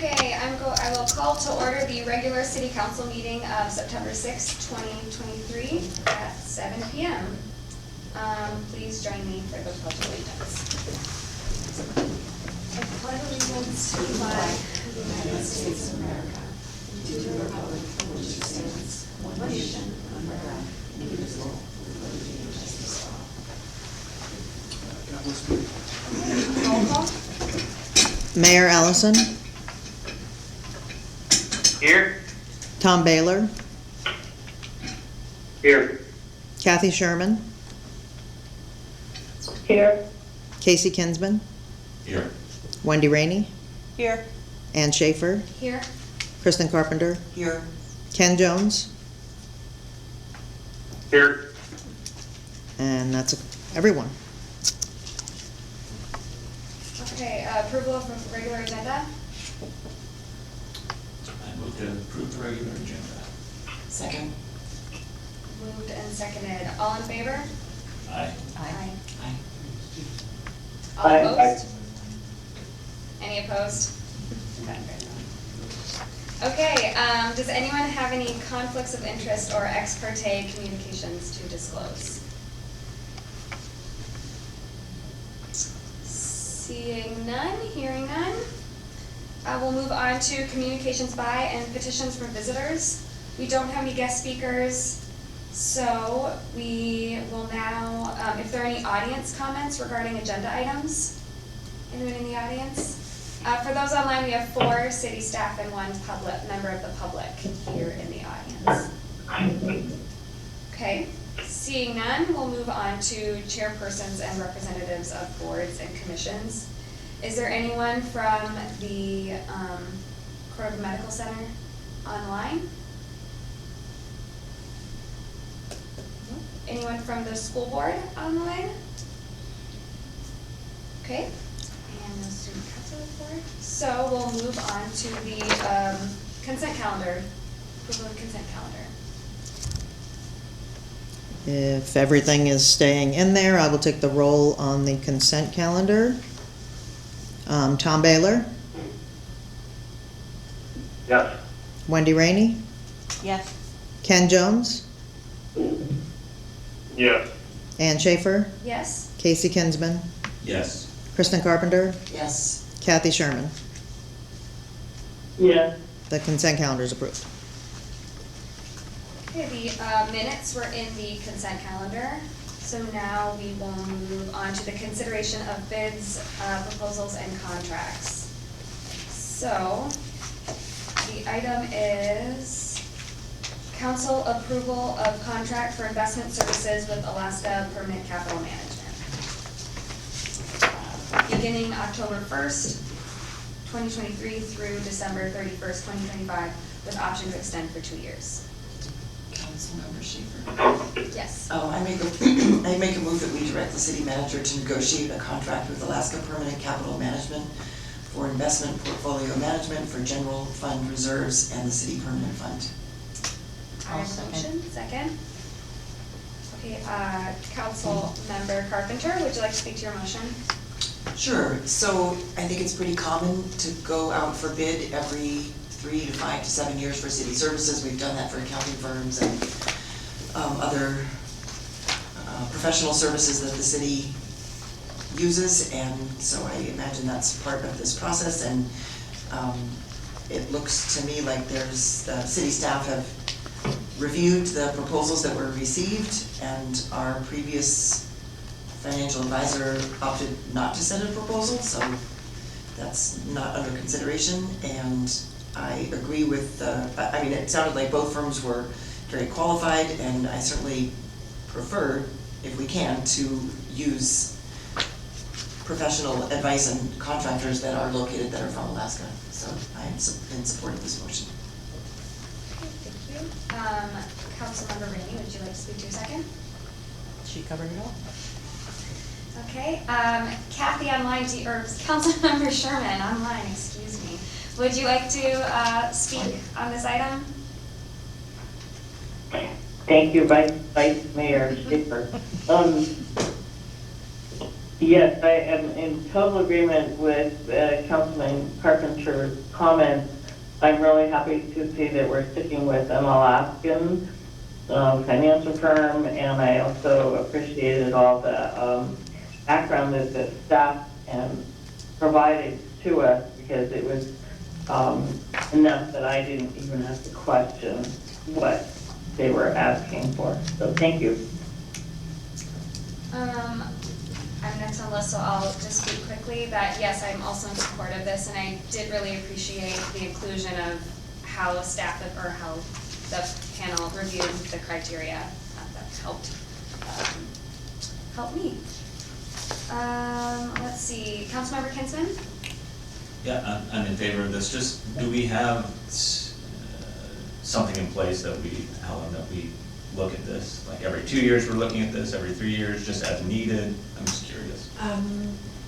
Okay, I will call to order the regular city council meeting of September 6, 2023 at 7 p.m. Please join me for the pledge of allegiance. I pledge allegiance to the flag of the United States of America, to the republic for which it stands, one nation, under God, indivisible, with liberty and justice for all. Roll call. Mayor Allison. Here. Tom Baylor. Here. Kathy Sherman. Here. Casey Kinsman. Here. Wendy Rainey. Here. Ann Schaefer. Here. Kristen Carpenter. Here. Ken Jones. Here. And that's everyone. Okay, approval of regular agenda. I move to approve the regular agenda. Second. Moved and seconded. All in favor? Aye. Aye. Aye. All Aye. opposed? Any opposed? Okay, does anyone have any conflicts of interest or ex parte communications to disclose? Seeing none, hearing none, we'll move on to communications by and petitions from visitors. We don't have any guest speakers, so we will now, if there are any audience comments regarding agenda items, anyone in the audience? For those online, we have 4 city staff and 1 member of the public here in the audience. Okay, seeing none, we'll move on to chairpersons and representatives of boards and commissions. Is there anyone from the Cordova Medical Center online? Anyone from the school board online? Okay, and no student council report. So we'll move on to the consent calendar, approval of consent calendar. If everything is staying in there, I will take the roll on the consent calendar. Tom Baylor. Yes. Wendy Rainey. Yes. Ken Jones. Yes. Ann Schaefer. Yes? Casey Kinsman. Yes. Kristen Carpenter. Yes. Kathy Sherman. Yes. The consent calendar is approved. Okay, the minutes were in the consent calendar. So now we will move on to the consideration of bids, proposals, and contracts. So the item is council approval of contract for investment services with Alaska Permanent Capital Management. Beginning October 1st, 2023 through December 31st, 2025, with option to extend for 2 years. Councilmember Schaefer. Yes. I make a move that we direct the city manager to negotiate a contract with Alaska Permanent Capital Management for investment portfolio management for general fund reserves and the city permanent fund. I have a motion, second. Okay, Council Member Carpenter, would you like to speak to your motion? Sure. So I think it's pretty common to go out for bid every 3 to 5 to 7 years for city services. We've done that for accounting firms and other professional services that the city uses, and so I imagine that's part of this process. And it looks to me like there's the city staff have reviewed the proposals that were received, and our previous financial advisor opted not to send a proposal, so that's not under consideration. And I agree with, I mean, it sounded like both firms were very qualified, and I certainly prefer, if we can, to use professional advice and contractors that are located, that are from Alaska. So I am in support of this motion. Okay, thank you. Councilmember Rainey, would you like to speak to your second? She covered it all. Okay, Kathy online, or Councilmember Sherman online, excuse me. Would you like to speak on this item? Thank you, Vice Mayor Schaefer. Yes, I am in total agreement with Councilman Carpenter's comments. I'm really happy to see that we're sticking with an Alaskan financial firm, and I also appreciated all the background that the staff provided to us, because it was enough that I didn't even have to question what they were asking for. So thank you. I'm next on the list, so I'll just speak quickly that yes, I'm also in support of this, and I did really appreciate the inclusion of how staff or how the panel reviewed the criteria. That helped me. Let's see, Councilmember Kinsman? Yeah, I'm in favor of this. Just, do we have something in place that Helen, that we look at this? Like every 2 years we're looking at this, every 3 years, just as needed? I'm just curious.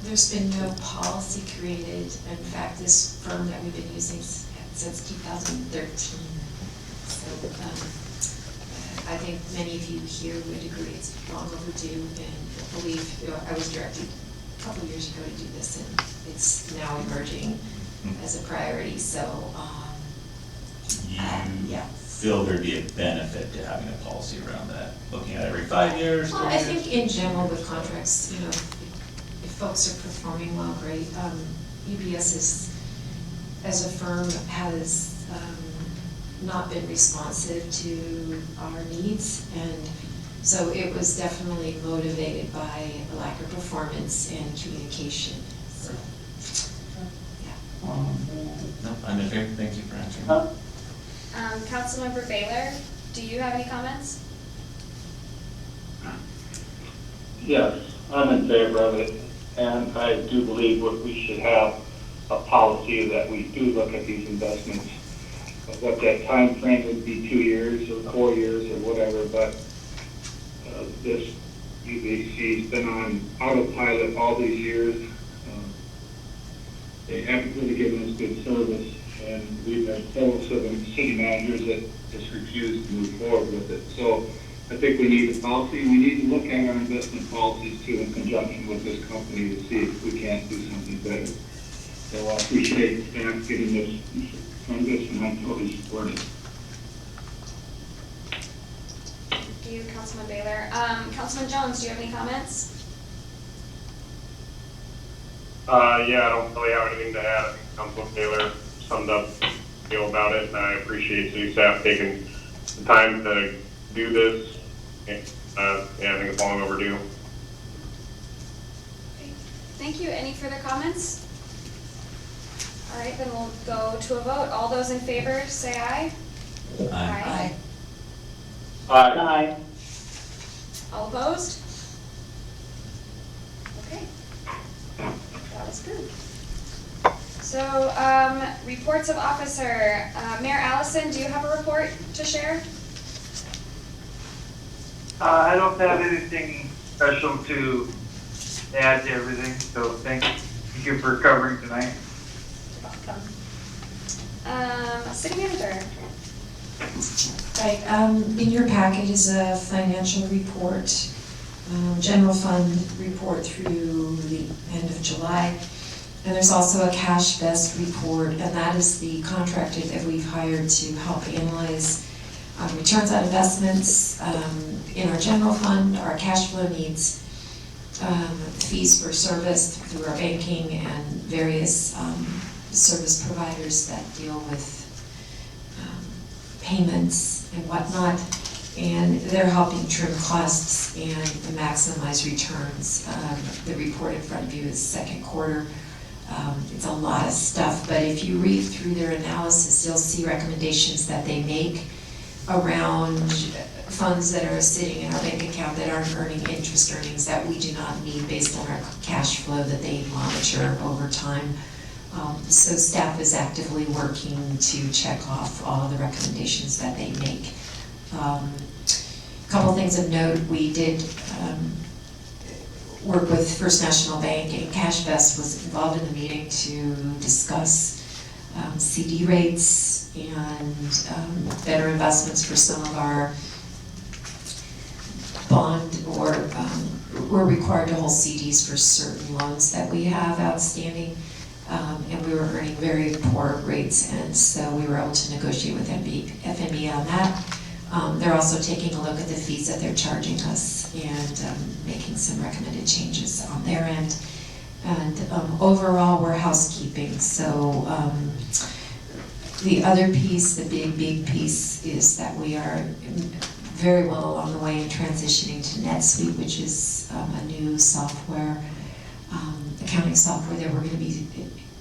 There's been no policy created. In fact, this firm that we've been using since 2013. So I think many of you here would agree it's long overdue, and I believe I was directed a couple of years ago to do this, and it's now emerging as a priority. So yeah. Feel there'd be a benefit to having a policy around that, looking at every 5 years? Well, I think in general with contracts, if folks are performing well, great. UBS as a firm has not been responsive to our needs, and so it was definitely motivated by a lack of performance and communication. So, yeah. No, I'm in favor. Thank you for answering. Councilmember Baylor, do you have any comments? Yes, I'm in favor of it, and I do believe we should have a policy that we do look at these investments. What that time frame would be, 2 years or 4 years or whatever, but this UBC's been on autopilot all these years. They haven't really given us good service, and we've had several city managers that just refused to move forward with it. So I think we need a policy. We need to look at our investment policies too in conjunction with this company to see if we can't do something better. So I appreciate staff getting this from this, and I totally support it. Thank you, Councilman Baylor. Councilman Jones, do you have any comments? Yeah, I don't really have anything to add. Councilman Taylor summed up the deal about it, and I appreciate city staff taking the time to do this. Yeah, I think it's long overdue. Okay. Thank you. Any further comments? All right, then we'll go to a vote. All those in favor, say aye. Aye. Aye. All opposed? Okay. That was good. So, reports of officer. Mayor Allison, do you have a report to share? I don't have anything special to add to everything, so thank you for covering tonight. City manager. Right, in your packet is a financial report, general fund report through the end of July. And there's also a cash best report, and that is the contractor that we've hired to help analyze returns on investments in our general fund, our cash flow needs, fees for service through our banking and various service providers that deal with payments and whatnot. And they're helping trim costs and maximize returns. The report in front of you is second quarter. It's a lot of stuff, but if you read through their analysis, you'll see recommendations that they make around funds that are sitting in our bank account that aren't earning interest earnings that we do not need based on our cash flow that they monitor over time. So staff is actively working to check off all of the recommendations that they make. Couple things of note, we did work with First National Bank, and Cash Best was involved in the meeting to discuss CD rates and better investments for some of our bond or we're required to hold CDs for certain loans that we have outstanding. And we were earning very poor rates, and so we were able to negotiate with FNB on that. They're also taking a look at the fees that they're charging us and making some recommended changes on their end. And overall, we're housekeeping, so the other piece, the big piece, is that we are very well along the way in transitioning to NetSuite, which is a new software, accounting software that we're going to be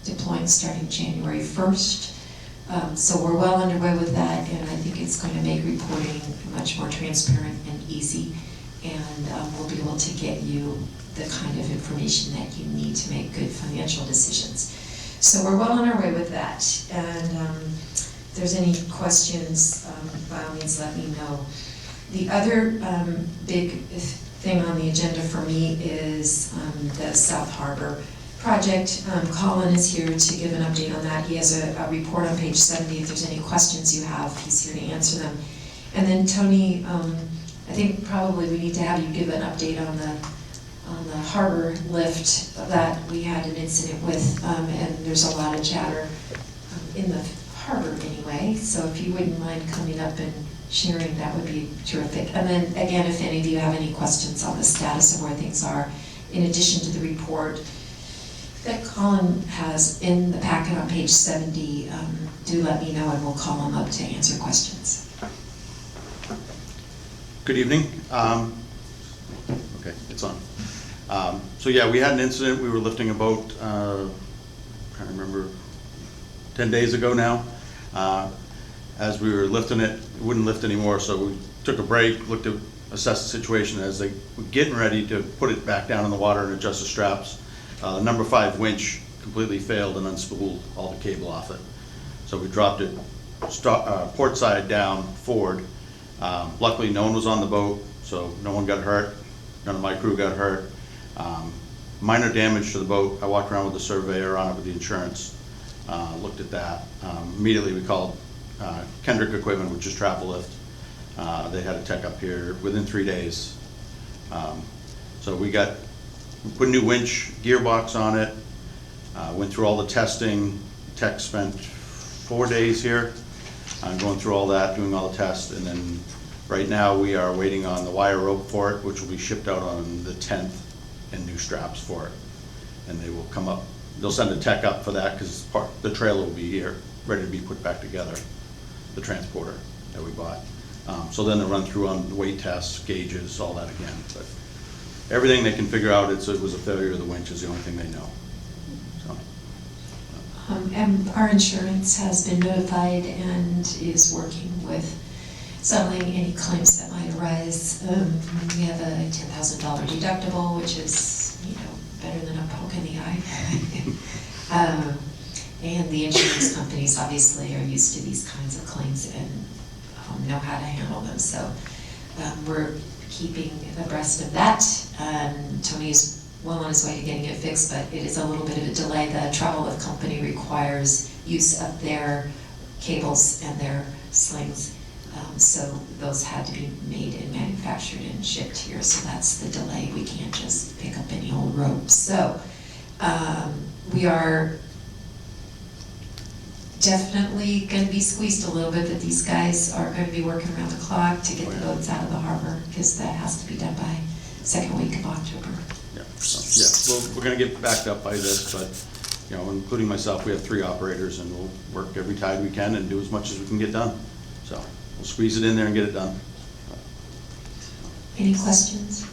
deploying starting January 1st. So we're well underway with that, and I think it's going to make reporting much more transparent and easy, and we'll be able to get you the kind of information that you need to make good financial decisions. So we're well on our way with that, and if there's any questions, by all means let me know. The other big thing on the agenda for me is the South Harbor project. Colin is here to give an update on that. He has a report on page 70. If there's any questions you have, he's here to answer them. And then Tony, I think probably we need to have you give an update on the harbor lift that we had an incident with, and there's a lot of chatter in the harbor anyway. So if you wouldn't mind coming up and sharing, that would be terrific. And then again, if any of you have any questions on the status of where things are, in addition to the report that Colin has in the packet on page 70, do let me know and we'll call him up to answer questions. Good evening. Okay, it's on. So yeah, we had an incident. We were lifting a boat, trying to remember, 10 days ago now. As we were lifting it, it wouldn't lift anymore, so we took a break, looked at, assessed the situation. As they were getting ready to put it back down in the water and adjust the straps, the number 5 winch completely failed and unspooled all the cable off it. So we dropped it port side down forward. Luckily, no one was on the boat, so no one got hurt. None of my crew got hurt. Minor damage to the boat. I walked around with the surveyor on it with the insurance, looked at that. Immediately we called Kendrick Equipment, which is Travel Lift. They had a tech up here within 3 days. So we put a new winch gearbox on it, went through all the testing. Tech spent 4 days here, going through all that, doing all the tests, and then right now we are waiting on the wire rope for it, which will be shipped out on the 10th, and new straps for it. And they will come up, they'll send a tech up for that because the trailer will be here, ready to be put back together, the transporter that we bought. So then they'll run through on the weight tests, gauges, all that again. But everything they can figure out, it was a failure of the winch is the only thing they know. So. And our insurance has been notified and is working with settling any claims that might arise. We have a $10,000 deductible, which is, better than a poke in the eye. And the insurance companies obviously are used to these kinds of claims and know how to handle them. So we're keeping abreast of that. Tony is well on his way to getting it fixed, but it is a little bit of a delay. The Travel Lift company requires use of their cables and their slings. So those had to be made and manufactured and shipped here, so that's the delay. We can't just pick up any old rope. So we are definitely going to be squeezed a little bit, but these guys are going to be working around the clock to get the boats out of the harbor, because that has to be done by second week of October. Yeah, so, well, we're going to get backed up by this, but including myself, we have 3 operators, and we'll work every tide we can and do as much as we can get done. So we'll squeeze it in there and get it done. Any questions?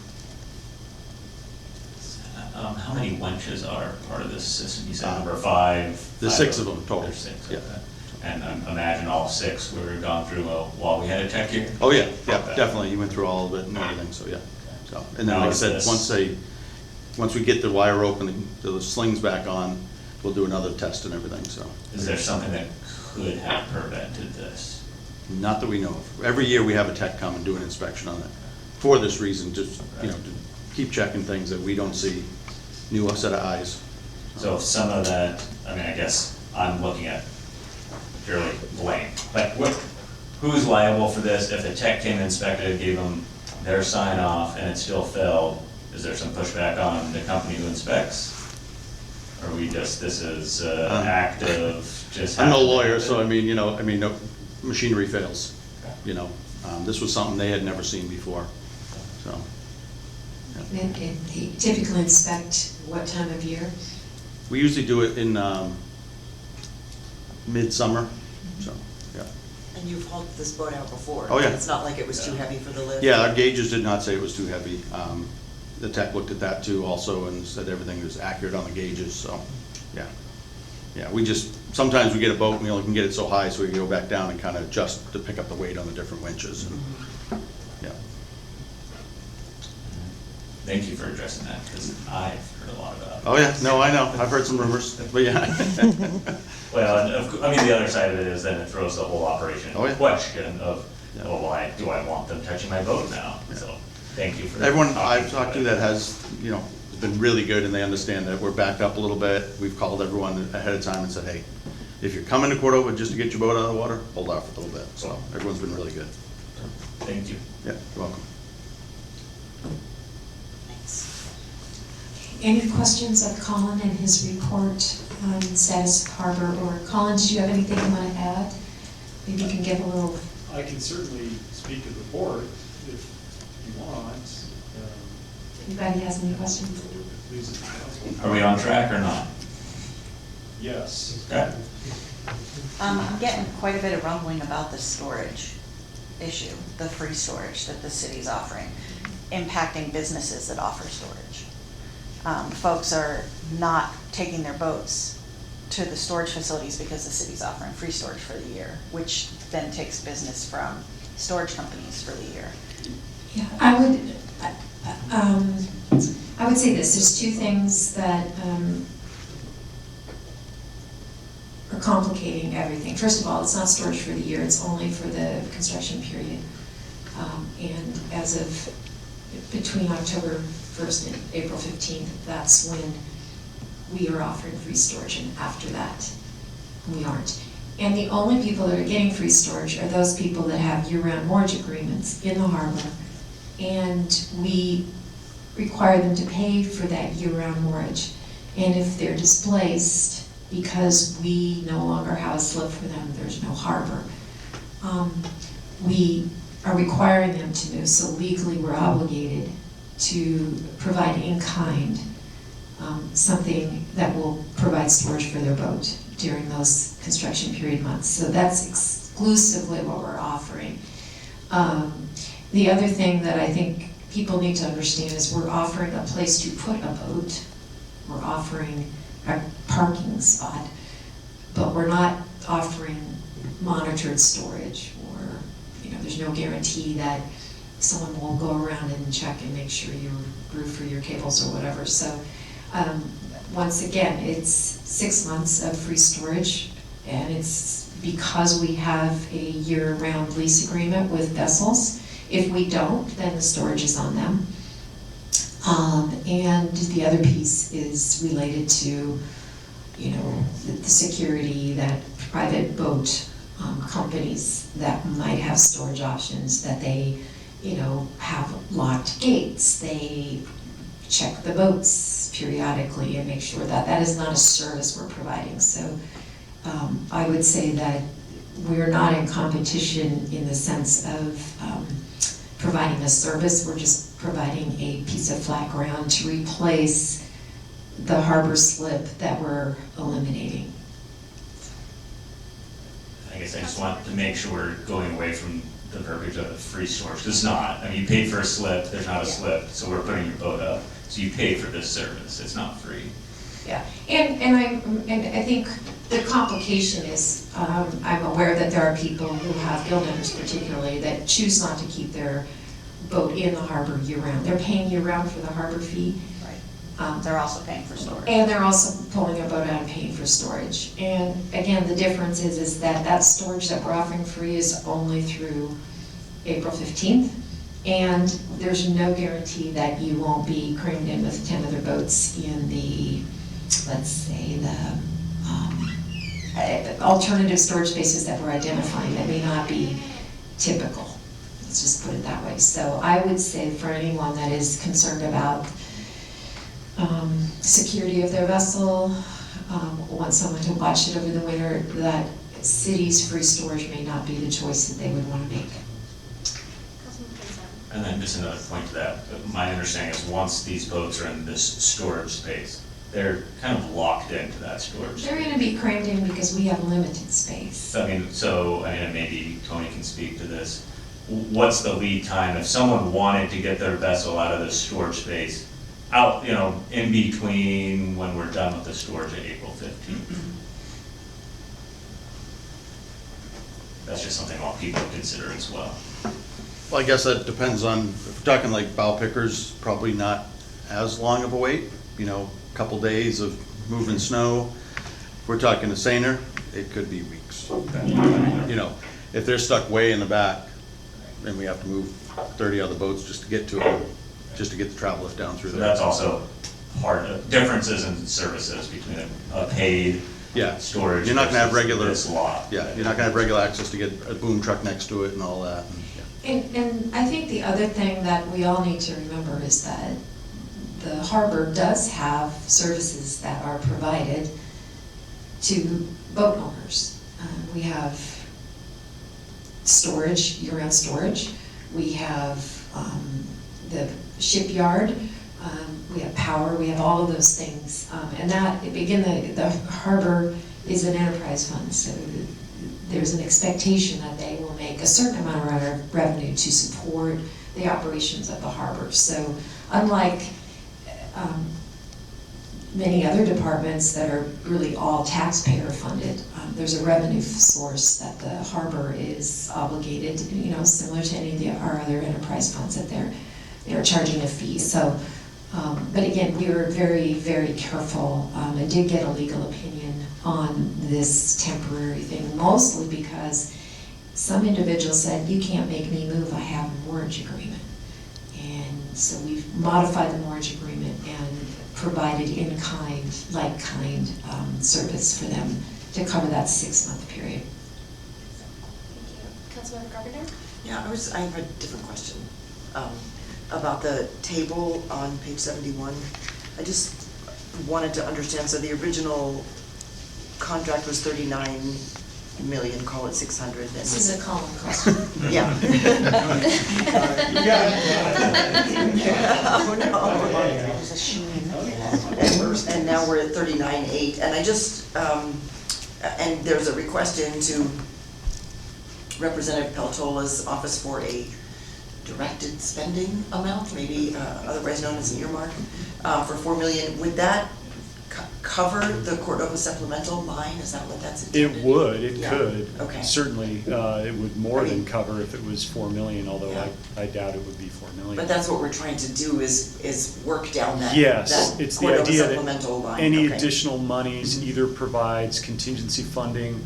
How many winches are part of this system? You said number 5? There's 6 of them total. There's 6, yeah. Okay. And imagine all 6 we were gone through while we had a tech here? Oh, yeah, Okay. definitely. You went through all of it and everything, so yeah. Okay. So, and then Now like I is said, this- once we get the wire rope and the slings back on, we'll do another test and everything, so. Is there something that could have prevented this? Not that we know of. Every year we have a tech come and do an inspection on it for this reason, just, to keep checking things that we don't see, new set of eyes. So if some of that, I guess I'm looking at purely blame. Like, who's liable for this? If the tech came and inspected it, gave them their sign off, and it still failed, is there some pushback on the company who inspects? Or we just, this is act of just. I'm no having to lawyer, have so it? I mean, no, machinery fails, you know. This was something they had never seen before, so. yeah. And they typically inspect what time of year? We usually do it in midsummer, so, yeah. And you've hauled this boat out before? Oh, yeah. It's not like it was too heavy for the lift? Yeah, our gauges did not say it was too heavy. The tech looked at that too also and said everything was accurate on the gauges, so, yeah. Yeah, we just, sometimes we get a boat and we only can get it so high, so we go back down and kind of adjust to pick up the weight on the different winches, and, yeah. Thank you for addressing that, because I've heard a lot about it. Oh, yeah, no, I know, I've heard some rumors, but yeah. Well, and I mean, the other side of it is then it throws the whole operation Oh, yeah. into question of, Yeah. oh, why do I want them touching my boat now? Yeah. So, thank you for. Everyone talking I've talked to it. that has, been really good, and they understand that we're backed up a little bit. We've called everyone ahead of time and said, hey, if you're coming to Cordova just to get your boat out of the water, hold off a little bit. So everyone's been really good. Thank you. Yeah, you're welcome. Thanks. Any questions of Colin and his report on status of harbor? Or Colin, do you have anything you want to add? Maybe you can give a little. I can certainly speak to the board if you want. Anybody has any questions? Are we on track or not? Yes. Okay. I'm getting quite a bit of rumbling about the storage issue, the free storage that the city's offering, impacting businesses that offer storage. Folks are not taking their boats to the storage facilities because the city's offering free storage for the year, which then takes business from storage companies for the year. Yeah, I would say this, there's two things that are complicating everything. First of all, it's not storage for the year, it's only for the construction period. And as of between October 1st and April 15th, that's when we are offering free storage, and after that, we aren't. And the only people that are getting free storage are those people that have year-round mortgage agreements in the harbor, and we require them to pay for that year-round mortgage. And if they're displaced because we no longer have a slip for them, there's no harbor, we are requiring them to move, so legally we're obligated to provide in kind something that will provide storage for their boat during those construction period months. So that's exclusively what we're offering. The other thing that I think people need to understand is we're offering a place to put a boat. We're offering a parking spot, but we're not offering monitored storage, or, there's no guarantee that someone will go around and check and make sure you're grooved for your cables or whatever. So once again, it's 6 months of free storage, and it's because we have a year-round lease agreement with vessels. If we don't, then the storage is on them. And the other piece is related to, the security that private boat companies that might have storage options, that they, have locked gates. They check the boats periodically and make sure that that is not a service we're providing. So I would say that we're not in competition in the sense of providing a service. We're just providing a piece of flat ground to replace the harbor slip that we're eliminating. I guess I just want to make sure we're going away from the verbiage of the free storage, 'cause it's not. I mean, you paid for a slip, there's not a slip, so we're putting your boat up. So you pay for this service, it's not free. Yeah, and I think the complication is, I'm aware that there are people who have guild members particularly that choose not to keep their boat in the harbor year-round. They're paying year-round for the harbor fee. Right. They're also paying for storage. And they're also pulling their boat out and paying for storage. And again, the difference is that storage that we're offering free is only through April 15th. And there's no guarantee that you won't be crammed in with 10 other boats in the, let's say, the alternative storage spaces that we're identifying that may not be typical. Let's just put it that way. So I would say for anyone that is concerned about security of their vessel, want someone to watch it over the winter, that city's free storage may not be the choice that they would want to make. Councilman Consent. And then just another point to that, my understanding is once these boats are in this storage space, they're kind of locked into that storage They're space. gonna be crammed in because we have limited space. I mean, and maybe Tony can speak to this. What's the lead time if someone wanted to get their vessel out of this storage space, out, in between when we're done with the storage at April 15th? That's just something all people consider as well. Well, I guess that depends on, if we're talking like bow pickers, probably not as long of a wait, couple days of moving snow. If we're talking a seiner, it could be weeks. If they're stuck way in the back, then we have to move 30 other boats just to get to them, just to get the travel lift down through So there. that's also part of differences in services between a paid storage. You're not gonna have versus regular, this lot. yeah, you're not gonna have regular access to get a boom truck next to it and all that. And I think the other thing that we all need to remember is that the harbor does have services that are provided to boat owners. We have storage, year-round storage. We have the shipyard. We have power. We have all of those things. And that, again, the harbor is an enterprise fund, so there's an expectation that they will make a certain amount of revenue to support the operations of the harbor. So unlike many other departments that are really all taxpayer funded, there's a revenue source that the harbor is obligated, similar to any of our other enterprise funds that they're charging a fee. So, but again, we were very, very careful and did get a legal opinion on this temporary thing, mostly because some individuals said, you can't make me move, I have a mortgage agreement. And so we've modified the mortgage agreement and provided in-kind, like-kind service for them to cover that 6-month period. Thank you. Councilmember Carpenter? Yeah, I have a different question about the table on page 71. I just wanted to understand, so the original contract was 39 million, call it 600. This is a common question. Yeah. Oh, no. There's a sheen. And now we're at 39.8, and I just, and there's a request into Representative Peltola's office for a directed spending amount, maybe otherwise known as an earmark, for 4 million. Would that cover the Cordova supplemental line? Is that what that's intended? It would, it Yeah. could. Okay. Certainly, it would more I mean- than cover if it was 4 million, although Yeah. I doubt it would be 4 million. But that's what we're trying to do is work down that, Yes, that it's the Cordova idea that supplemental line. any Okay. additional monies either provides contingency funding,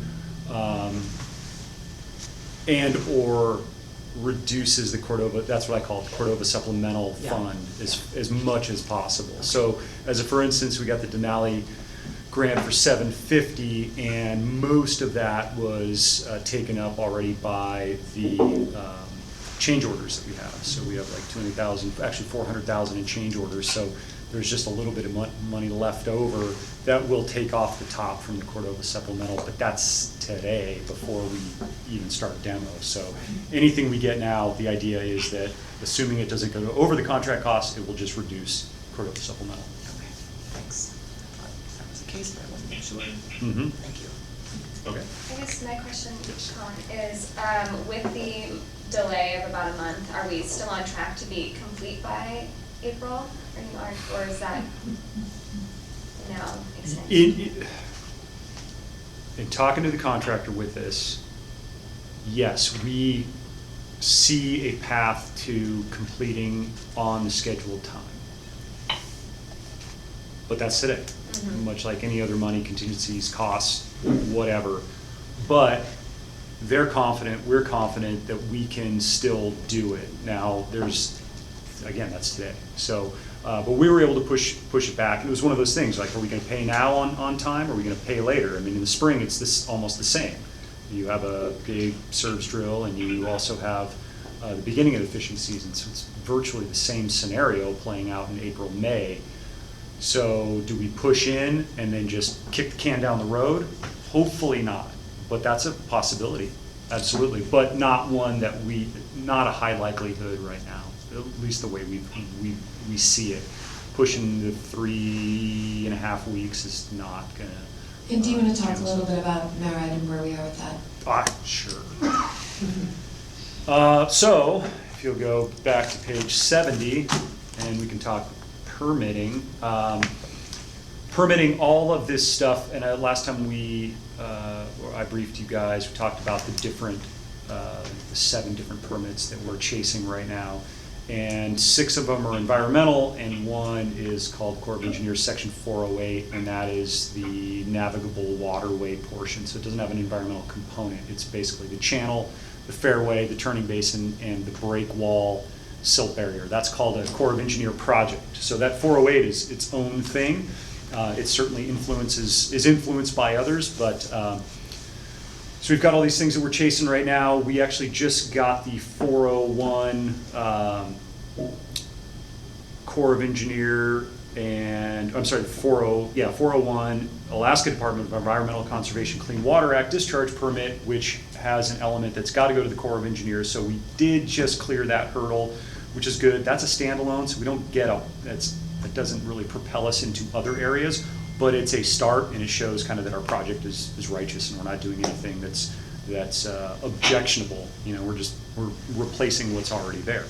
and/or reduces the Cordova, that's what I call it, Cordova supplemental Yeah. fund, as much as possible. So, for instance, we got the Denali grant for $750, and most of that was taken up already by the change orders that we have. So we have like 200,000, actually 400,000 in change orders, so there's just a little bit of money left over that will take off the top from the Cordova supplemental, but that's today, before we even start demo. So anything we get now, the idea is that, assuming it doesn't go over the contract cost, it will just reduce Cordova supplemental. Okay, thanks. I thought that was the case, but I wasn't sure. Mm-hmm. Thank you. Okay. I guess my question, Colin, is with the delay of about a month, are we still on track to be complete by April? Or is that now extended? In talking to the contractor with this, yes, we see a path to completing on the scheduled time. But that's today, much like any other money, contingencies, costs, whatever. But they're confident, we're confident that we can still do it. Now, again, that's today. So, but we were able to push it back. And it was one of those things, like, are we gonna pay now on time, or are we gonna pay later? I mean, in the spring, it's almost the same. You have a big service drill, and you also have the beginning of the fishing season, so it's virtually the same scenario playing out in April, May. So do we push in and then just kick the can down the road? Hopefully not, but that's a possibility, absolutely. But not one that not a high likelihood right now, at least the way we see it. Pushing the 3.5 weeks is not gonna. And do you want to talk a little bit about Merritt and where we are with that? Sure. So, if you'll go back to page 70, and we can talk permitting. Permitting all of this stuff, and last time I briefed you guys, we talked about the 7 different permits that we're chasing right now. And 6 of them are environmental, and 1 is called Corps of Engineers Section 408, and that is the navigable waterway portion. So it doesn't have an environmental component. It's basically the channel, the fairway, the turning basin, and the break wall silt barrier. That's called a Corps of Engineer project. So that 408 is its own thing. It certainly is influenced by others, but so we've got all these things that we're chasing right now. We actually just got the 401 Corps of Engineer and, I'm sorry, 401 Alaska Department of Environmental Conservation Clean Water Act discharge permit, which has an element that's got to go to the Corps of Engineers. So we did just clear that hurdle, which is good. That's a standalone, so we don't get that doesn't really propel us into other areas. But it's a start, and it shows kind of that our project is righteous, and we're not doing anything that's objectionable. You know, we're replacing what's already there.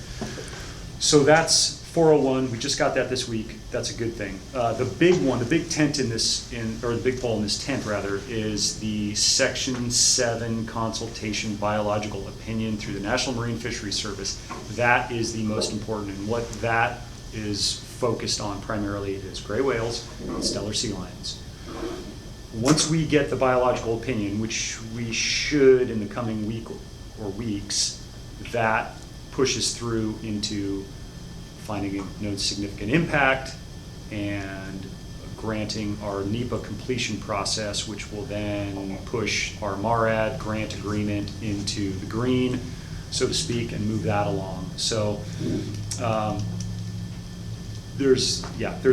So that's 401. We just got that this week. That's a good thing. The big one, the big tent or the big pole in this tent rather, is the Section 7 consultation biological opinion through the National Marine Fisheries Service. That is the most important, and what that is focused on primarily is gray whales and stellar sea lions. Once we get the biological opinion, which we should in the coming week or weeks, that pushes through into finding no significant impact and granting our NEPA completion process, which will then push our MARAD grant agreement into the green, so to speak, and move that along. So there's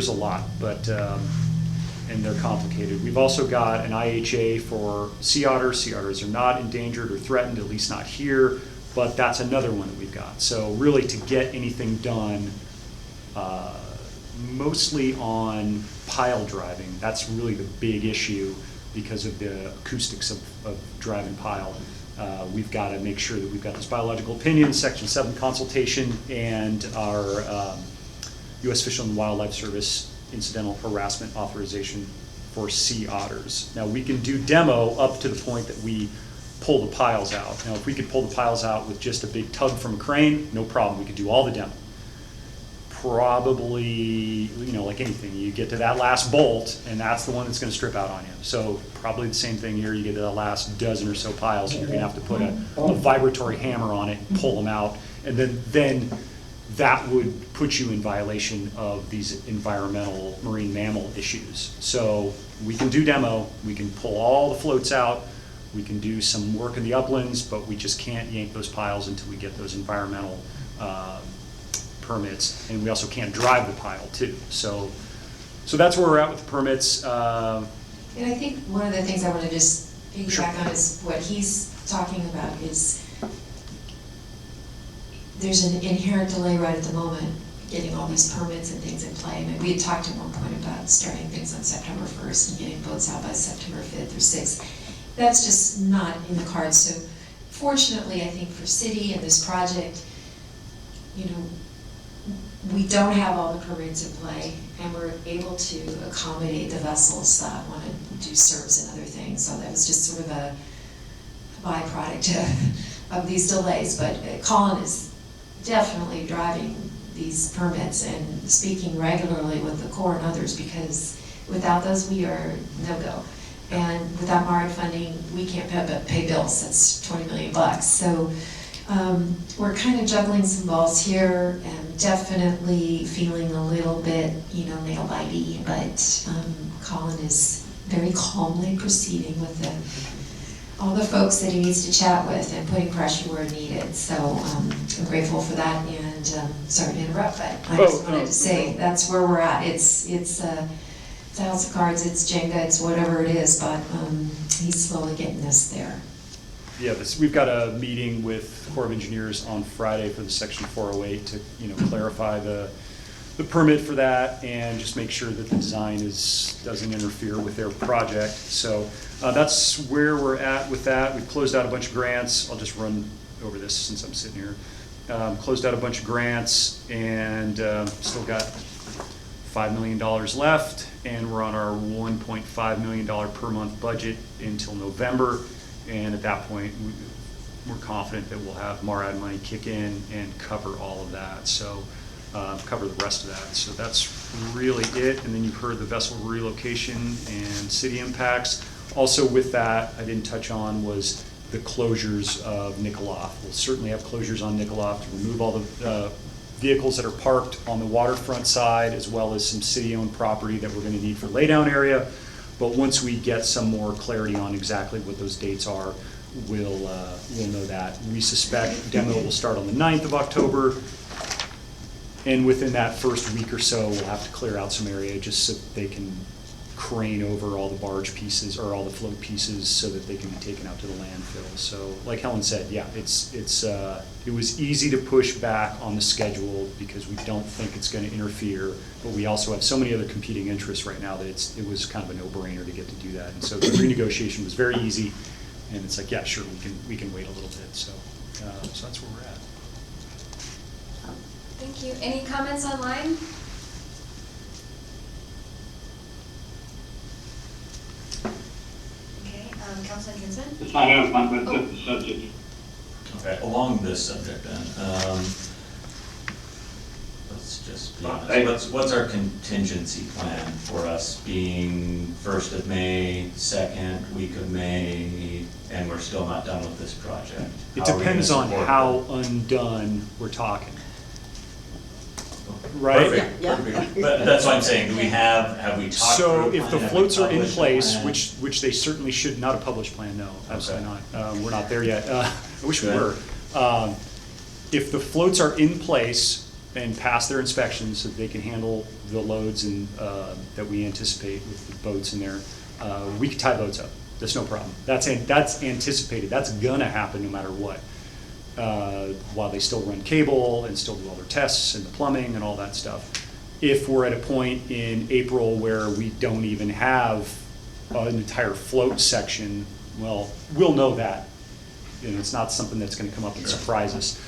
a lot, but and they're complicated. We've also got an IHA for sea otters. Sea otters are not endangered or threatened, at least not here, but that's another one that we've got. So really, to get anything done, mostly on pile driving, that's really the big issue because of the acoustics of driving pile. We've got to make sure that we've got this biological opinion, Section 7 consultation, and our U.S. Fish and Wildlife Service incidental harassment authorization for sea otters. Now, we can do demo up to the point that we pull the piles out. Now, if we could pull the piles out with just a big tug from a crane, no problem. We could do all the demo. Probably, you know, like anything, you get to that last bolt, and that's the one that's going to strip out on you. So probably the same thing here. You get to the last dozen or so piles, and you're going to have to put a vibratory hammer on it and pull them out, and then that would put you in violation of these environmental marine mammal issues. So we can do demo, we can pull all the floats out, we can do some work in the uplands, but we just can't yank those piles until we get those environmental permits, and we also can't drive the pile too. So that's where we're at with the permits. And I think one of the things I want to just piggyback on is what he's talking about is there's an inherent delay right at the moment getting all these permits and things in play. I mean, we had talked at one point about starting things on September 1st and getting boats out by September 5th or 6th. That's just not in the cards. So fortunately, I think for city and this project, you know, we don't have all the permits in play, and we're able to accommodate the vessels that want to do service and other things. So that was just sort of a byproduct of these delays. But Colin is definitely driving these permits and speaking regularly with the Corps and others, because without those, we are no-go. And without MARAD funding, we can't pay bills. That's $20 million. So we're kind of juggling some balls here, and definitely feeling a little bit, you know, nail-bitey, but Colin is very calmly proceeding with all the folks that he needs to chat with and putting pressure where needed. So I'm grateful for that, and And, sorry to interrupt, but I Oh, just wanted to say, that's where we're at. It's a house of cards, it's Jenga, it's whatever it is, but, he's slowly getting us there. Yeah, we've got a meeting with Corps of Engineers on Friday for the Section 408 to, clarify the permit for that and just make sure that the design doesn't interfere with their project. So that's where we're at with that. We've closed out a bunch of grants. I'll just run over this since I'm sitting here. Closed out a bunch of grants and still got $5 million left, and we're on our $1.5 million per month budget until November. And at that point, we're confident that we'll have MARAD money kick in and cover all of that. So cover the rest of that. So that's really it. And then you've heard the vessel relocation and city impacts. Also with that, I didn't touch on was the closures of Nikolaff. We'll certainly have closures on Nikolaff to remove all the vehicles that are parked on the waterfront side, as well as some city-owned property that we're going to need for laydown area. But once we get some more clarity on exactly what those dates are, we'll know that. We suspect demo will start on the 9th of October. And within that first week or so, we'll have to clear out some area just so they can crane over all the barge pieces or all the float pieces so that they can be taken out to the landfill. So like Helen said, yeah, it was easy to push back on the schedule because we don't think it's going to interfere, but we also have so many other competing interests right now that it was kind of a no-brainer to get to do that. And so the renegotiation was very easy, and it's like, yeah, sure, we can wait a little bit. So that's where we're at. Thank you. Any comments online? Okay, Councilman Kinsman? Yes, I have one, but the subject. Okay, along this subject then, let's just be honest. What's our contingency plan for us being 1st of May, 2nd week of May, and we're still not done with this project? It How are we depends gonna on support how it? undone we're talking. Right? Perfect, Yeah. perfect. But that's what I'm saying, have we talked So through a if the plan? Have we floats are in published a place, plan? which they certainly should, not a published plan, no, absolutely Okay. not. We're not there yet. I wish we Good. were. If the floats are in place and pass their inspections so they can handle the loads and, that we anticipate with the boats in there, we can tie boats up. That's no problem. That's anticipated. That's gonna happen no matter what. While they still run cable and still do all their tests and the plumbing and all that stuff. If we're at a point in April where we don't even have an entire float section, well, we'll know that. It's not something that's gonna come up and surprise us.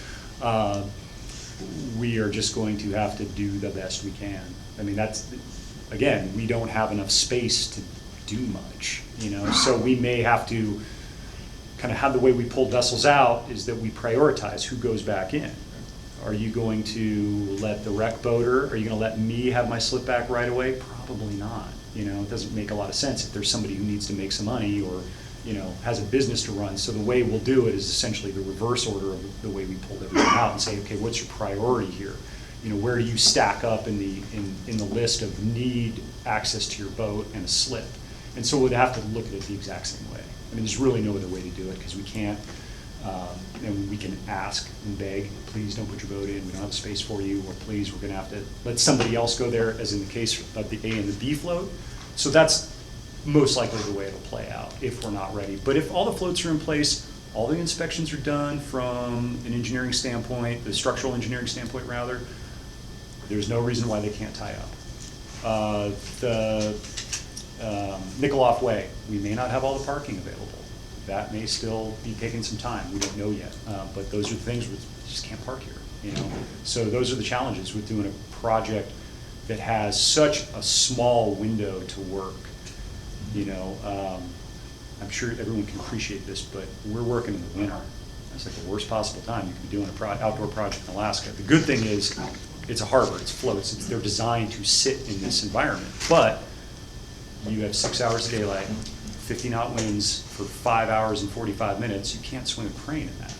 We are just going to have to do the best we can. I mean, again, we don't have enough space to do much, so we may have to kind of how the way we pull vessels out is that we prioritize who goes back in. Are you going to let the wreck boater, are you gonna let me have my slip back right away? Probably not. It doesn't make a lot of sense if there's somebody who needs to make some money or, has a business to run. So the way we'll do it is essentially the reverse order of the way we pulled everything out and say, okay, what's your priority here? Where do you stack up in the list of need access to your boat and a slip? And so we'd have to look at it the exact same way. I mean, there's really no other way to do it because we can't, and we can ask and beg, please don't put your boat in, we don't have space for you, or please, we're gonna have to let somebody else go there, as in the case of the A and the B float. So that's most likely the way it'll play out if we're not ready. But if all the floats are in place, all the inspections are done from an engineering standpoint, the structural engineering standpoint rather, there's no reason why they can't tie up. The Nikolaff Way, we may not have all the parking available. That may still be taking some time, we don't know yet. But those are the things we just can't park here, So those are the challenges with doing a project that has such a small window to work. I'm sure everyone can appreciate this, but we're working in the winter. That's like the worst possible time you can be doing an outdoor project in Alaska. The good thing is, it's a harbor, it's floats, they're designed to sit in this environment. But you have 6 hours of daylight, 50-knot winds for 5 hours and 45 minutes, you can't swing a crane in that.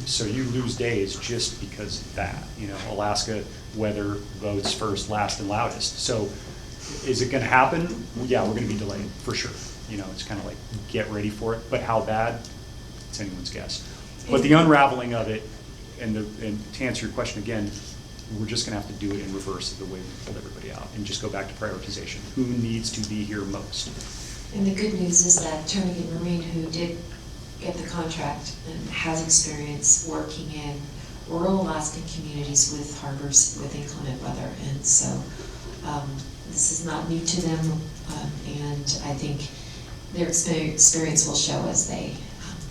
So you lose days just because of that. Alaska weather votes first, last, and loudest. So is it gonna happen? Yeah, we're gonna be delayed, for sure. It's kind of like, get ready for it, but how bad? It's anyone's guess. But the unraveling of it, and to answer your question again, we're just gonna have to do it in reverse of the way we pulled everybody out, and just go back to prioritization. Who needs to be here most? And the good news is that Turnagain Marine, who did get the contract and has experience working in rural Alaskan communities with harbors with inclement weather, and so this is not new to them, and I think their experience will show as they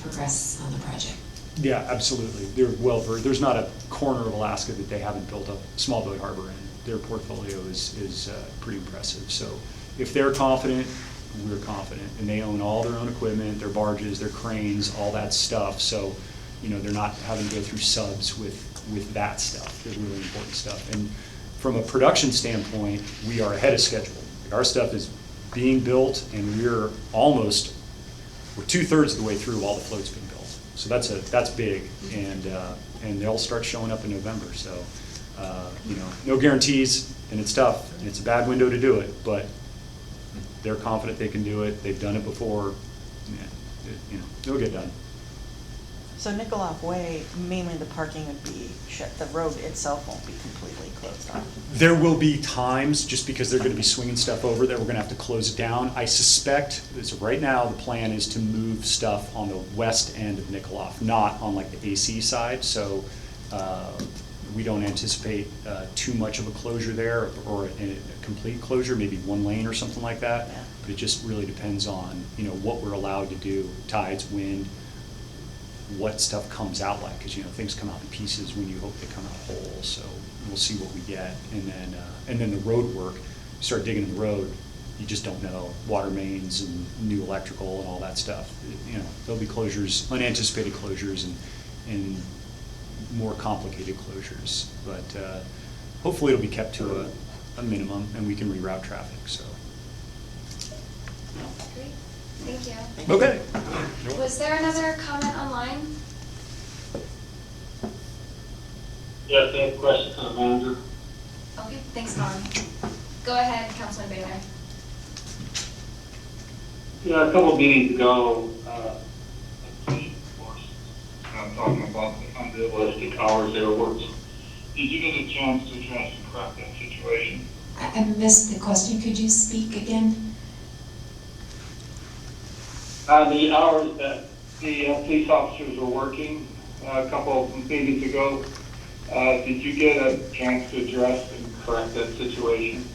progress on the project. Yeah, absolutely. They're there's not a corner of Alaska that they haven't built a small boat harbor in. Their portfolio is pretty impressive. So if they're confident, we're confident. And they own all their own equipment, their barges, their cranes, all that stuff. So, you know, they're not having to go through subs with that stuff. There's really important stuff. And from a production standpoint, we are ahead of schedule. Like, our stuff is being built, and we're 2/3 of the way through all the floats being built. So that's big, and they'll start showing up in November. So, you know, no guarantees, and it's tough, and it's a bad window to do it, but they're confident they can do it. They've done it before. Yeah, you know, it'll get done. So Nicolaf Way, mainly the parking would be shut, the road itself won't be completely closed off. There will be times, just because they're gonna be swinging stuff over, that we're gonna have to close it down. I suspect, so right now, the plan is to move stuff on the west end of Nicolaf, not on like the AC side, so we don't anticipate too much of a closure there, or a complete closure, maybe one lane or something like that. Yeah. But it just really depends on, you know, what we're allowed to do, tides, wind, what stuff comes out like, because, you know, things come out in pieces when you hope they come out whole, so we'll see what we get. And then the road work, you start digging in the road, you just don't know, water mains and new electrical and all that stuff. You know, there'll be closures, unanticipated closures, and more complicated closures, but hopefully it'll be kept to a minimum, and we can reroute traffic, so. Great, thank you. Okay. Was there another comment online? Yes, I have a question to the manager. Okay, thanks, Colin. Go ahead, Councilman Baylor. Yeah, a couple of meetings ago, I'm talking about the unrealistic hours they were working. Did you get a chance to address and correct that situation? I missed the question. Could you speak again? The hours that the police officers were working a couple of meetings ago, did you get a chance to address and correct that situation?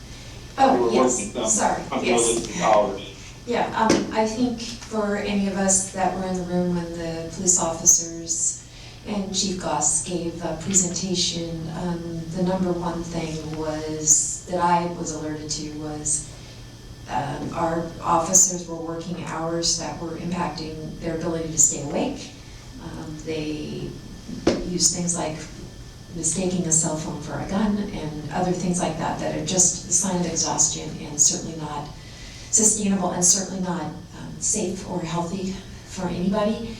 They Oh, were yes, working some sorry, unrealistic yes. hours. Yeah, I think for any of us that were in the room when the police officers and Chief Goss gave a presentation, the number one thing that I was alerted to was our officers were working hours that were impacting their ability to stay awake. They used things like mistaking a cell phone for a gun and other things like that that are just a sign of exhaustion, and certainly not sustainable, and certainly not safe or healthy for anybody.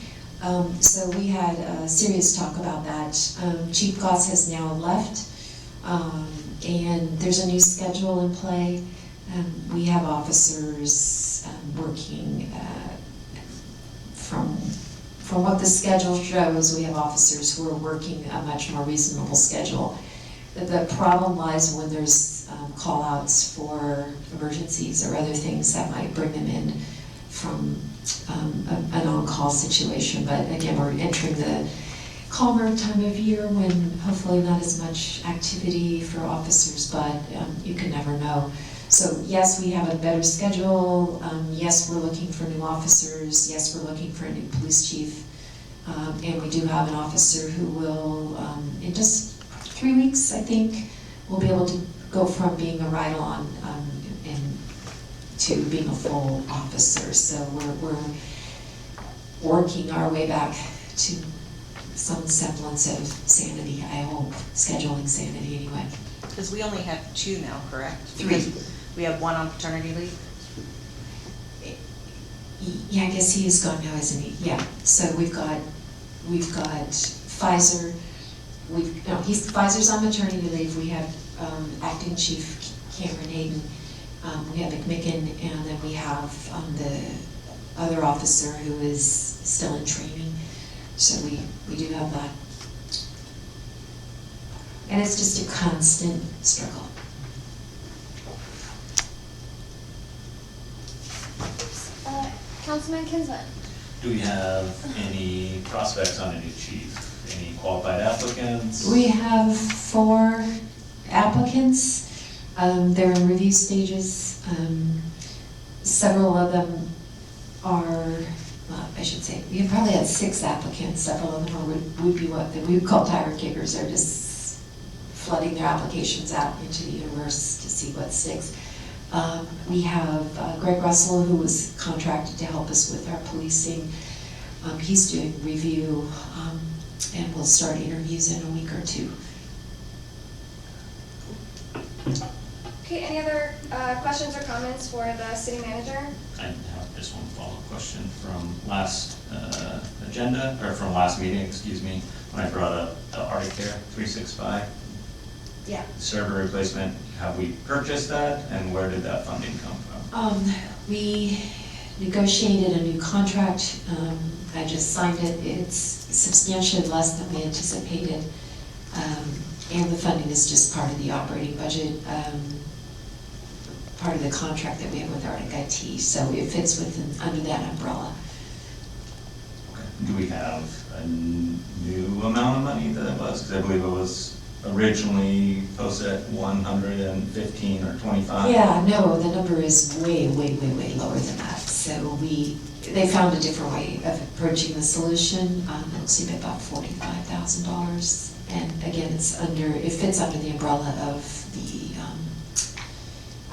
So we had a serious talk about that. Chief Goss has now left, and there's a new schedule in play. We have officers working from what the schedule shows. We have officers who are working a much more reasonable schedule. The problem lies when there's call-outs for emergencies or other things that might bring them in from an on-call situation. But again, we're entering the calmer time of year when hopefully not as much activity for officers, but you can never know. So yes, we have a better schedule. Yes, we're looking for new officers. Yes, we're looking for a new police chief. And we do have an officer who will, in just 3 weeks, I think, will be able to go from being a ride-along to being a full officer. So we're working our way back to some semblance of sanity, I hope, scheduling sanity anyway. Because we only have 2 now, correct? 3. Because we have 1 on paternity leave. Yeah, I guess he is gone now, isn't he? Yeah. So we've got Pfizer. Pfizer's on maternity leave. We have acting chief Cameron Hayden. We have McMicken, and then we have the other officer who is still in training. So we do have that. And it's just a constant struggle. Councilman Kinsman. Do we have any prospects on a new chief? Any qualified applicants? We have 4 applicants. They're in review stages. Several of them are, I should say, we have probably had 6 applicants. Several of them would be what we would call tire kickers. They're just flooding their applications out into the universe to see what sticks. We have Greg Russell, who was contracted to help us with our policing. He's doing review, and we'll start interviews in a week or 2. Okay, any other questions or comments for the city manager? I have just one follow-up question from last agenda, or from last meeting, excuse me, when I brought up the Arctic Care 365 Yeah. server replacement. Have we purchased that, and where did that funding come from? We negotiated a new contract. I just signed it. It's substantially less than we anticipated. And the funding is just part of the operating budget, part of the contract that we have with Arctic IT. So it fits within, under that umbrella. Okay. Do we have a new amount of money that it was? Because I believe it was originally posted at 115 or 25. Yeah, no, the number is way, way, way, way lower than that. So they found a different way of approaching the solution. It'll seem about $45,000. And again, it fits under the umbrella of the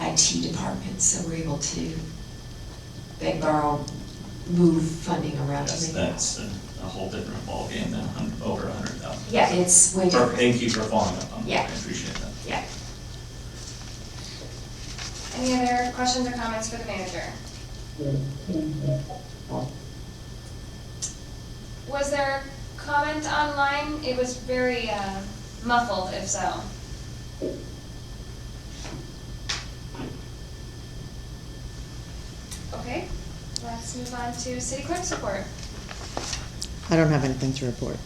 IT department. So we're able to beg, borrow, move funding around to Yes, make it that's a whole different ballgame than over 100,000. Yeah, it's way different. Thank you for following up on that. Yeah. I appreciate that. Yeah. Any other questions or comments for the manager? Was there a comment online? It was very muffled, if so. Okay, let's move on to city clerk's report. I don't have anything to report.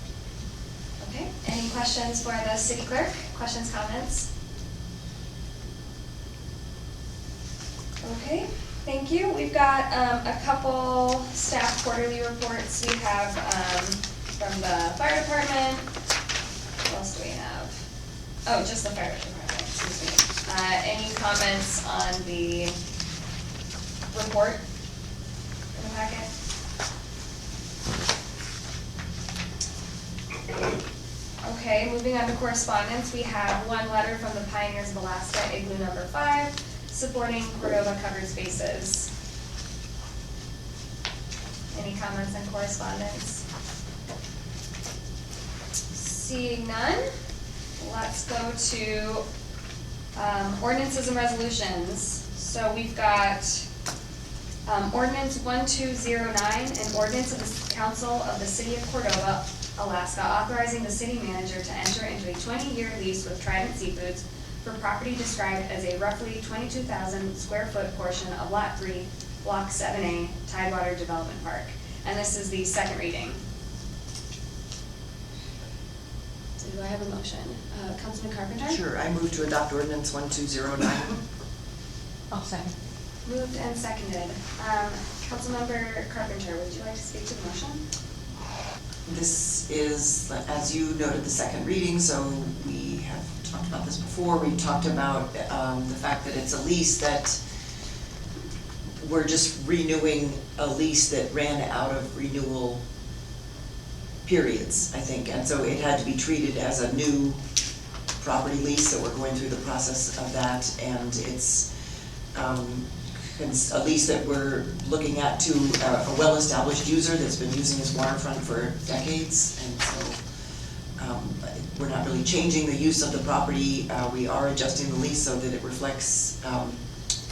Okay, any questions for the city clerk? Questions, comments? Okay, thank you. We've got a couple staff quarterly reports. We have from the fire department. What else do we have? Oh, just the fire department, excuse me. Any comments on the report in the packet? Okay, moving on to correspondence, we have one letter from the Pioneers of Alaska, Igloo number 5, supporting Cordova covered spaces. Any comments on correspondence? Seeing none, let's go to ordinances and resolutions. So we've got ordinance 1209, an ordinance of the council of the city of Cordova, Alaska, authorizing the city manager to enter into a 20-year lease with Trident Seafoods for property described as a roughly 22,000 square foot portion of Lot 3, Block 7A, Tidewater Development Park. And this is the second reading. So do I have a motion? Councilman Carpenter? Sure, I move to adopt ordinance 1209. I'll second. Moved and seconded. Councilmember Carpenter, would you like to speak to the motion? This is, as you noted, the second reading, so we have talked about this before. We talked about the fact that it's a lease that we're just renewing a lease that ran out of renewal periods, I think. And so it had to be treated as a new property lease, so we're going through the process of that. And it's a lease that we're looking at to a well-established user that's been using this waterfront for decades. And so we're not really changing the use of the property. We are adjusting the lease so that it reflects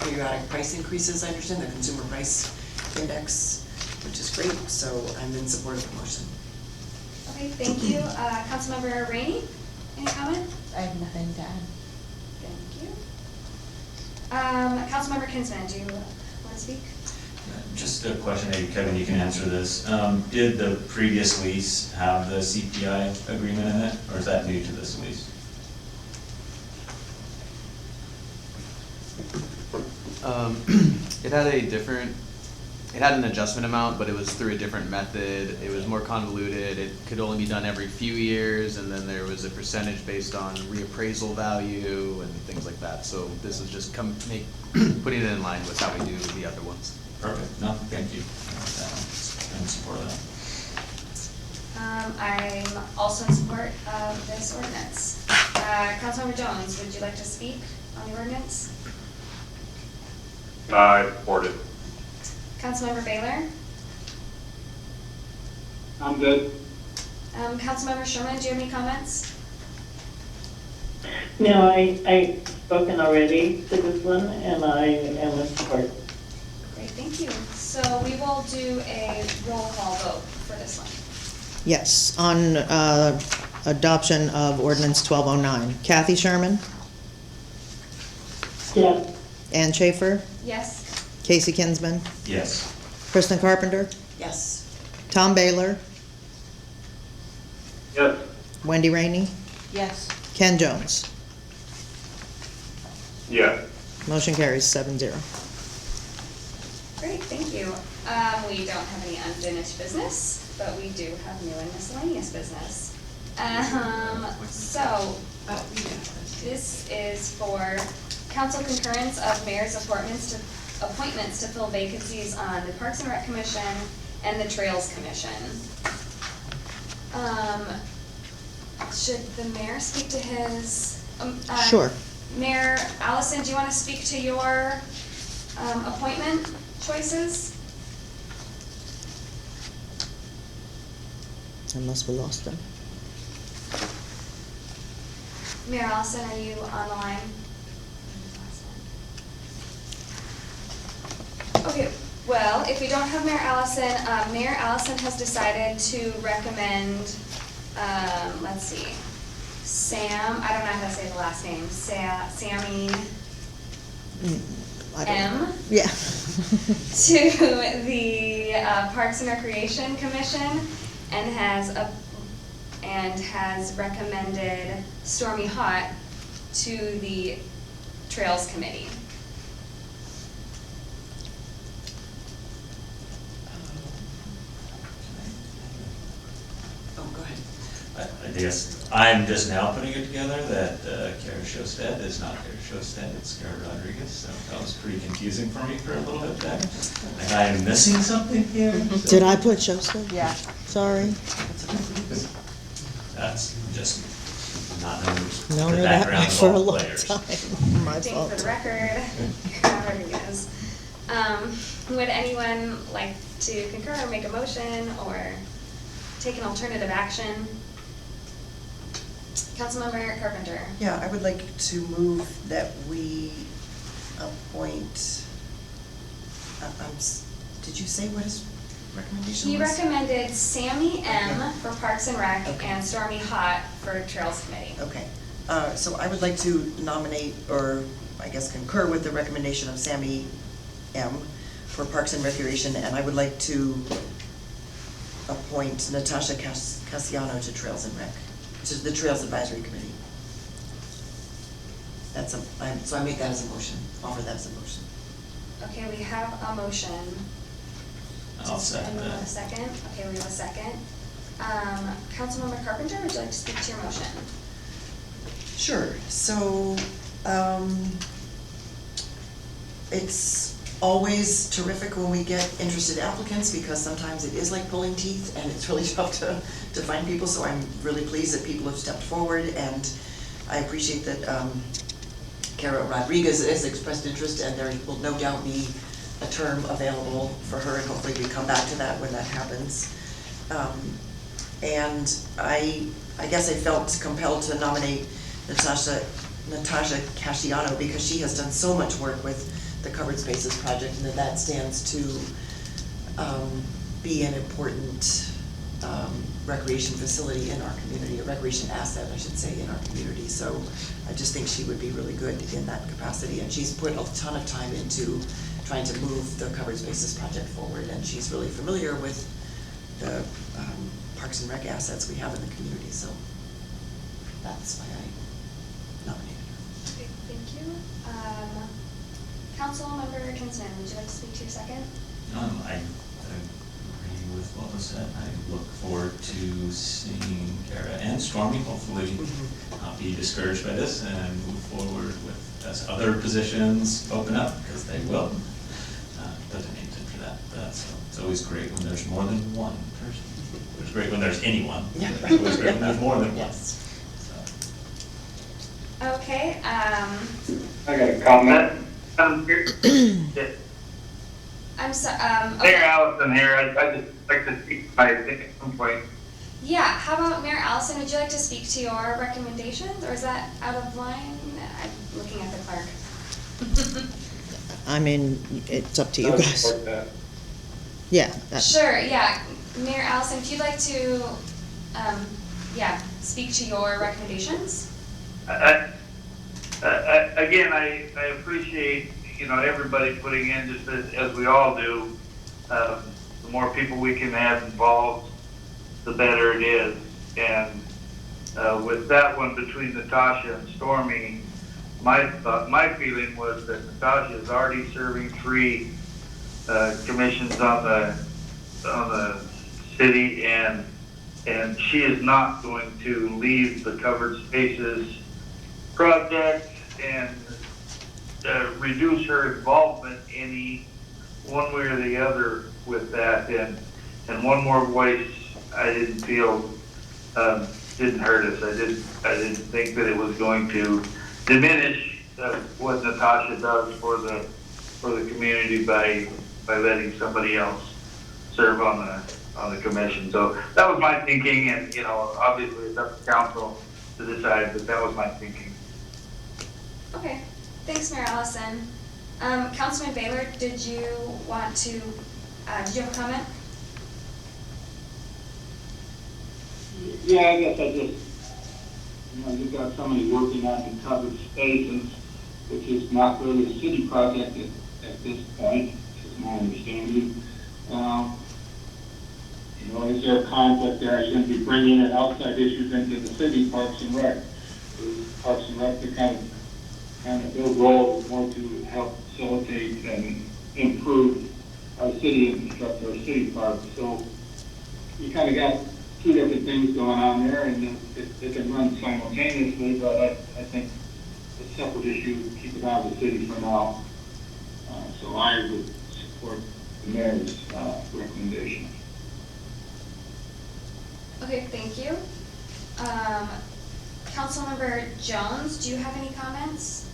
periodic price increases, I understand, the consumer price index, which is great. So I'm in support of the motion. Okay, thank you. Councilmember Rainey, any comment? I have nothing to add. Thank you. Councilmember Kinsman, do you want to speak? Just a question, maybe Kevin, you can answer this. Did the previous lease have the CPI agreement in it, or is that new to this lease? It had a different, it had an adjustment amount, but it was through a different method. It was more convoluted. It could only be done every few years, and then there was a percentage based on reappraisal value and things like that. So this is just putting it in line with how we do the other ones. Perfect, no, thank you. I'm in support of that. I'm also in support of this ordinance. Councilmember Jones, would you like to speak on the ordinance? I support it. Councilmember Baylor? I'm good. Councilmember Sherman, do you have any comments? No, I spoken already to this one, and I am in support. Great, thank you. So we will do a roll call vote for this one. Yes, on adoption of ordinance 1209. Kathy Sherman? Yes. Ann Schaefer? Yes? Casey Kinsman? Yes. Kristen Carpenter? Yes. Tom Baylor? Yes. Wendy Rainey? Yes. Ken Jones? Yeah. Motion carries 7-0. Great, thank you. We don't have any unfinished business, but we do have new and miscellaneous business. So, this is for council concurrence of mayor's appointments to fill vacancies on the Parks and Rec Commission and the Trails Commission. Should the mayor speak to his? Sure. Mayor Allison, do you want to speak to your appointment choices? Unless we lost them. Mayor Allison, are you on the line? Okay, well, if we don't have Mayor Allison has decided to recommend, let's see, Sam, I don't know how to say the last name, Sammy I don't know. M. Yeah. To the Parks and Recreation Commission and has recommended Stormy Hott to the Trails Committee. Oh, go ahead. I guess I'm just now putting it together that Kara Shosted is not Kara Shosted, it's Kara Rodriguez, so that was pretty confusing for me for a little bit there. Like I am missing something here. So Did I put Joseph? Yeah. Sorry. That's just not knowing Known the her that background way of for a all long players. time. My Acting fault. for the record, Kara Rodriguez. Would anyone like to concur or make a motion or take an alternative action? Councilmember Carpenter. Yeah, I would like to move that we appoint, did you say what his recommendation He was? recommended Sammy M. Okay. for Parks and Rec Okay. and Stormy Hott for Trails Committee. Okay, so I would like to nominate, or I guess concur with the recommendation of Sammy M. for Parks and Recreation, and I would like to appoint Natasha Cassiano to Trails and Rec, to the Trails Advisory Committee. So I make that as a motion, offer that as a motion. Okay, we have a motion. I'll second Anyone want a that. second? Okay, we have a second. Councilmember Carpenter, would you like to speak to your motion? Sure, so, it's always terrific when we get interested applicants, because sometimes it is like pulling teeth, and it's really tough to find people, so I'm really pleased that people have stepped forward, and I appreciate that, Kara Rodriguez has expressed interest, and there will no doubt be a term available for her, and hopefully we come back to that when that happens. And I guess I felt compelled to nominate Natasha Casciano, because she has done so much work with the Covered Spaces project, and that stands to be an important recreation facility in our community, a recreation asset, I should say, in our community. So I just think she would be really good in that capacity, and she's put a ton of time into trying to move the Covered Spaces project forward, and she's really familiar with the Parks and Rec assets we have in the community, so that's why I nominated her. Okay, thank you. Councilmember Kinsman, would you like to speak to your second? I agree with what was said. I look forward to seeing Kara and Stormy hopefully not be discouraged by this and move forward with, as other positions open up, because they will. Designated for that. So it's always great when there's more than one person. It's great when there's anyone. Yeah. It's always great when there's more than one. Yes. So. Okay, I got a comment. I'm so, Mayor okay. Allison here, I'd just like to speak my opinion at some point. Yeah, how about Mayor Allison, would you like to speak to your recommendations, or is that out of line? I'm looking at the clerk. I mean, it's up to you guys. Yeah. Sure, yeah. Mayor Allison, if you'd like to, speak to your recommendations? Again, I appreciate, everybody putting in, just as we all do. The more people we can have involved, the better it is. And with that one between Natasha and Stormy, my feeling was that Natasha is already serving 3 commissions on the city, and she is not going to leave the covered spaces project and reduce her involvement any one way or the other with that. And one more voice, I didn't feel didn't hurt us. I didn't think that it was going to diminish what Natasha does for the community by letting somebody else serve on the commission. So that was my thinking, and obviously it's up to council to decide, but that was my thinking. Okay, thanks, Mayor Allison. Councilman Baylor, did you have a comment? Yeah, I guess I just, you've got somebody working on the covered spaces, which is not really a city project at this point, is my understanding. Is there a conflict there? Are you going to be bringing in outside issues into the city Parks and Rec? Parks and Rec, the kind of their role is more to help facilitate and improve our city infrastructure, our city parks. So you kind of got 2 different things going on there, and it can run simultaneously, but I think it's a separate issue, keep it out of the city for now. So I would support the mayor's recommendation. Okay, thank you. Councilmember Jones, do you have any comments?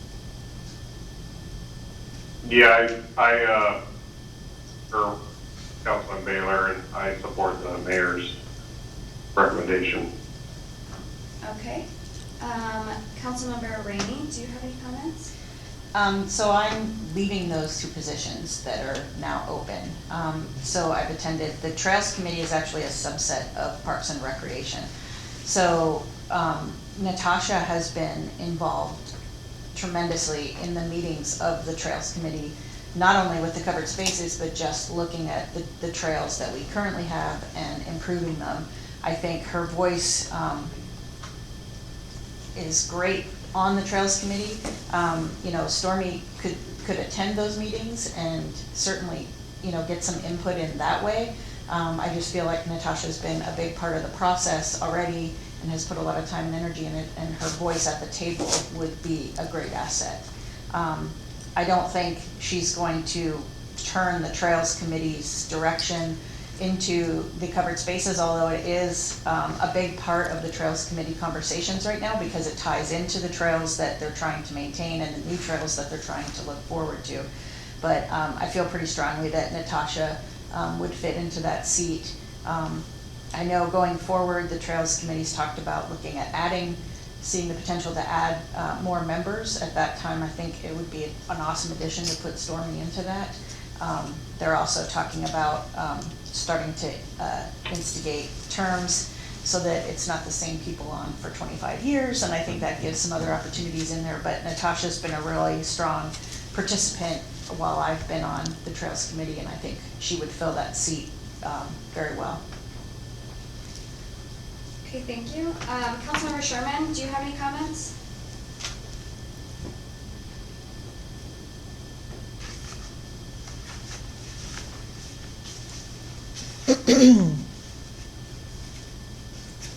Yeah, I or Councilman Baylor, and I support the mayor's recommendation. Okay. Councilmember Rainey, do you have any comments? So I'm leaving those 2 positions that are now open. So I've attended, the Trails Committee is actually a subset of Parks and Recreation. So Natasha has been involved tremendously in the meetings of the Trails Committee, not only with the covered spaces, but just looking at the trails that we currently have and improving them. I think her voice is great on the Trails Committee. Stormy could attend those meetings and certainly, get some input in that way. I just feel like Natasha's been a big part of the process already and has put a lot of time and energy in it, and her voice at the table would be a great asset. I don't think she's going to turn the Trails Committee's direction into the covered spaces, although it is a big part of the Trails Committee conversations right now, because it ties into the trails that they're trying to maintain and the new trails that they're trying to look forward to. But I feel pretty strongly that Natasha would fit into that seat. I know going forward, the Trails Committee's talked about looking at seeing the potential to add more members. At that time, I think it would be an awesome addition to put Stormy into that. They're also talking about starting to instigate terms so that it's not the same people on for 25 years, and I think that gives some other opportunities in there. But Natasha's been a really strong participant while I've been on the Trails Committee, and I think she would fill that seat very well. Okay, thank you. Councilmember Sherman, do you have any comments?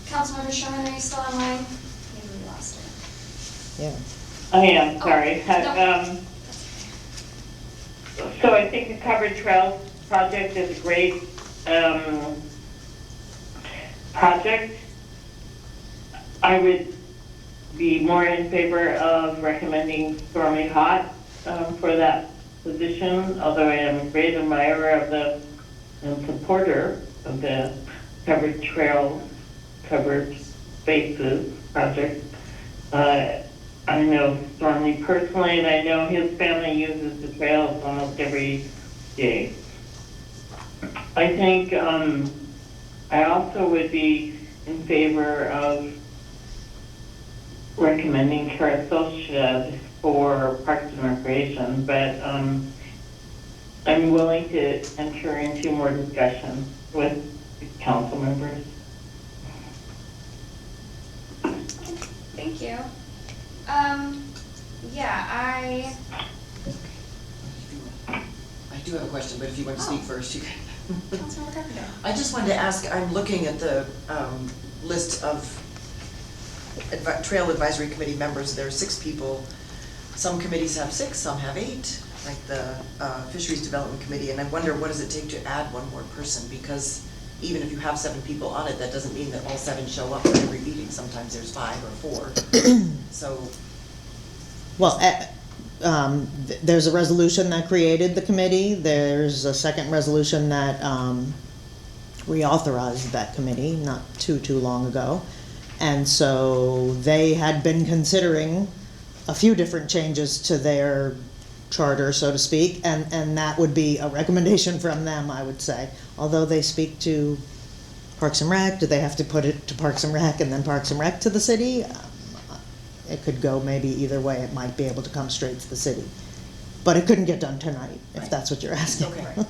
Councilmember Sherman, are you still online? Maybe we lost her. Yeah. I am, sorry. no. So I think the covered trails project is a great, project. I would be more in favor of recommending Stormy Hot, for that position, although I am a great admirer of the, and supporter of the covered trails, covered spaces project. I know Stormy personally, and I know his family uses the trails almost every day. I think, I also would be in favor of recommending Carousel Shed for Parks and Recreation, but, I'm willing to enter into more discussion with council members. Thank you. Yeah, I do have a question, but if you want to speak first, you can. Councilmember Carpenter. I just wanted to ask, I'm looking at the list of Trail Advisory Committee members. There are 6 people. Some committees have 6, some have 8, like the Fisheries Development Committee, and I wonder what does it take to add one more person, because even if you have 7 people on it, that doesn't mean that all 7 show up at every meeting. Sometimes there's 5 or 4. So. Well, there's a resolution that created the committee. There's a second resolution that reauthorized that committee not too long ago. And so they had been considering a few different changes to their charter, so to speak, and that would be a recommendation from them, I would say. Although they speak to Parks and Rec, do they have to put it to Parks and Rec and then Parks and Rec to the city? It could go maybe either way. It might be able to come straight to the city. But it couldn't get done tonight, if Right. that's what you're asking. Okay.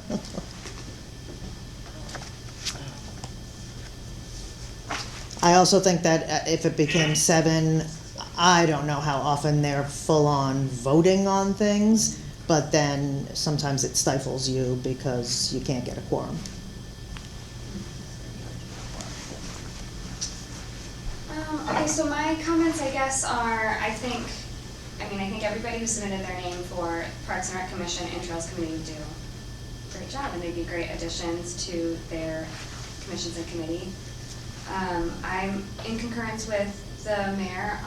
I also think that if it became 7, I don't know how often they're full-on voting on things, but then sometimes it stifles you because you can't get a quorum. Okay, so my comments, I guess, are, I think everybody who submitted their name for Parks and Rec Commission and Trails Committee would do a great job, and they'd be great additions to their commissions and committee. I'm in concurrence with the mayor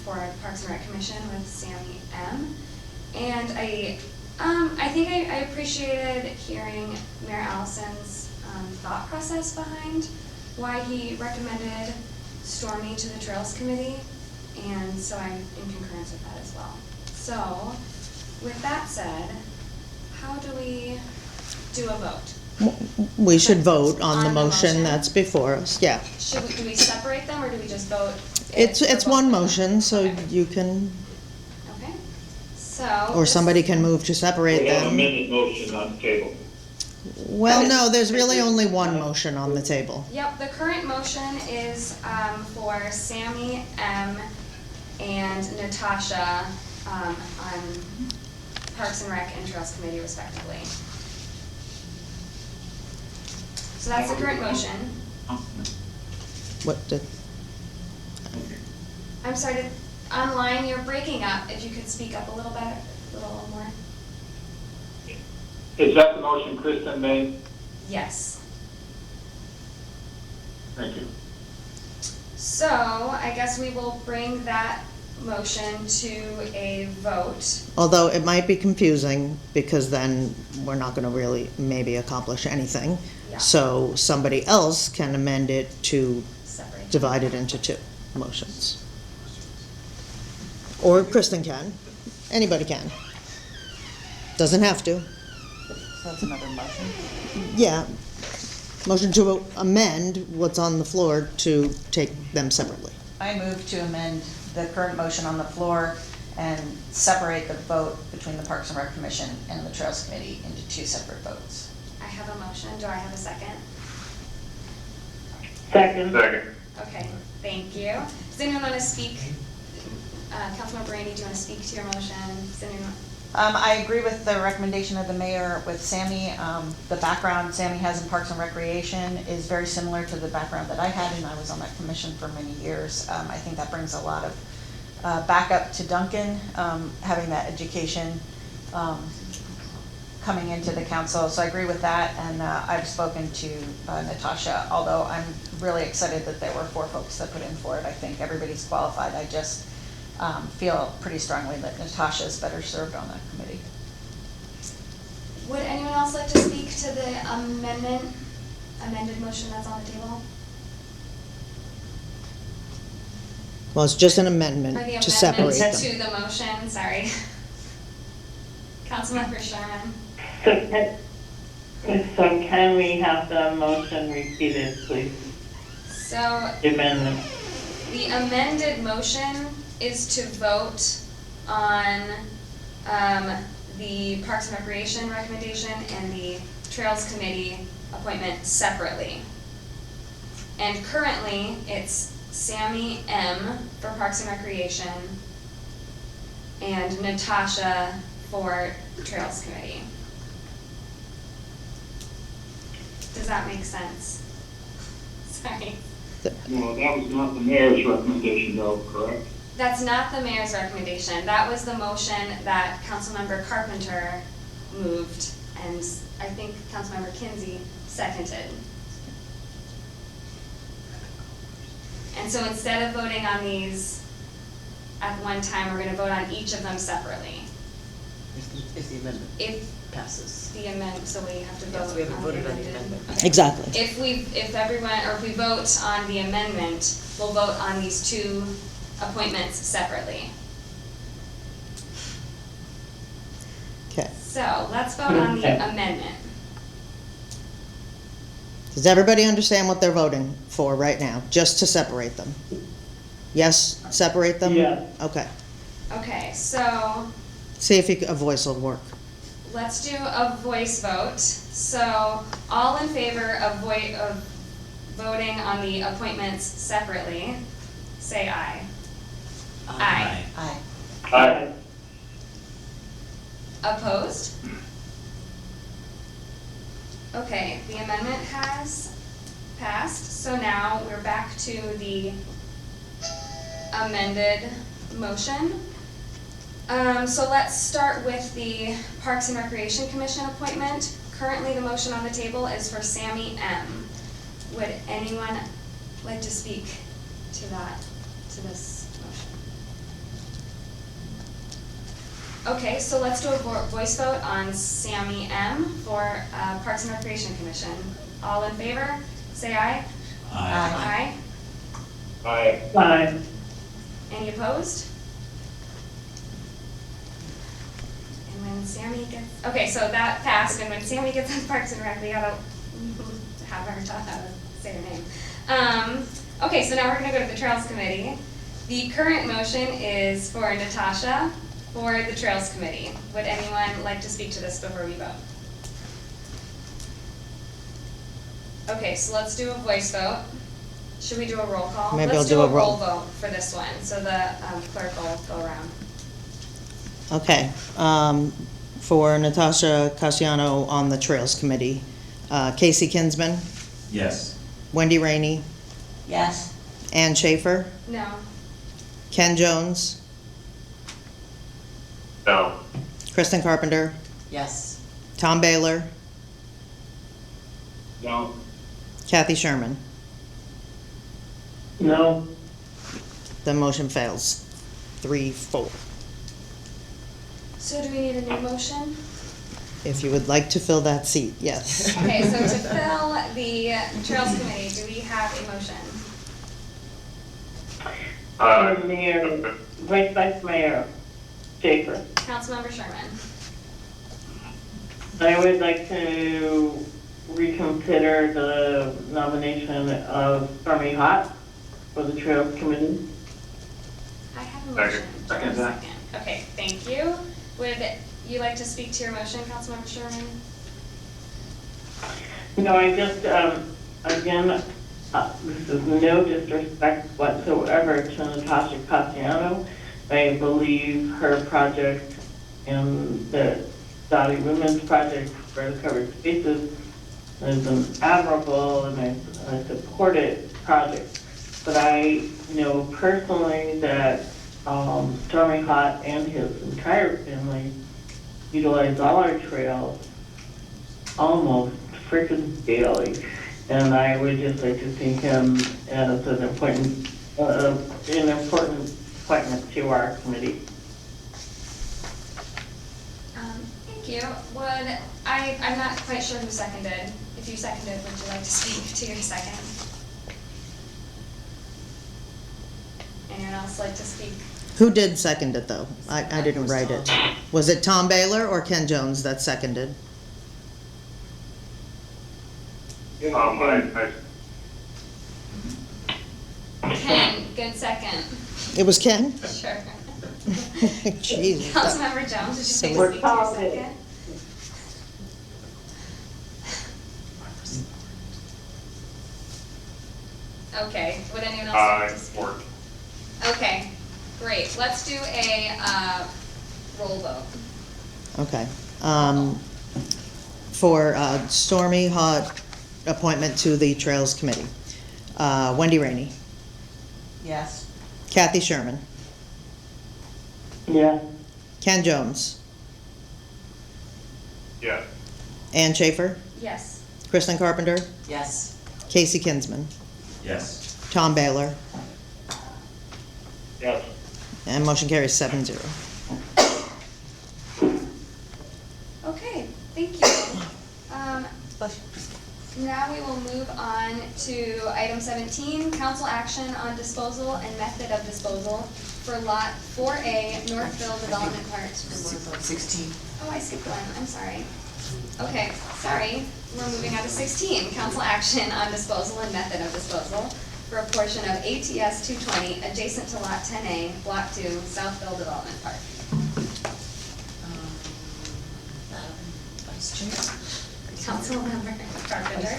for Parks and Rec Commission with Sammy M. And I think I appreciated hearing Mayor Allison's thought process behind why he recommended Stormy to the Trails Committee, and so I'm in concurrence with that as well. So, with that said, how do we do a vote? We should vote on the On the motion motion? that's before us, yeah. Do we separate them, or do we just vote? It's for both one of them? motion, so Okay. you can, Okay, so. or somebody can move to separate We have an them. amended motion on the table. Well, no, there's really only one motion on the table. Yep, the current motion is for Sammy M. and Natasha on Parks and Rec and Trails Committee respectively. So that's the current motion. What did, I'm sorry, online you're breaking up. If you could speak up a little better, a little more. Is that the motion Kristen made? Yes. Thank you. So I guess we will bring that motion to a vote. although it might be confusing, because then we're not gonna really maybe accomplish anything. Yeah. So somebody else can amend it to Separate. divide it into 2 motions. Or Kristen can, anybody can. Doesn't have to. So that's another motion. Yeah, motion to amend what's on the floor to take them separately. I move to amend the current motion on the floor and separate the vote between the Parks and Rec Commission and the Trails Committee into 2 separate votes. I have a motion. Do I have a second? Second. Second. Okay, thank you. Does anyone want to speak? Councilmember Brandy, do you want to speak to your motion? Does anyone? I agree with the recommendation of the mayor with Sammy. The background Sammy has in Parks and Recreation is very similar to the background that I had, and I was on that commission for many years. I think that brings a lot of backup to Duncan, having that education coming into the council. So I agree with that, and I've spoken to Natasha, although I'm really excited that there were 4 folks that put in for it. I think everybody's qualified. I just feel pretty strongly that Natasha is better served on that committee. Would anyone else like to speak to the amended motion that's on the table? Well, it's just an Or amendment the to separate amendment them. to the motion, sorry. Councilmember Sherman. So can we have the motion repeated, please? So The amendment. the amended motion is to vote on the Parks and Recreation recommendation and the Trails Committee appointment separately. And currently, it's Sammy M. for Parks and Recreation and Natasha for Trails Committee. Does that make sense? Sorry. Well, that was not the mayor's recommendation though, correct? That's not the mayor's recommendation. That was the motion that Councilmember Carpenter moved, and I think Councilmember Kinsey seconded. And so instead of voting on these at one time, we're gonna vote on each of them separately. If the amendment If passes. the amendment, so we have to vote Yes, we haven't on voted the on the amended. amendment. Okay. Exactly. If we vote on the amendment, we'll vote on these 2 appointments separately. Okay. So let's vote on the amendment. Does everybody understand what they're voting for right now? Just to separate them? Yes, separate them? Yes. Okay. Okay, so See if a voice will work. let's do a voice vote. So all in favor of voting on the appointments separately, say aye. Aye. Aye. Aye. Opposed? Okay, the amendment has passed, so now we're back to the amended motion. So let's start with the Parks and Recreation Commission appointment. Currently, the motion on the table is for Sammy M. Would anyone like to speak to this motion? Okay, so let's do a voice vote on Sammy M. for Parks and Recreation Commission. All in favor, say aye. Aye. Aye. Aye. Aye. Any opposed? And when Sammy gets, okay, so that passed, and when Sammy gets on Parks and Rec, we gotta have her taught how to say her name. Okay, so now we're gonna go to the Trails Committee. The current motion is for Natasha for the Trails Committee. Would anyone like to speak to this before we vote? Okay, so let's do a voice vote. Should we do a roll call? Maybe Let's I'll do a roll roll. vote for this one, so the clerk will go around. Okay. For Natasha Cassiano on the Trails Committee, Casey Kinsman, Yes. Wendy Rainey, Yes. Ann Schaefer, No. Ken Jones, No. Kristen Carpenter, Yes. Tom Baylor, No. Kathy Sherman. No. The motion fails. 3-4. So do we need a new motion? If you would like to fill that seat, yes. Okay, so to fill the Trails Committee, do we have a motion? Mayor, Vice Mayor Schaefer. Councilmember Sherman. I would like to reconsider the nomination of Stormy Hott for the Trails Committee. I have a motion. Second. Do I have a second? Okay, thank you. Would you like to speak to your motion, Councilmember Sherman? No, I just, again, this is no disrespect whatsoever to Natasha Cassiano. I believe her project and the Saudi Women's Project for the Covered Spaces is an admirable and I support it project. But I know personally that Stormy Hot and his entire family utilize all our trails almost freaking daily. And I would just like to thank him as an important appointment to our committee. Thank you. I'm not quite sure who seconded. If you seconded, would you like to speak to your second? Anyone else like to speak? Who did second it, though? I didn't write it. Was it Tom Baylor or Ken Jones that seconded? Ken, good second. It was Ken? Sure. Jeez. Councilmember Jones, did you say We're speak to your calling it. second? Okay, would anyone else like to speak? Support. Okay, great. Let's do a roll vote. Okay. For Stormy Hot appointment to the Trails Committee. Wendy Rainey, Yes. Kathy Sherman, Yeah. Ken Jones, Yes. Ann Schaefer, Yes. Kristen Carpenter, Yes. Casey Kinsman, Yes. Tom Baylor, Yes. and motion carries 7-0. Okay, thank you. Now we will move on to item 17, council action on disposal and method of disposal for lot 4A Northville Development Park. 16. Oh, I skipped one, I'm sorry. Okay, sorry. We're moving on to 16, council action on disposal and method of disposal for a portion of ATS 220 adjacent to lot 10A, block 2, Southville Development Park. Madam Vice Chair? Councilmember Carpenter.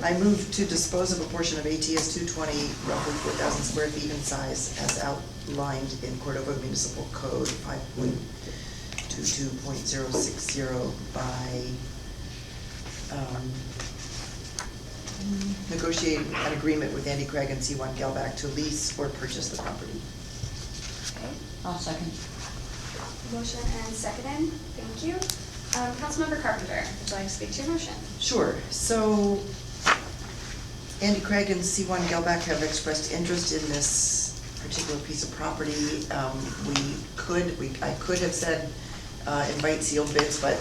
I move to dispose of a portion of ATS 220, roughly 4,000 square feet in size, as outlined in Cordova Municipal Code 5.22.060 by negotiating an agreement with Andy Craig and C1 Gelback to lease or purchase the property. Okay, I'll second. motion and seconded, thank you. Councilmember Carpenter, would you like to speak to your motion? Sure, so Andy Craig and C1 Gelback have expressed interest in this particular piece of property. I could have said invite sealed bids, but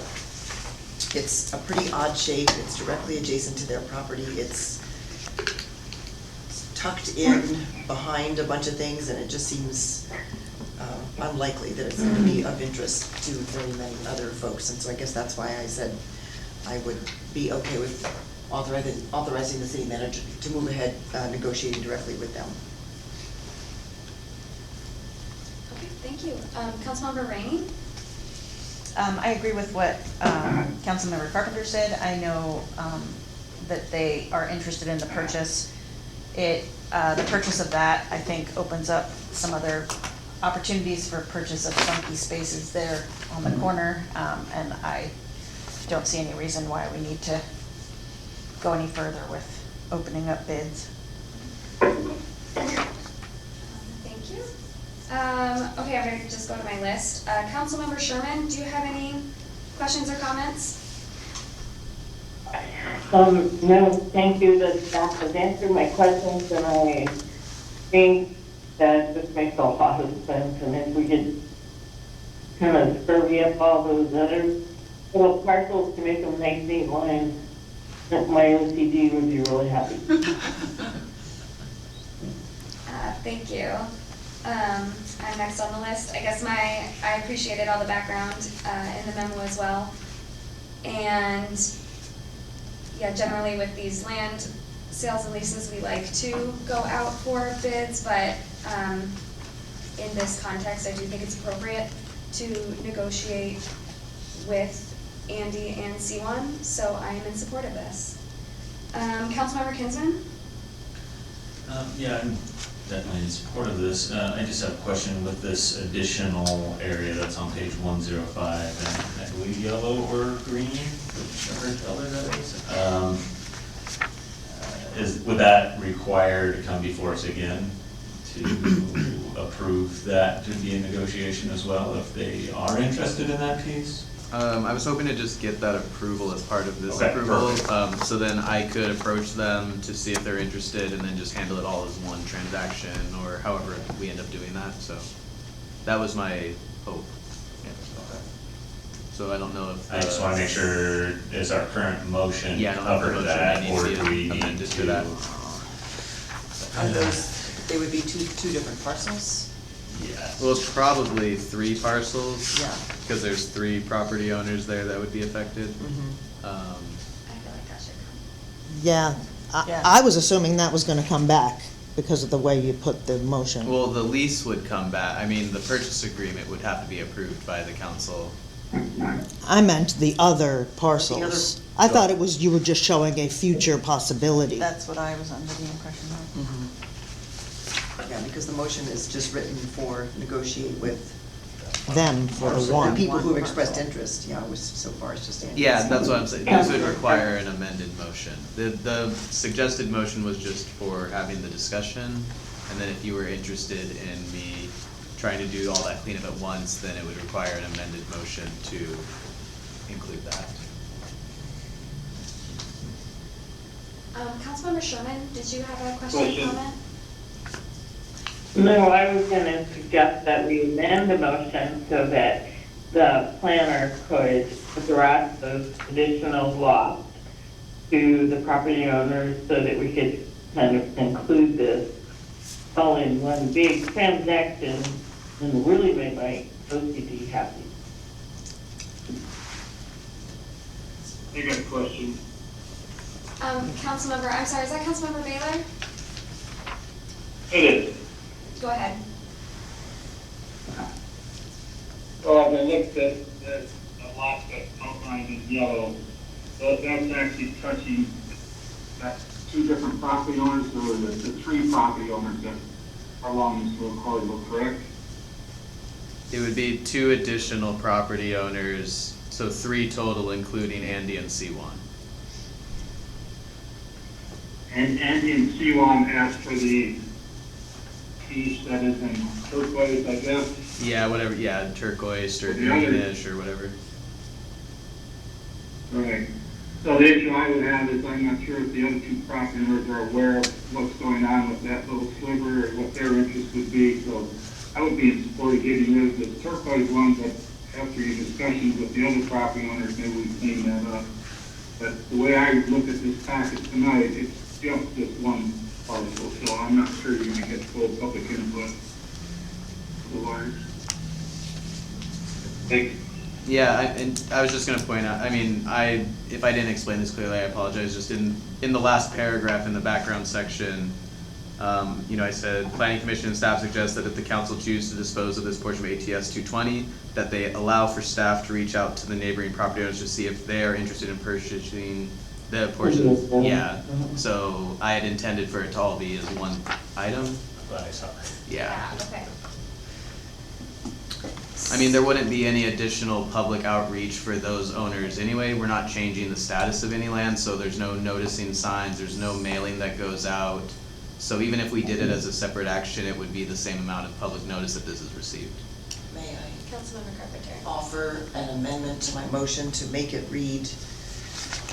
it's a pretty odd shape. It's directly adjacent to their property. It's tucked in behind a bunch of things, and it just seems unlikely that it's going to be of interest to very many other folks. And so I guess that's why I said I would be okay with authorizing the city manager to move ahead negotiating directly with them. Okay, thank you. Councilmember Rainey? I agree with what Councilmember Carpenter said. I know that they are interested in the purchase. The purchase of that, I think, opens up some other opportunities for purchase of funky spaces there on the corner, and I don't see any reason why we need to go any further with opening up bids. Thank you. Okay, I'm gonna just go to my list. Councilmember Sherman, do you have any questions or comments? No, thank you, the staff has answered my questions, and I think that this makes a lot of sense, and if we could kind of survey up all those other little parcels to make them nice, neat lines, my OCD would be really happy. Thank you. I'm next on the list. I guess I appreciated all the background in the memo as well. And yeah, generally with these land sales and leases, we like to go out for bids, but in this context, I do think it's appropriate to negotiate with Andy and C1, so I am in support of this. Councilmember Kinsman? Yeah, I'm definitely in support of this. I just have a question with this additional area that's on page 105, and I believe yellow or green, whichever color that is. Would that require to come before us again to approve that to be in negotiation as well, if they are interested in that piece? I was hoping to just get that approval as part of this Okay, approval, perfect. so then I could approach them to see if they're interested and then just handle it all as one transaction, or however we end up doing that, so that was my hope. So I don't know if. I just wanna make sure, is our current motion Yeah, I don't know if the cover motion that, needs or to be do we need amended to? to that. Are those, they would be two different parcels? Yes. Well, it's probably 3 parcels. Yeah. Because there's 3 property owners there that would be affected. Mm-hmm. I feel like that should come. Yeah, Yeah. I was assuming that was gonna come back because of the way you put the motion. Well, the lease would come back, I mean, the purchase agreement would have to be approved by the council. I meant the other parcels. I thought it was, you were just showing a future possibility. That's what I was under the impression of. Mm-hmm. Yeah, because the motion is just written for negotiate with Them for the the one. people who One expressed parcel. interest, yeah, it was, so far it's just Andy. Yeah, that's what I'm saying, this would require an amended motion. The suggested motion was just for having the discussion, and then if you were interested in me trying to do all that cleanup at once, then it would require an amended motion to include that. Councilmember Sherman, did you have a question or Question. comment? No, I was gonna suggest that we amend the motion so that the planner could address those additional lots to the property owners so that we could kind of include this all in one big transaction and really make my OCD happy. I got a question. Councilmember, I'm sorry, is that Councilmember Baylor? It is. Go ahead. Well, I looked at the lot that's outlined in yellow, so that's actually touching that 2 different property owners, or the 3 property owners that are along this little corridor, correct? It would be 2 additional property owners, so 3 total, including Andy and C1. And Andy and C1 asked for the piece that is in turquoise, I guess. Yeah, whatever, yeah, turquoise or The other- greenish or whatever. Right. So the issue I would have is I'm not sure if the other 2 property owners are aware of what's going on with that little sliver or what their interest would be. So I would be in support of getting rid of the turquoise one, but after your discussions with the other property owners, maybe we clean that up. But the way I look at this package tonight, it's just this one parcel, so I'm not sure you're gonna get full public input. The lawyers. Thanks. Yeah, and I was just gonna point out, I mean, if I didn't explain this clearly, I apologize, just in the last paragraph in the background section, I said, planning commission and staff suggest that if the council choose to dispose of this portion of ATS 220, that they allow for staff to reach out to the neighboring property owners to see if they are interested in purchasing the portion. Yeah, so I had intended for it to all be as one item, I'm glad I saw that. yeah. Okay. I mean, there wouldn't be any additional public outreach for those owners anyway. We're not changing the status of any land, so there's no noticing signs, there's no mailing that goes out. So even if we did it as a separate action, it would be the same amount of public notice that this is received. May I Councilmember Carpenter. offer an amendment to my motion to make it read,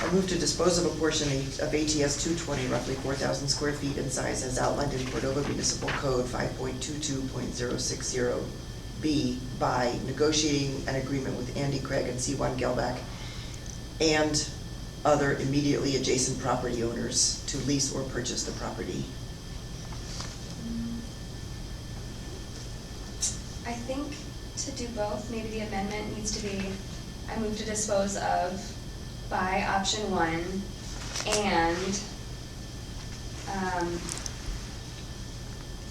I move to dispose of a portion of ATS 220, roughly 4,000 square feet in size as outlined in Cordova Municipal Code 5.22.060B by negotiating an agreement with Andy Craig and C1 Gelbach and other immediately adjacent property owners to lease or purchase the property. I think to do both, maybe the amendment needs to be, I move to dispose of by option 1 and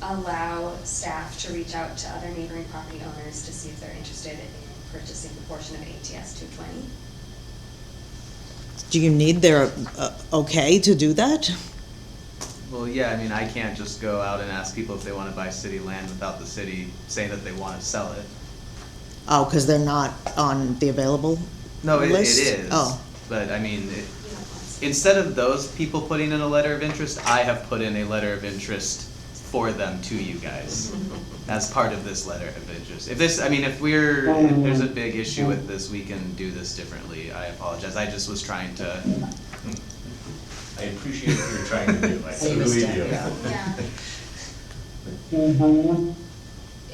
allow staff to reach out to other neighboring property owners to see if they're interested in purchasing the portion of ATS 220. Do you need their okay to do that? Well, yeah, I mean, I can't just go out and ask people if they wanna buy city land without the city saying that they wanna sell it. Oh, because they're not on the available No, it list? is. Oh, But I mean, instead of those people putting in a letter of interest, I have put in a letter of interest for them to you guys as part of this letter of interest. If this, I mean, if there's a big issue with this, we can do this differently. I apologize. I just was trying to. I appreciate what you're trying to do, I Save us truly time, do. yeah. Yeah.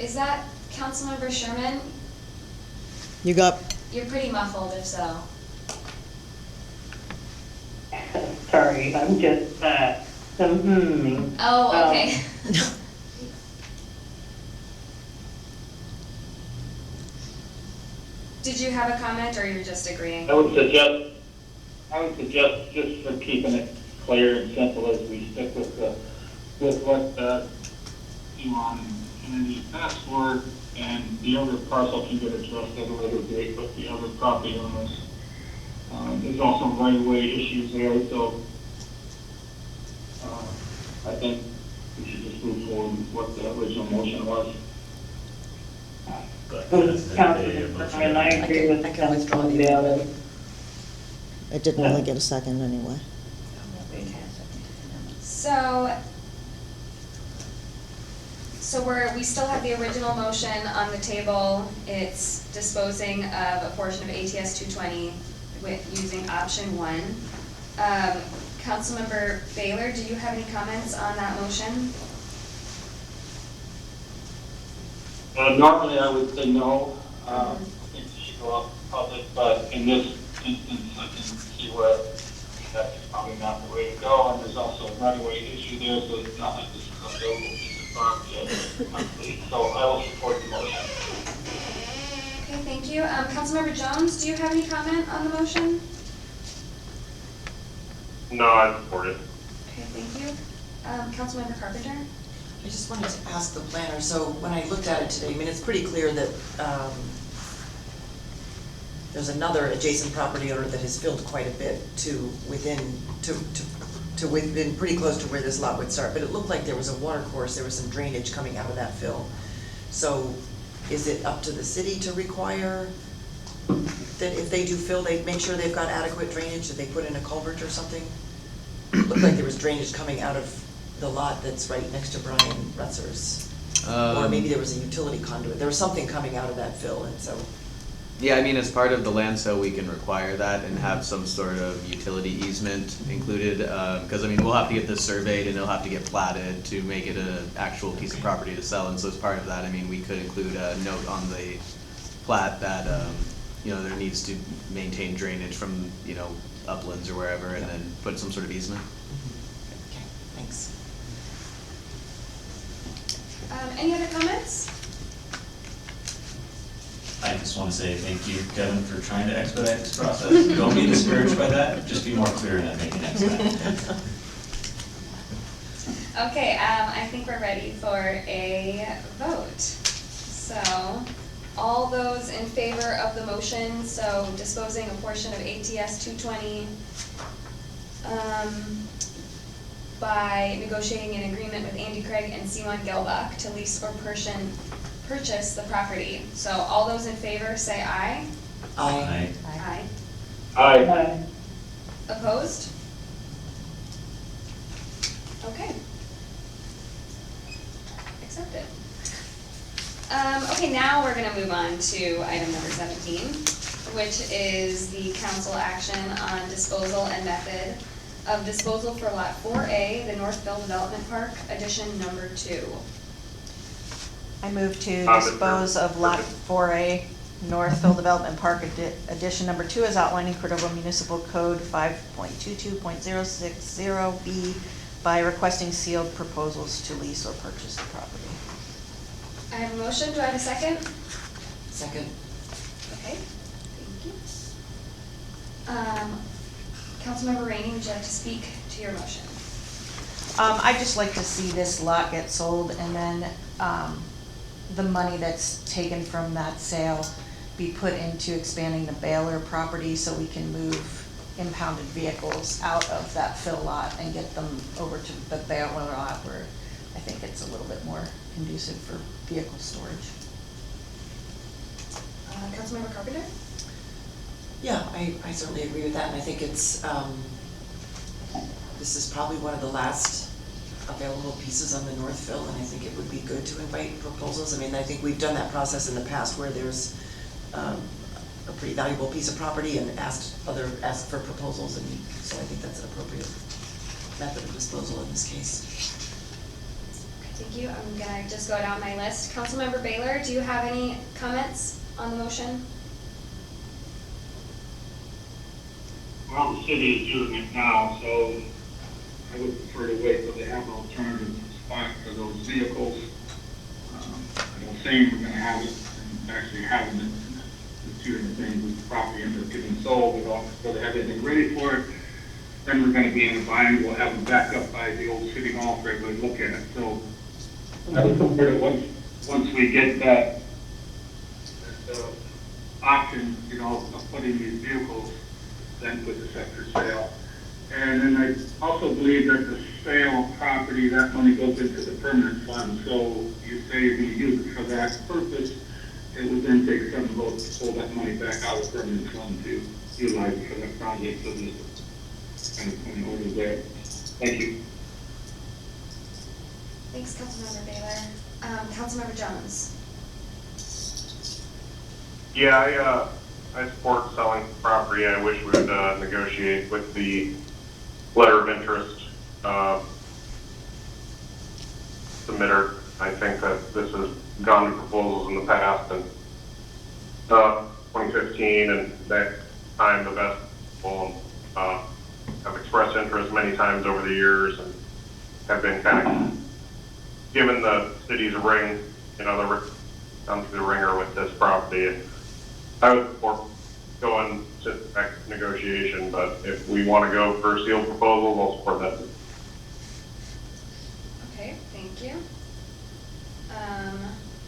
Is that Councilmember Sherman? you got, You're pretty muffled if so. Sorry, I'm just, Oh, okay. Did you have a comment or you're just agreeing? I would suggest just for keeping it clear and simple as we stick with what, Elon and the password and the other parcel can get addressed at a later date with the other property owners. There's also right-of-way issues there, so, I think we should just move forward with what the original motion was. But Councilman, I agree with I can withdraw the the other. it didn't really get a second anyway. So we still have the original motion on the table. It's disposing of a portion of ATS 220 with using option 1. Councilmember Baylor, do you have any comments on that motion? Normally I would say no, I think it should go out to public, but in this instance, I can see where that's probably not the way to go, and there's also a right-of-way issue there, so it's not like this is a buildable piece of property, so I will support the motion. Okay, thank you. Councilmember Jones, do you have any comment on the motion? No, I support it. Okay, thank you. Councilmember Carpenter? I just wanted to ask the planner, so when I looked at it today, I mean, it's pretty clear that, there's another adjacent property owner that has filled quite a bit within pretty close to where this lot would start, but it looked like there was a water course, there was some drainage coming out of that fill. So is it up to the city to require that if they do fill, they make sure they've got adequate drainage, that they put in a culvert or something? It looked like there was drainage coming out of the lot that's right next to Brian Rutzer's. Or maybe there was a utility conduit, there was something coming out of that fill, and so. Yeah, I mean, as part of the land sale, we can require that and have some sort of utility easement included, because I mean, we'll have to get this surveyed and it'll have to get platted to make it an actual piece of property to sell, and so as part of that, I mean, we could include a note on the plat that, there needs to maintain drainage from, uplands or wherever, and then put some sort of easement. Okay, thanks. Any other comments? I just want to say thank you, Kevin, for trying to expedite this process. Don't be discouraged by that, just be more clear in that maybe next time. Okay, I think we're ready for a vote. So, all those in favor of the motion, so disposing a portion of ATS 220 by negotiating an agreement with Andy Craig and Simon Gelbach to lease or purchase the property. So all those in favor say aye. Aye. Aye. Aye. Opposed? Okay. Accepted. Okay, now we're gonna move on to item number 17, which is the council action on disposal and method of disposal for Lot 4A, the Northville Development Park, addition number 2. I move to dispose of Lot 4A, Northville Development Park, addition number 2, as outlined in Cordova Municipal Code 5.22.060B, by requesting sealed proposals to lease or purchase the property. I have a motion, do I have a second? Second. Okay, thank you. Councilmember Rainey, would you like to speak to your motion? I'd just like to see this lot get sold, and then the money that's taken from that sale be put into expanding the Baylor property so we can move impounded vehicles out of that fill lot and get them over to the baler lot where I think it's a little bit more conducive for vehicle storage. Councilmember Carpenter? Yeah, I certainly agree with that, and I think it's, this is probably one of the last available pieces on the Northville, and I think it would be good to invite proposals. I mean, I think we've done that process in the past where there's a pretty valuable piece of property and asked for proposals, and so I think that's an appropriate method of disposal in this case. Okay, thank you. I'm gonna just go down my list. Councilmember Baylor, do you have any comments on the motion? Well, the city is using it now, so I would prefer to wait till they have an alternative spot for those vehicles. I don't think we're gonna have it, and actually having it, the two different things, with the property ends up getting sold, we don't really have anything ready for it. Then we're gonna be in a bind, we'll have them back up by the old city hall for everybody to look at it, so I would prefer to once we get that option, you know, of putting these vehicles, then put the set for sale. And then I also believe that the sale of property, that money goes into the permanent fund. So you say you're going to use it for that purpose, it would then take some vote to pull that money back out of the permanent fund to utilize it for that project. So just kind of point over there. Thank you. Thanks, Councilmember Baylor. Councilmember Jones? Yeah, I support selling property. I wish we would negotiate with the letter of interest submitter. I think that this has gone to proposals in the past, and 2015 and that time the best people have expressed interest many times over the years and have been kind of given the city's a ring, you know, down through the ringer with this property. And I would support going to next negotiation, but if we want to go for a sealed proposal, we'll support that. Okay, thank you.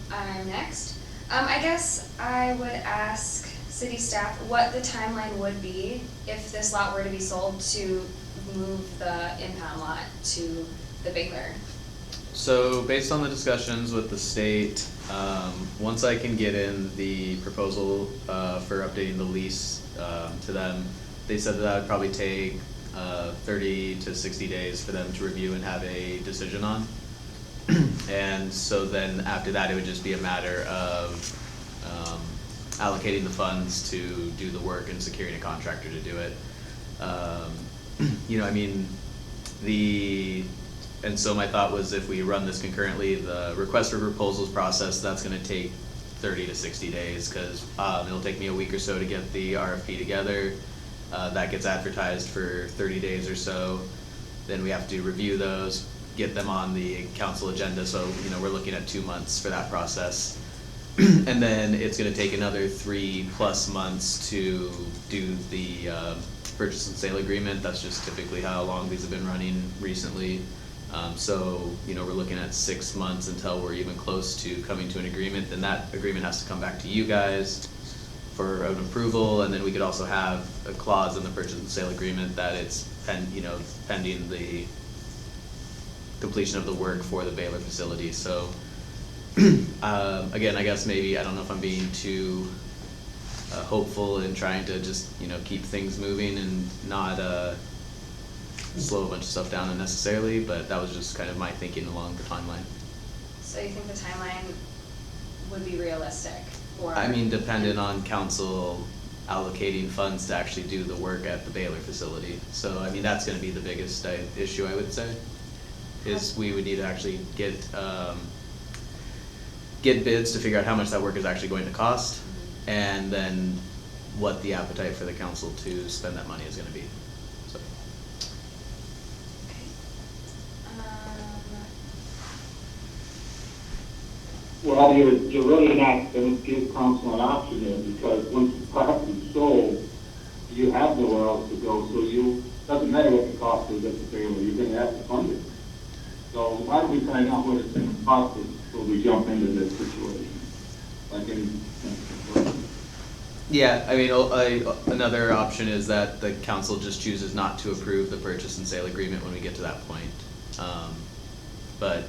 I'm next. I guess I would ask city staff what the timeline would be if this lot were to be sold to move the impound lot to the Baylor. So based on the discussions with the state, once I can get in the proposal for updating the lease to them, they said that would probably take 30 to 60 days for them to review and have a decision on. And so then after that, it would just be a matter of allocating the funds to do the work and securing a contractor to do it. You know, I mean, and so my thought was if we run this concurrently, the request for proposals process, that's gonna take 30 to 60 days, because it'll take me a week or so to get the RFP together. That gets advertised for 30 days or so. Then we have to review those, get them on the council agenda, so you know we're looking at 2 months for that process. And then it's gonna take another 3+ months to do the purchase and sale agreement. That's just typically how long these have been running recently. So, you know, we're looking at 6 months until we're even close to coming to an agreement. Then that agreement has to come back to you guys for an approval, and then we could also have a clause in the purchase and sale agreement that it's pending the completion of the work for the Baylor facility. So, again, I guess maybe, I don't know if I'm being too hopeful in trying to just, you know, keep things moving and not slow a bunch of stuff down unnecessarily, but that was just kind of my thinking along the timeline. So you think the timeline would be realistic? Or I mean, dependent on council allocating funds to actually do the work at the Baylor facility. So, I mean, that's gonna be the biggest issue, I would say, is we would need to actually get bids to figure out how much that work is actually going to cost, and then what the appetite for the council to spend that money is gonna be. So. Well, you're really not going to give council an option there, because once the property's sold, you have nowhere else to go, so doesn't matter what the cost is at the Baylor, you're going to have to fund it. So why don't we find out what it's going to cost us before we jump into this situation? Like Yeah, I mean, another option is that the council just chooses not to approve the purchase and sale agreement when we get to that point. But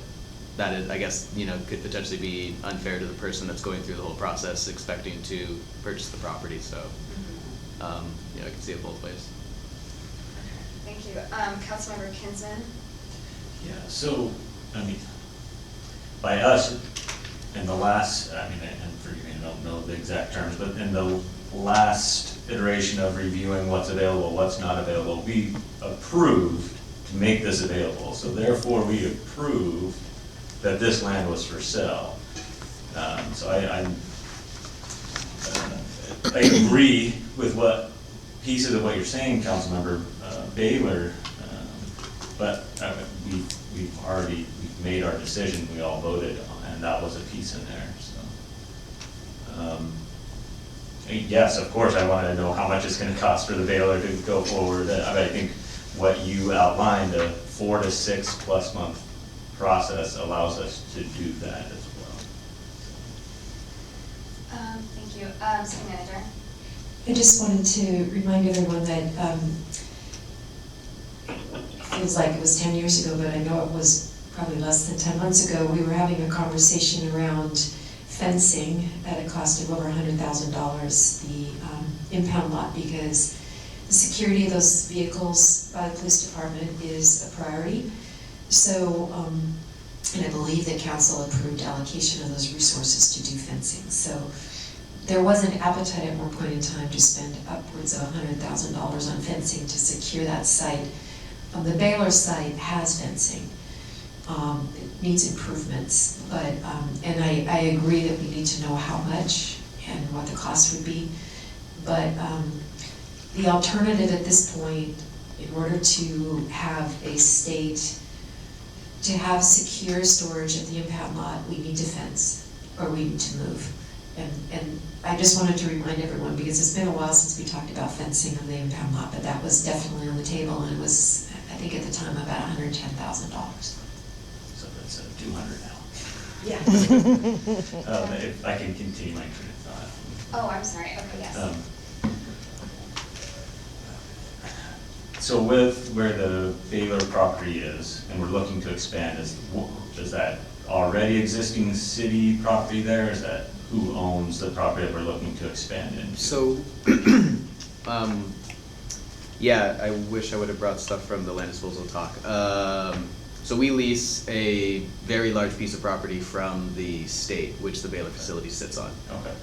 that is, I guess, could potentially be unfair to the person that's going through the whole process expecting to purchase the property, so, I can see it both ways. Thank you. Councilmember Kinsman? Yeah, so, I mean, by us, in the last, and forgive me, I don't know the exact terms, but in the last iteration of reviewing what's available, what's not available, we approved to make this available. So therefore, we approved that this land was for sale. So I agree with what pieces of what you're saying, Councilmember Baylor, but we've made our decision, we all voted on, and that was a piece in there, so. Yes, of course, I wanted to know how much it's gonna cost for the Baylor to go forward. I think what you outlined, a 4 to 6 plus month process allows us to do that as well. Thank you. City Manager? I just wanted to remind everyone that, it feels like it was 10 years ago, but I know it was probably less than 10 months ago, we were having a conversation around fencing at a cost of over $100,000, the impound lot, because the security of those vehicles by the police department is a priority. So, and I believe that council approved allocation of those resources to do fencing. So there was an appetite at one point in time to spend upwards of $100,000 on fencing to secure that site. The Baylor site has fencing. It needs improvements, but, and I agree that we need to know how much and what the cost would be. But the alternative at this point, in order to have a state, to have secure storage at the impound lot, we need to fence, or we need to move. And I just wanted to remind everyone, because it's been a while since we talked about fencing of the impound lot, but that was definitely on the table, and it was, I think at the time, about $110,000. So that's 200 now. Yeah. If I can continue my train of thought. Oh, I'm sorry. Okay, yes. So with where the Baylor property is, and we're looking to expand, is that already existing city property there? Is that who owns the property that we're looking to expand into? So, yeah, I wish I would have brought stuff from the land disposal talk. So we lease a very large piece of property from the state, which the Baylor facility sits on. Okay.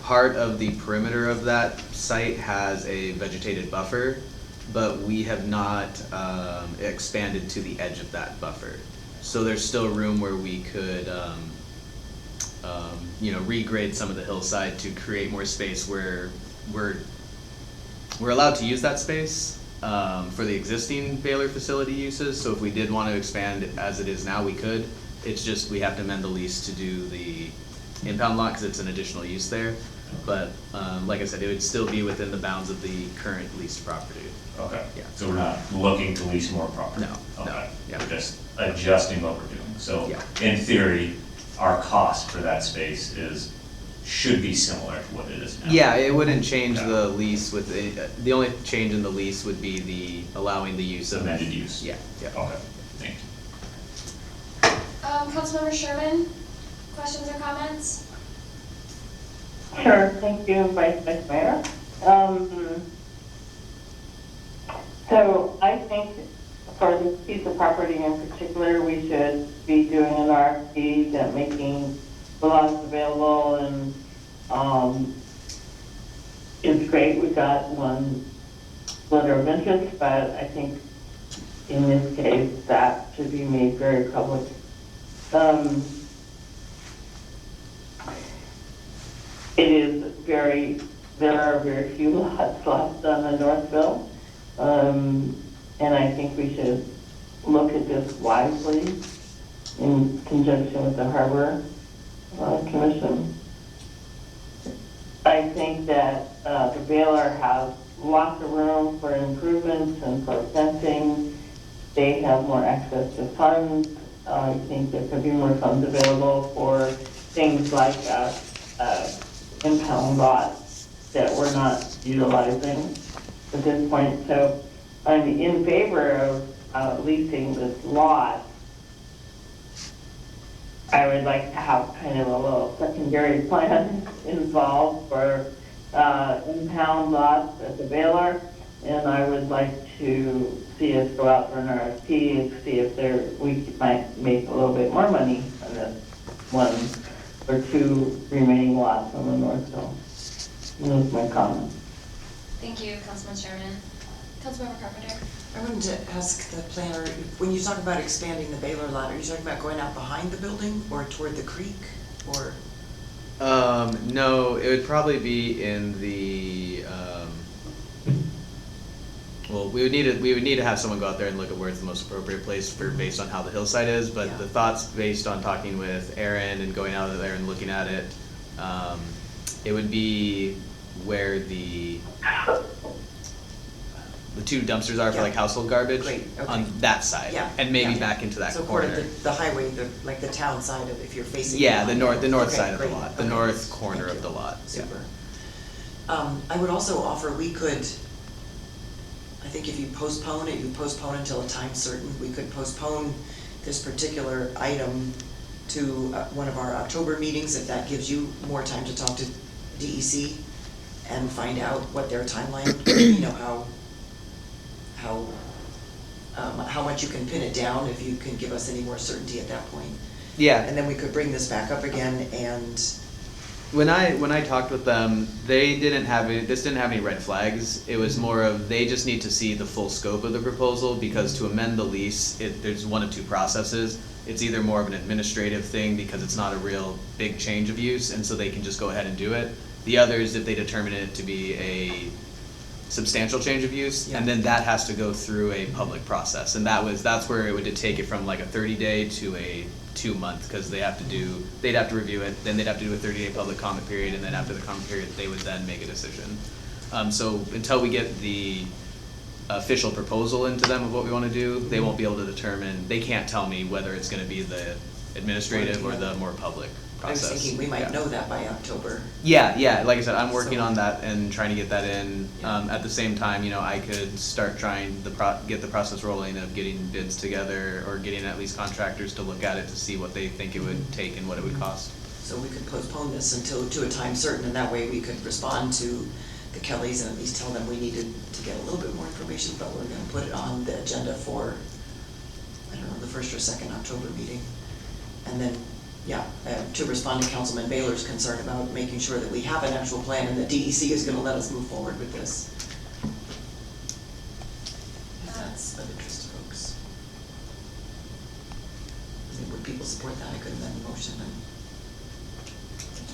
Part of the perimeter of that site has a vegetated buffer, but we have not expanded to the edge of that buffer. So there's still room where we could, regrade some of the hillside to create more space where we're allowed to use that space for the existing Baylor facility uses. So if we did want to expand it as it is now, we could. It's just we have to amend the lease to do the impound lot because it's an additional use there. But like I said, it would still be within the bounds of the current leased property. Okay. Yeah. So we're not looking to lease more property? No, Okay. no, yeah. We're just adjusting what we're doing. So Yeah. in theory, our cost for that space should be similar to what it is now. Yeah, it wouldn't change Okay. the lease with, the only change in the lease would be the allowing the use of. Amended use? Yeah, yeah. Okay, thank you. Councilmember Sherman, questions or comments? Sure, thank you, Vice Mayor. So I think for this piece of property in particular, we should be doing an RFP that making the lots available, and it's great we got one letter of interest, but I think in this case that should be made very public. There are very few lots left on the Northville, and I think we should look at this wisely in conjunction with the Harbor Commission. I think that the Baylor has lots of room for improvements and for fencing. They have more access to funds. I think there could be more funds available for things like impound lot. that we're not utilizing at this point. So I'm in favor of leasing this lot. I would like to have kind of a little secondary plan involved for impound lots at the Baylor. And I would like to see us go out for an RFP and see if we might make a little bit more money on this one or two remaining lots on the North Hill. Those are my comments. Thank you, Councilman Sherman. Councilmember Carpenter? I wanted to ask the planner, when you talk about expanding the Baylor lot, are you talking about going out behind the building or toward the creek, or? No, it would probably be in the, well, we would need to have someone go out there and look at where it's the most appropriate place for, based on how the hillside is, but Yeah. the thoughts based on talking with Aaron and going out there and looking at it, it would be where the two dumpsters are for Yeah. like household garbage. Great, okay. On that side. Yeah, And maybe yeah. back into that So corner. part of the highway, like the town side of, if you're facing. Yeah, the line. north Okay, side of the great. lot, the Okay. north corner Thank of you. the lot. Yeah. Super. I would also offer, we could, I think if you postpone it, you postpone until a time certain. We could postpone this particular item to one of our October meetings, if that gives you more time to talk to DEC and find out what their timeline, you know, how much you can pin it down, if you can give us any more certainty at that point. Yeah. And then we could bring this back up again and, When I talked with them, they didn't have this didn't have any red flags. It was more of they just need to see the full scope of the proposal, because to amend the lease, there's one of two processes. It's either more of an administrative thing because it's not a real big change of use, and so they can just go ahead and do it. The other is if they determine it to be a substantial change of use, Yeah. and then that has to go through a public process, and that's where it would take it from like a 30-day to a 2-month, because they'd have to review it, then they'd have to do a 30-day public comment period, and then after the comment period, they would then make a decision. So until we get the official proposal into them of what we want to do, they won't be able to determine, they can't tell me whether it's going to be the administrative or the more public I was process. thinking we might Yeah. know that by October. Yeah, like I said, I'm working So- on that and trying to get that in. Yeah. At the same time, I could start trying get the process rolling of getting bids together, or getting at least contractors to look at it to see what they think it would take and what it would cost. So we could postpone this to a time certain, and that way we could respond to the Kellys and at least tell them we needed to get a little bit more information, but we're gonna put it on the agenda for, I don't know, the 1st or 2nd October meeting. And then, to respond to Councilman Baylor's concern about making sure that we have an actual plan and that DEC is gonna let us move forward with this. If that's of interest to folks. I mean, would people support that? I could amend the motion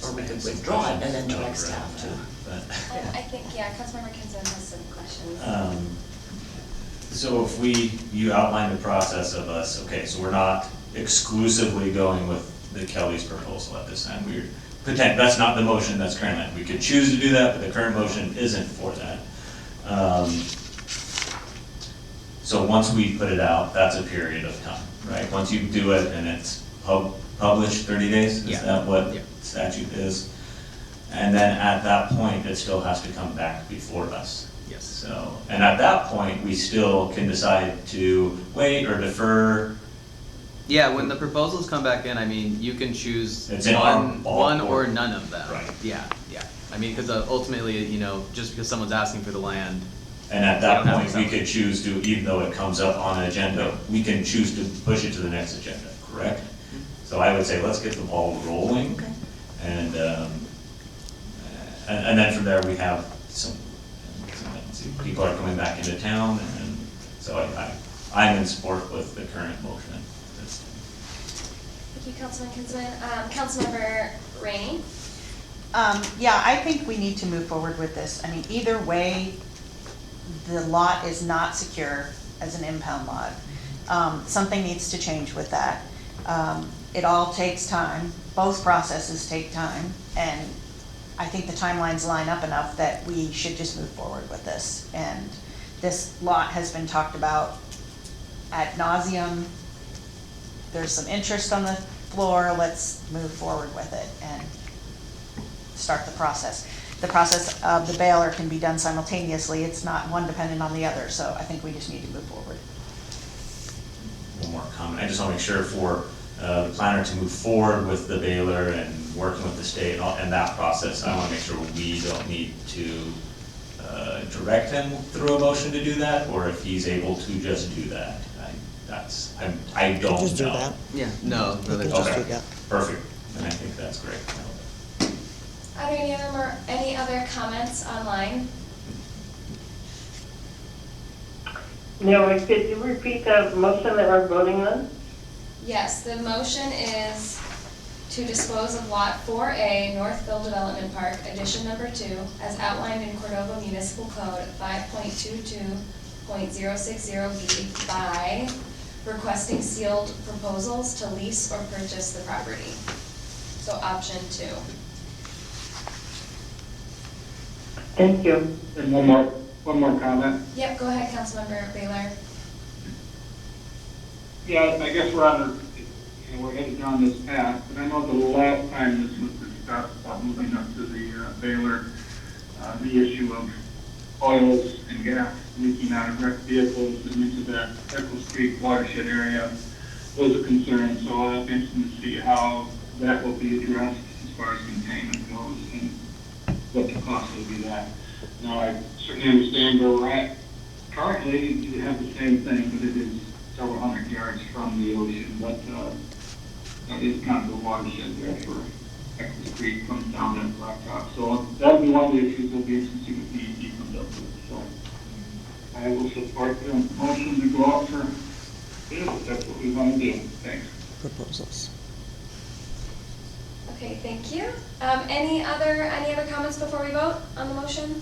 or we could withdraw it and then direct staff to. I think, Councilmember Kinson has some questions. So if you outline the process of us, okay, so we're not exclusively going with the Kelly's proposal at this time. That's not the motion that's currently, we could choose to do that, but the current motion isn't for that. So once we put it out, that's a period of time, right? Once you do it and it's published 30 days, Yeah. is that what Yeah. statute is? And then at that point, it still has to come back before us. Yes. So, and at that point, we still can decide to wait or defer. Yeah, when the proposals come back in, I mean, you can choose It's in our one ballpark. or none of them. Right. Yeah. I mean, because ultimately, just because someone's asking for the land. And at We that don't have point, to we sell it. could choose to, even though it comes up on an agenda, we can choose to push it to the next agenda, correct? So I would say, let's get the ball rolling. Okay. And then from there, we have people are coming back into town, and so I'm in support with the current motion. Thank you, Councilman Kinson. Councilmember Rainey? I think we need to move forward with this. I mean, either way, the lot is not secure as an impound lot. Something needs to change with that. It all takes time. Both processes take time, and I think the timelines line up enough that we should just move forward with this. And this lot has been talked about ad nauseum. There's some interest on the floor. Let's move forward with it and start the process. the process of the baler can be done simultaneously. It's not one dependent on the other, so I think we just need to move forward. One more comment, I just wanna make sure for the planner to move forward with the baler and working with the state and that process, I wanna make sure we don't need to direct him through a motion to do that, or if he's able to just do that. I don't know. Just do that. Yeah, no, You no, can that's just Okay. do that. Perfect, and I think that's great. Are there any other comments online? Naomi, could you repeat the motion that we're voting on? Yes, the motion is to dispose of Lot 4A, Northville Development Park, Addition Number 2, as outlined in Cordova Municipal Code 5.22.060B by requesting sealed proposals to lease or purchase the property. So option 2. Thank you. And one more comment. Yep, go ahead, Councilmember Baylor. Yeah, I guess we're headed down this path, but I know the last time this was discussed about moving up to the Baylor, the issue of oils and gas leaking out of wrecked vehicles and into that Eccles Creek watershed area was a concern, so I'll be interested to see how that will be addressed as far as containment goes and what the cost will be that. Now, I certainly understand where we're at. Currently, you have the same thing, but it is several hundred yards from the ocean, but that is kind of the watershed there for Eccles Creek comes down that blacktop. So that'll be one of the issues we'll be interested to see what DEP comes up with. So I will support the motion to go out for bid if that's what we want to do. Thanks. Proposals. Okay, thank you. Any other comments before we vote on the motion?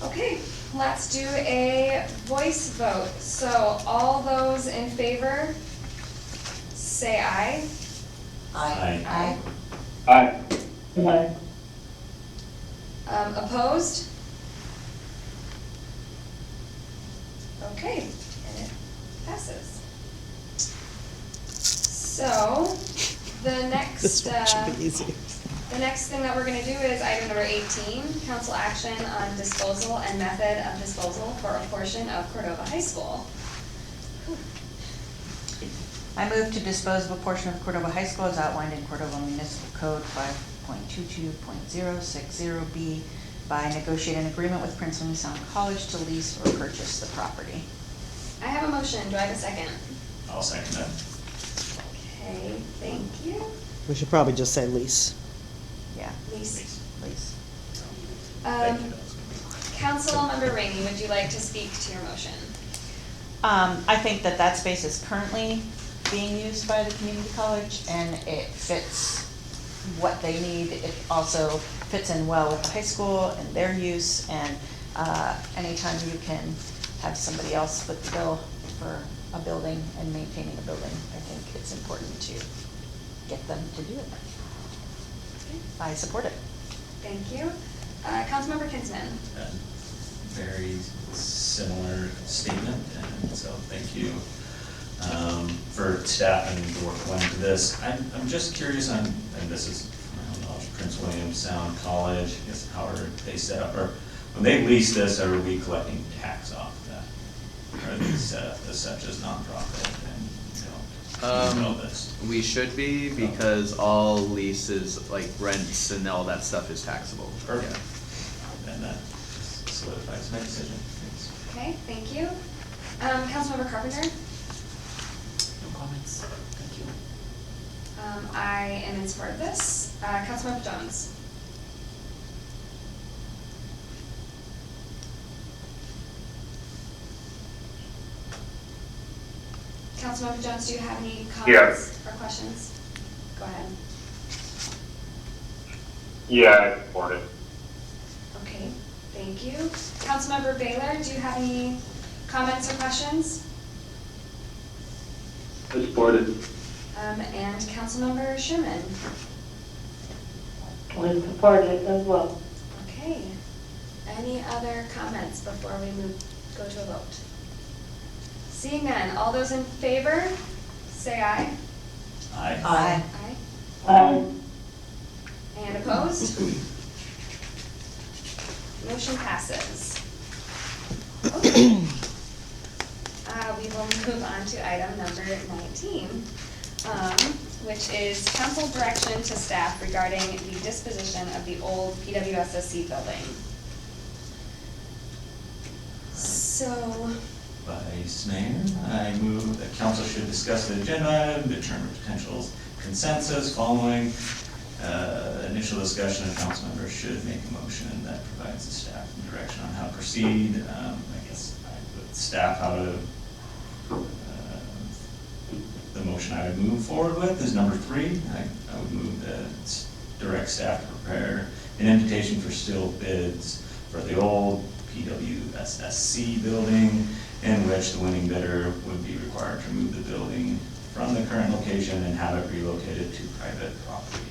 Okay, let's do a voice vote. So all those in favor, say aye. Aye. Aye. Aye. Opposed? Okay, and it passes. So, the next, This one should be easy. the next thing that we're gonna do is item number 18, council action on disposal and method of disposal for a portion of Cordova High School. I move to dispose of a portion of Cordova High School as outlined in Cordova Municipal Code 5.22.060B by negotiate an agreement with Prince William Sound College to lease or purchase the property. I have a motion, do I have a second? I'll second that. Okay, thank you. We should probably just say lease. Yeah, Lisa. lease. Thank you. Councilmember Rainey, would you like to speak to your motion? I think that space is currently being used by the community college and it fits what they need. It also fits in well with the high school and their use, and anytime you can have somebody else foot the bill for a building and maintaining a building, I think it's important to get them to do it. I support it. Thank you. Councilmember Kinsman. Very similar statement, and so thank you for staff and the work going into this. I'm just curious on, and this is, I don't know, Prince William Sound College, I guess how are they set up, or when they lease this, are we collecting tax off that? Or are they set up as such as nonprofit and, you know this? We should be, because all leases, like rents and all that stuff is taxable. Perfect. And that solidifies my decision. Thanks. Okay, thank you. Councilmember Carpenter? No comments. Thank you. I am in support of this. Councilmember Jones? Councilmember Jones, do you have any comments or questions? Go ahead. Yeah, I support it. Okay, thank you. Councilmember Baylor, do you have any comments or questions? I support it. And Councilmember Sherman? I support it as well. Okay. Any other comments before we go to a vote? Seeing none, all those in favor, say aye. Aye. Aye. Aye. opposed? Motion passes. Okay. We will move on to item number 19, which is council direction to staff regarding the disposition of the old PWSSC building. So, Vice Mayor, I move that council should discuss the agenda item, determine potential consensus following initial discussion, and council members should make a motion that provides the staff direction on how to proceed. I guess I put staff how to, the motion I would move forward with is number 3. I would move that direct staff to prepare an invitation for still bids for the old PWSSC building, in which the winning bidder would be required to remove the building from the current location and have it relocated to private property.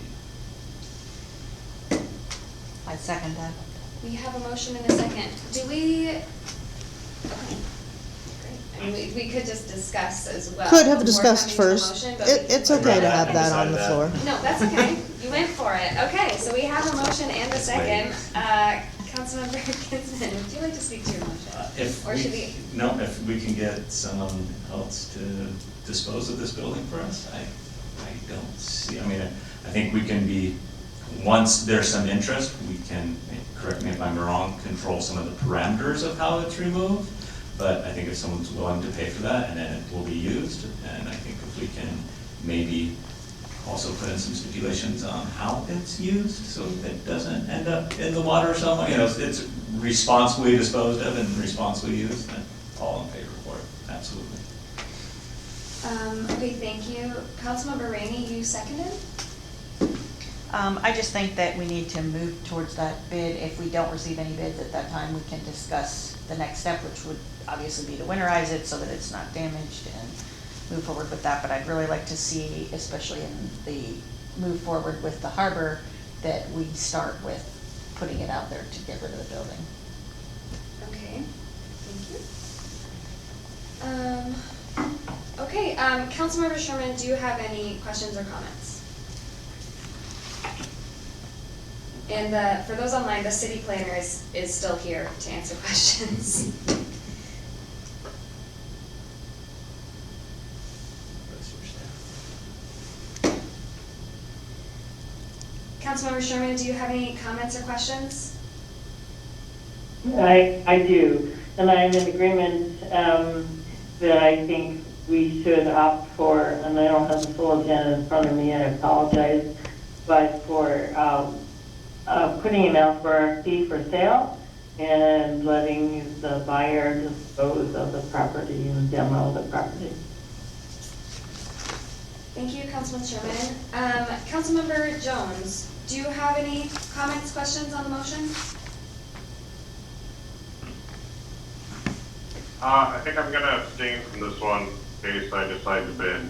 I second that. we have a motion and a second. Do we, okay, great. I mean, we could just discuss as well. Could have before discussed coming to a first. motion, but we can- It's okay to have that on the floor. No, that's okay. You went for it. Okay, so we have a motion and a second. Councilmember Kinsman, would you like to speak to your motion? Or should we? No, if we can get someone else to dispose of this building for us, I don't see, I mean, I think we can be, once there's some interest, we can, correct me if I'm wrong, control some of the parameters of how it's removed. But I think if someone's willing to pay for that, and then it will be used, and I think if we can maybe also put in some stipulations on how it's used, so it doesn't end up in the water somewhere, you know, it's responsibly disposed of and responsibly used, then all in favor for it, absolutely. Okay, thank you. Councilmember Rainey, you seconded? I just think that we need to move towards that bid. If we don't receive any bids at that time, we can discuss the next step, which would obviously be to winterize it so that it's not damaged and move forward with that. But I'd really like to see, especially in the move forward with the harbor, that we start with putting it out there to get rid of the building. Okay, thank you. Okay, Councilmember Sherman, do you have any questions or comments? And for those online, the city planner is still here to answer questions. Councilmember Sherman, do you have any comments or questions? I do, and I'm in agreement that I think we should opt for, and I don't have the full agenda in front of me, I apologize, but for putting it out for RFP for sale and letting the buyer dispose of the property and demo the property. Thank you, Councilman Sherman. Councilmember Jones, do you have any comments, questions on the motion? I think I'm gonna abstain from this one in case I decide to bid.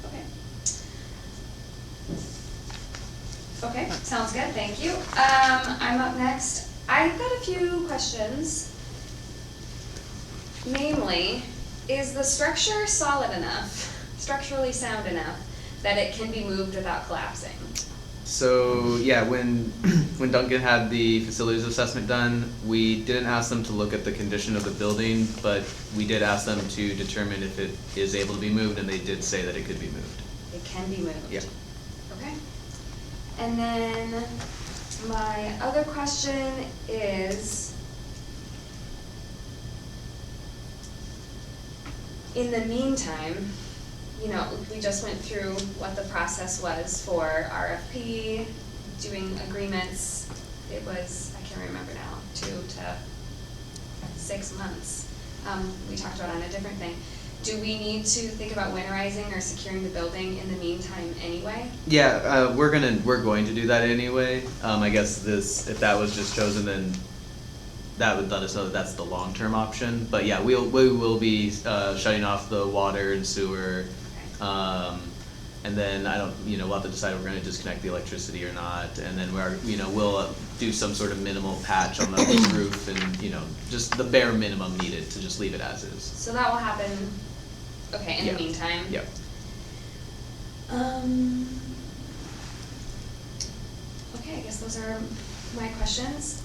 Okay. Okay, sounds good, thank you. I'm up next. I've got a few questions. Namely, is the structure solid enough, structurally sound enough, that it can be moved without collapsing? So, yeah, when Duncan had the facilities assessment done, we didn't ask them to look at the condition of the building, but we did ask them to determine if it is able to be moved, and they did say that it could be moved. It can be moved? Yeah. Okay. And then my other question is, in the meantime, you know, we just went through what the process was for RFP, doing agreements. It was, I can't remember now, 2 to 6 months. We talked about on a different thing. Do we need to think about winterizing or securing the building in the meantime anyway? Yeah, we're going to do that anyway. I guess if that was just chosen, then that would let us know that that's the long-term option. But yeah, we will be shutting off the water and sewer. And then we'll have to decide if we're gonna disconnect the electricity or not, and then we'll do some sort of minimal patch on the roof and, just the bare minimum needed to just leave it as is. So that will happen, okay, in the meantime? Yep. Okay. Yep. And then, my other question is, in the meantime, you know, we just went through what the process was for RFP, doing agreements. It was, I can't remember now, 2 to 6 months. We talked about on a different thing. Do we need to think about winterizing or securing the building in the meantime anyway? Yeah. Okay, I guess those are my questions.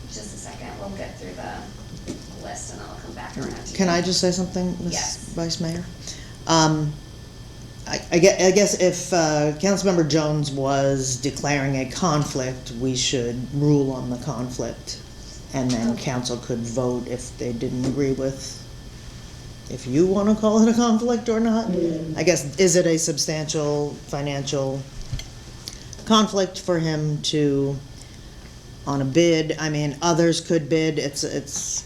Just a second, we'll get through the list and I'll come back around to you. Can I just say something, Ms. Yes. Vice Mayor? I guess if Councilmember Jones was declaring a conflict, we should rule on the conflict. And then Okay. council could vote if they didn't agree with, if you want to call it a conflict or not. I guess, is it a substantial financial conflict for him to, on a bid? I mean, others could bid, it's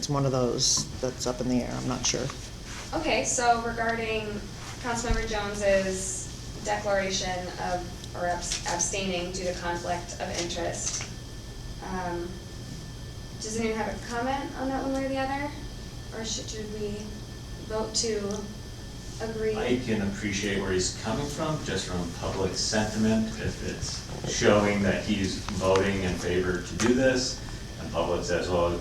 one of those that's up in the air, I'm not sure. Okay, so regarding Councilmember Jones's declaration of, or abstaining due to conflict of interest, does anyone have a comment on that one way or the other? Or should we vote to agree? I can appreciate where he's coming from, just from public sentiment, if it's showing that he's voting in favor to do this, and public says, well,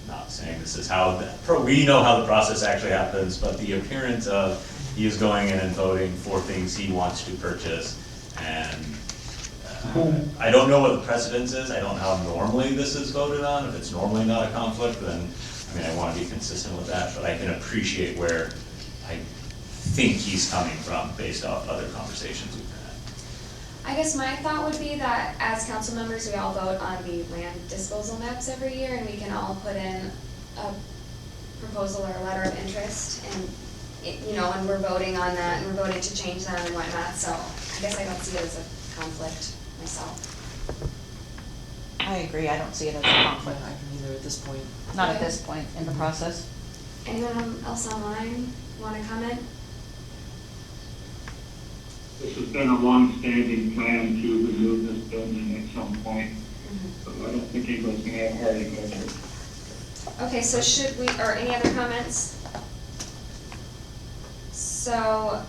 not saying this is how, we know how the process actually happens, but the appearance of he is going in and voting for things he wants to purchase, and I don't know what the precedence is, I don't know how normally this is voted on. If it's normally not a conflict, then, I mean, I want to be consistent with that, but I can appreciate where I think he's coming from based off other conversations we've had. I guess my thought would be that as council members, we all vote on the land disposal maps every year, and we can all put in a proposal or a letter of interest, and, and we're voting on that, and we're voting to change them and whatnot, so I guess I don't see it as a conflict myself. I agree, I don't see it as a conflict. I can either at this point. Not at this point in the process. Anyone else online want to comment? This has been a long-standing plan to remove this building at some point, so I don't think anybody's gonna have a heartache over it. Okay, so should we, or any other comments? So,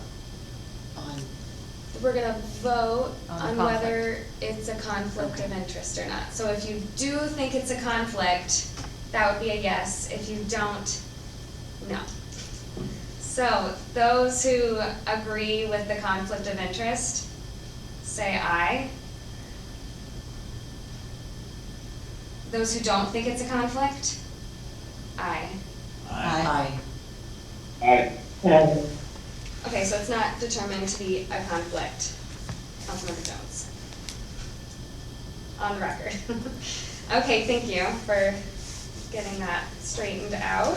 we're gonna vote on conflict. whether it's a conflict of interest or not. So if you do think it's a conflict, that would be a yes. If you don't, no. So those who agree with the conflict of interest, say aye. Those who don't think it's a conflict, aye. Aye. Aye. Okay, so it's not determined to be a conflict. Councilmember Jones. On the record. Okay, thank you for getting that straightened out.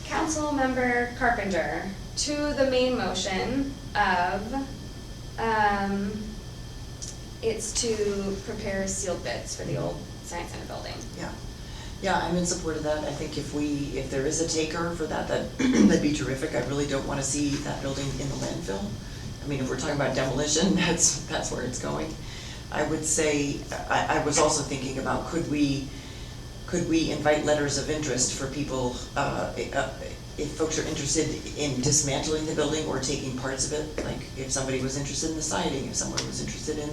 Councilmember Carpenter, to the main motion of, it's to prepare sealed bids for the old Science Center building. Yeah, I'm in support of that. I think if there is a taker for that, that'd be terrific. I really don't wanna see that building in the landfill. I mean, if we're talking about demolition, that's where it's going. I would say, I was also thinking about, could we invite letters of interest for people, if folks are interested in dismantling the building or taking parts of it, like if somebody was interested in the siding, if someone was interested in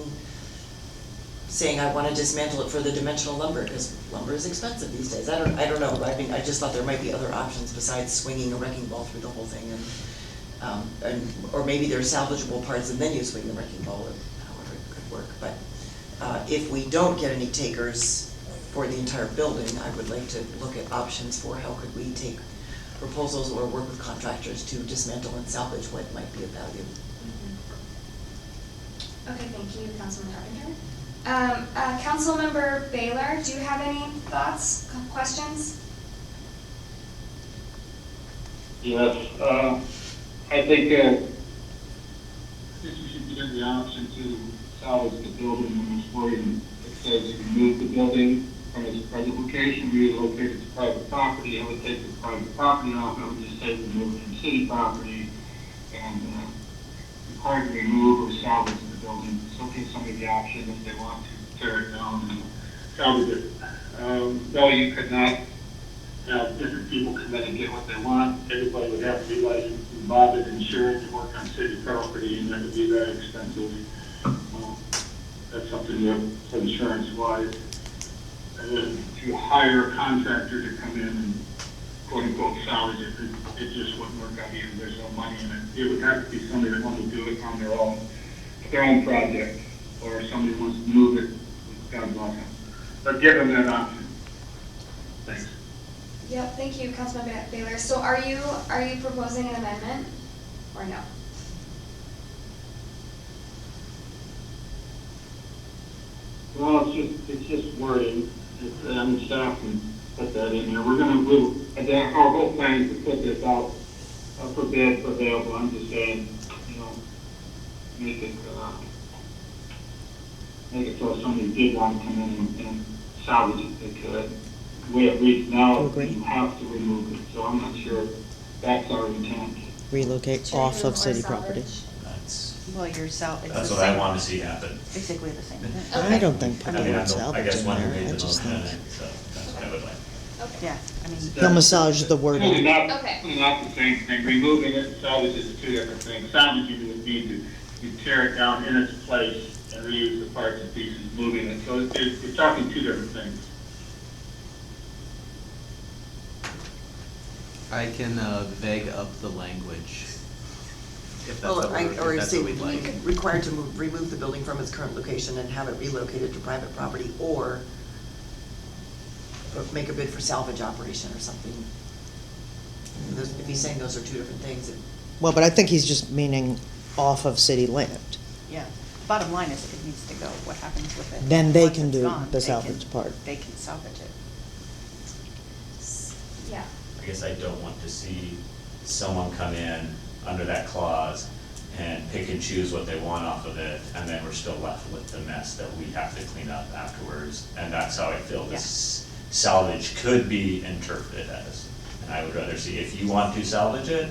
saying, I wanna dismantle it for the dimensional lumber, because lumber is expensive these days. I don't know, I mean, I just thought there might be other options besides swinging a wrecking ball through the whole thing, or maybe there's salvageable parts and then you swing the wrecking ball, or however it could work. But if we don't get any takers for the entire building, I would like to look at options for how could we take proposals or work with contractors to dismantle and salvage what might be of value. Okay, thank you, Councilman Carpenter. Councilmember Baylor, do you have any thoughts, questions? Yes, I think we should give the option to salvage the building before it says remove the building from its present location, relocate it to private property. I would take the private property off, I would just say remove it from city property, and require to remove or salvage the building. So give somebody the option if they want to tear it down and salvage it. No, you could not have different people come in and get what they want. Everybody would have to be licensed and bonded, insured to work on city property, and that would be very expensive. That's something you have some insurance wise. And then to hire a contractor to come in and quote unquote salvage it, it just wouldn't work out either, there's no money in it. It would have to be somebody that wanted to do it on their own project, or somebody who wants to move it, God bless them. But give them that option. Thanks. Yep, thank you, Councilman Baylor. So are you proposing an amendment or no? Well, it's just wording, staff can put that in there. Our whole plan is to put this out for bid, for available. I'm just saying, make it so if somebody did want to come in and salvage it, they could. The way it reads now, you have to remove it, so I'm not sure that's our intent. Relocate off of city property. Well, That's what I want to see happen. basically the same thing. I don't think I putting mean, the I word salvage guess in one who there, made I the just motion, think so that's what I would like. Okay. Yeah, I mean, he'll massage the word Really in. not, Okay. really not the same thing. Removing it and salvage is two different things. Salvaging would mean you tear it down in its place and reuse the parts and pieces, moving it. So you're talking two different things. I can vague up the language, if that's Well, what we'd like. required to remove the building from its current location and have it relocated to private property, or make a bid for salvage operation or something. If he's saying those are two different things, Well, but I think he's just meaning off of city land. yeah, bottom line is it needs to go, what happens with it? Then they once can it's do gone, the they can- salvage part. They can salvage it. Yeah. I guess I don't want to see someone come in under that clause and pick and choose what they want off of it, and then we're still left with the mess that we have to clean up afterwards. And that's how I feel this salvage could be interpreted as. And I would rather see, if you want to salvage it,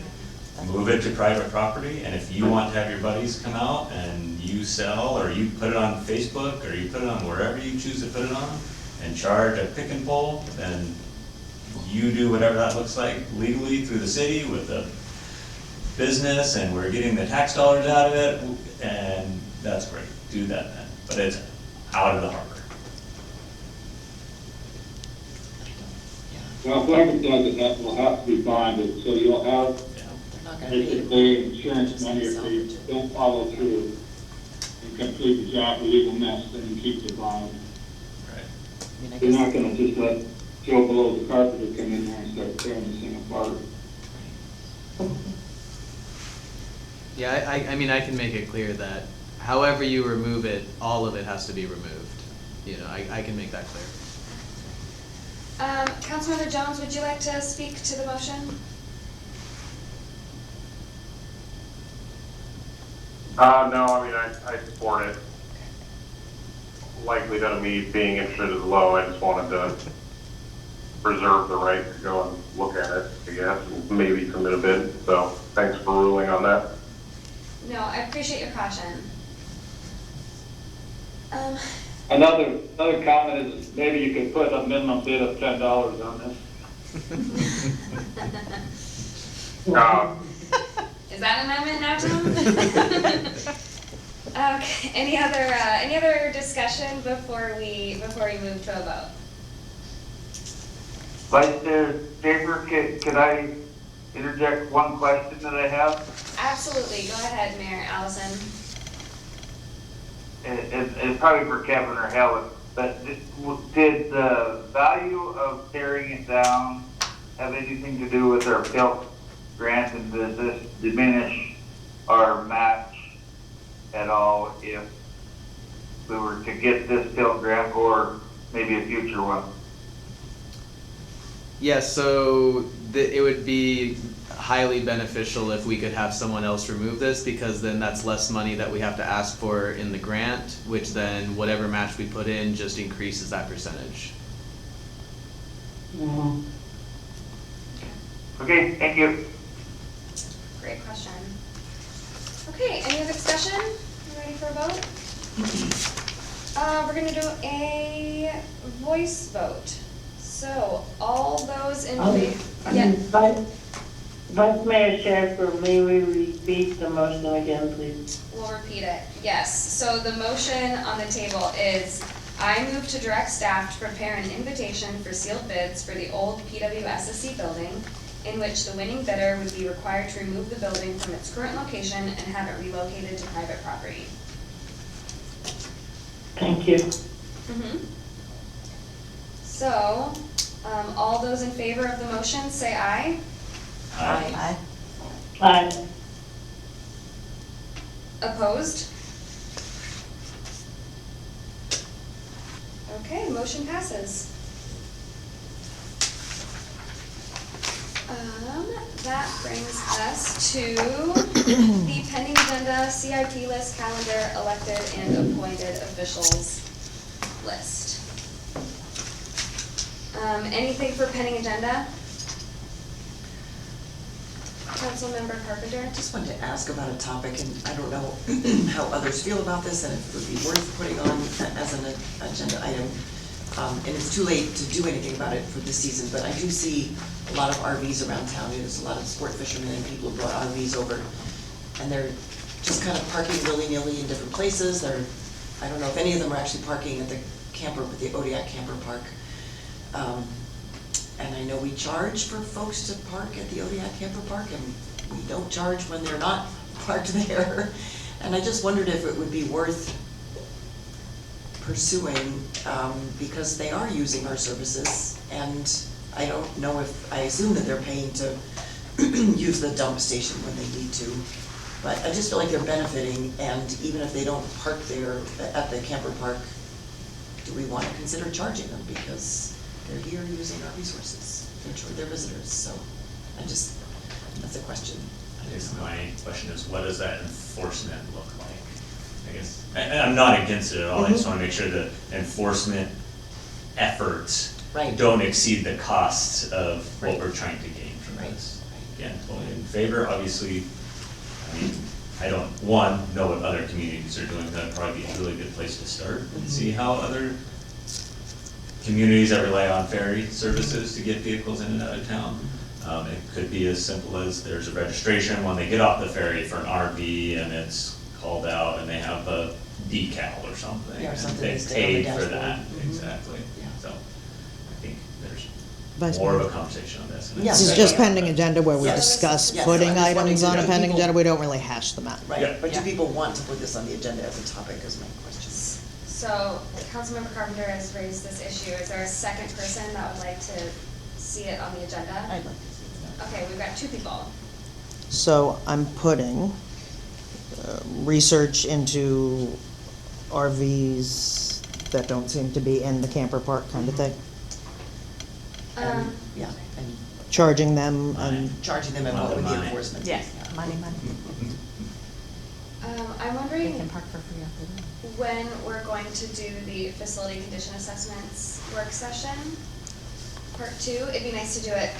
move it to private property, and if you want to have your buddies come out and you sell, or you put it on Facebook, or you put it on wherever you choose to put it on, and charge a pick and pull, then you do whatever that looks like legally through the city with the business, and we're getting the tax dollars out of it, and that's great, do that then, but it's out of the harbor. Well, whoever does it, that will have to be bonded, so you'll have they're not gonna pay basically insurance money if they don't follow through and complete the job, a legal mess, then you keep the bond. Right. You're not gonna just let Joe below the carpenter come in there and start tearing this thing apart. Yeah, I mean, I can make it clear that however you remove it, all of it has to be removed. You know, I can make that clear. Councilmember Jones, would you like to speak to the motion? No, I mean, I support it. Likelihood of me being interested is low, I just wanted to reserve the right to go and look at it, I guess, and maybe submit a bid, so thanks for ruling on that. No, I appreciate your caution. Another comment is maybe you could put a minimum bid of $10 on this. Is that an amendment now, Tom? Okay, any other discussion before we move to a vote? Vice Chair Schaefer, could I interject one question that I have? Absolutely, go ahead, Mayor Allison. It's probably for Kevin or Helen, but did the value of tearing it down have anything to do with our PILT grant, and does this diminish our match at all if we were to get this PILT grant or maybe a future one? Yeah, so it would be highly beneficial if we could have someone else remove this, because then that's less money that we have to ask for in the grant, which then whatever match we put in just increases that percentage. Okay, thank you. Great question. Okay, any other discussion? You ready for a vote? We're gonna do a voice vote. So, all those in favor, yeah, Vice Mayor Schaefer, may we repeat the motion again, please? we'll repeat it. Yes, so the motion on the table is I move to direct staff to prepare an invitation for sealed bids for the old PWSSC building, in which the winning bidder would be required to remove the building from its current location and have it relocated to private property. Thank you. So, all those in favor of the motion, say aye. Aye. Aye. Opposed? Okay, motion passes. That brings us to the pending agenda, CIP list, calendar, elected and appointed officials list. Anything for pending agenda? Councilmember Carpenter? Just wanted to ask about a topic, and I don't know how others feel about this, and if it would be worth putting on as an agenda item. And it's too late to do anything about it for this season, but I do see a lot of RVs around town. There's a lot of sport fishermen and people who brought RVs over, and they're just kind of parking willy-nilly in different places. I don't know if any of them are actually parking at the camper, with the Odiak Camper Park. And I know we charge for folks to park at the Odiak Camper Park, and we don't charge when they're not parked there. And I just wondered if it would be worth pursuing, because they are using our services, and I don't know if, I assume that they're paying to use the dump station when they need to. But I just feel like they're benefiting, and even if they don't park there at the camper park, do we want to consider charging them? Because they're here using our resources, they're visitors, so that's a question. I guess my question is, what does that enforcement look like? I guess, I'm not against it at all, I just wanna make sure the enforcement efforts Right. don't exceed the costs of what we're trying to gain from this. Again, totally in favor, obviously, I mean, I don't, know what other communities are doing, that'd probably be a really good place to start, and see how other communities that rely on ferry services to get vehicles in and out of town. It could be as simple as there's a registration when they get off the ferry for an RV, and it's called out and they have a decal or something. Yeah, or and something they they stick on the paid for that, dashboard. exactly. Yeah. So I think Vice there's more of Mayor. a conversation on this. Yeah. This is just pending agenda where we Yes. discuss Yes, putting I'm just wanting items to on a know pending people- agenda, we don't really hash them out. Yeah. Right, but do Yeah. people want to put this on the agenda as a topic, is my question. So, Councilmember Carpenter has raised this issue. Is there a second person that would like to see it on the agenda? I'd like to see that. Okay, we've got two people. So I'm putting research into RVs that don't seem to be in the camper park kind of thing. And, yeah, and Charging them and, charging them and what would the Money. enforcement be? Yeah, money. I'm They wondering can park for free after that. when we're going to do the facility condition assessments work session, part two. It'd be nice to do it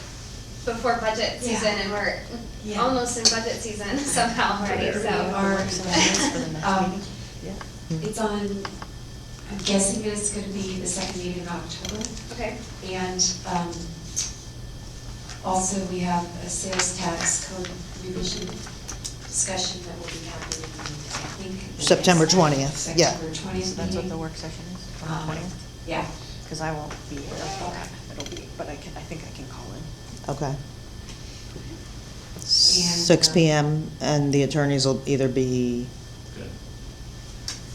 before budget Yeah. season, and we're Yeah. almost in budget season somehow already, There we so. are. Work sessions for the next Um, meeting. Yeah. It's on, I'm guessing it's gonna be the second meeting in October. Okay, And also, we have a sales tax code revision discussion that will be happening, I think. the September next- 20th, yeah. September 20th So that's what the meeting. work session is, on the 20th? Yeah. Because I won't be here, it'll be, but I think I can call in. okay. And, 6 PM, and the attorneys will either be Good.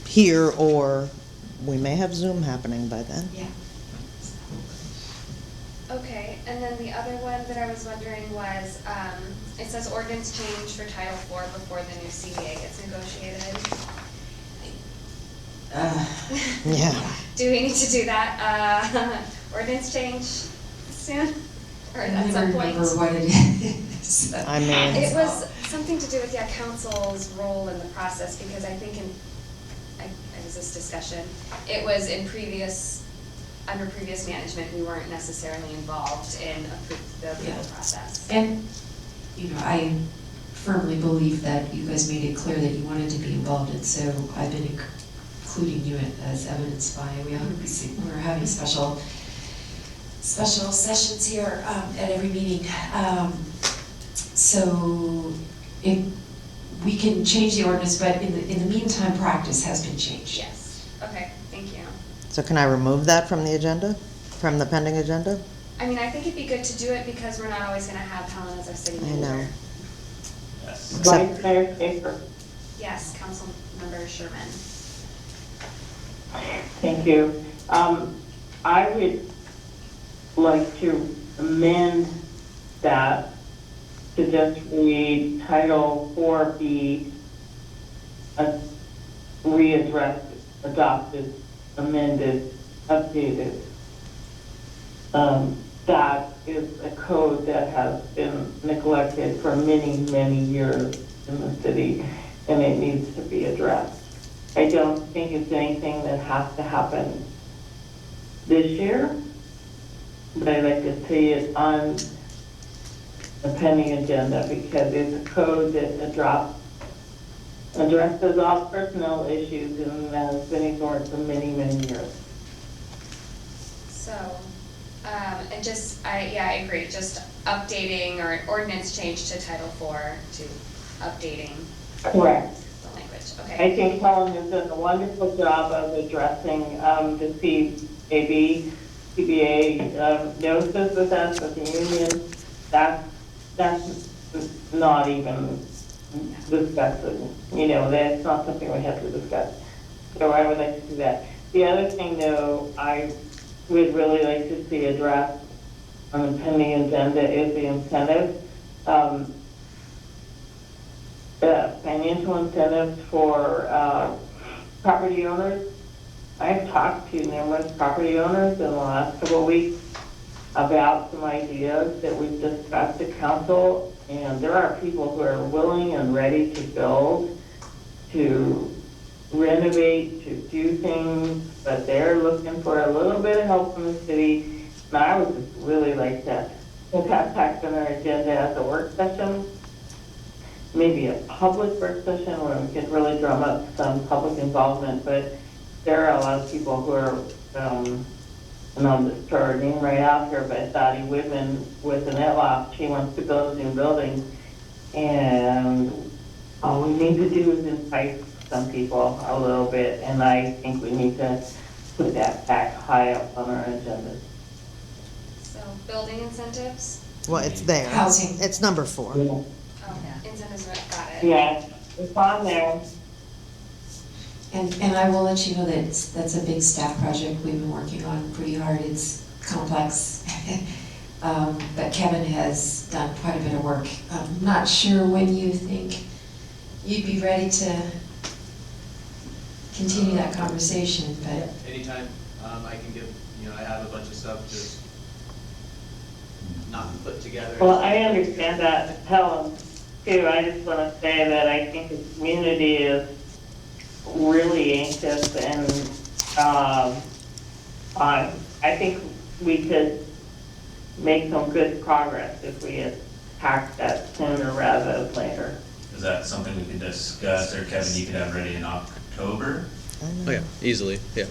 here or we may have Zoom happening by then. Yeah. okay, and then the other one that I was wondering was, it says ordinance change for Title IV before the new CBA gets negotiated. Yeah. Do we need to do that, ordinance change soon, or I at never some point? remember what it is. I mean- It was something to do with, yeah, council's role in the process, because I think it was this discussion, it was under previous management, we weren't necessarily involved in the legal Yeah. process. And, I firmly believe that you guys made it clear that you wanted to be involved, and so I've been including you as evidenced by, we're having special sessions here at every meeting. So we can change the ordinance, but in the meantime, practice has been changed. Yes, okay, thank you. So can I remove that from the agenda, from the pending agenda? I mean, I think it'd be good to do it because we're not always gonna have Helen as our city I manager. know. Yes. Vice Mayor Schaefer. Yes, Councilmember Sherman. Thank you. I would like to amend that to just read Title 4B, readdressed, adopted, amended, updated. That is a code that has been neglected for many, many years in the city, and it needs to be addressed. I don't think it's anything that has to happen this year, but I'd like to see it on the pending agenda because it's a code that addresses all personnel issues and has been ignored for many, many years. So, and just, I agree, just updating or an ordinance change to Title 4 to updating Correct. the language, I okay? think Helen has done a wonderful job of addressing the CBA notices with us, with the union. That's not even discussed, that's not something we have to discuss. So I would like to do that. The other thing, though, I would really like to see addressed on the pending agenda is the incentives. Financial incentives for property owners. I've talked to numerous property owners in the last couple of weeks about some ideas that we've discussed at council, and there are people who are willing and ready to build, to renovate, to do things, but they're looking for a little bit of help from the city. And I would just really like to put that back on our agenda as a work session, maybe a public work session where we could really drum up some public involvement, but there are a lot of people who are, and I'll just throw her name right out here, but Dottie Whitman with an ELOP, she wants to build a new building, and all we need to do is entice some people a little bit, and I think we need to put that back high up on our agenda. So, building incentives, Well, it's there. Housing. It's number 4. incentives, got it. Yeah, it's on there. And I will let you know that that's a big staff project we've been working on pretty hard. It's complex. But Kevin has done quite a bit of work. I'm not sure when you think you'd be ready to continue that conversation, but. Anytime, I can give, I have a bunch of stuff just not put together. Well, I understand that, Helen, too. I just want to say that I think the community is really anxious, and I think we could make some good progress if we attack that sooner rather than later. Is that something we can discuss, or Kevin, you could have ready in October? Oh, yeah, easily, yeah.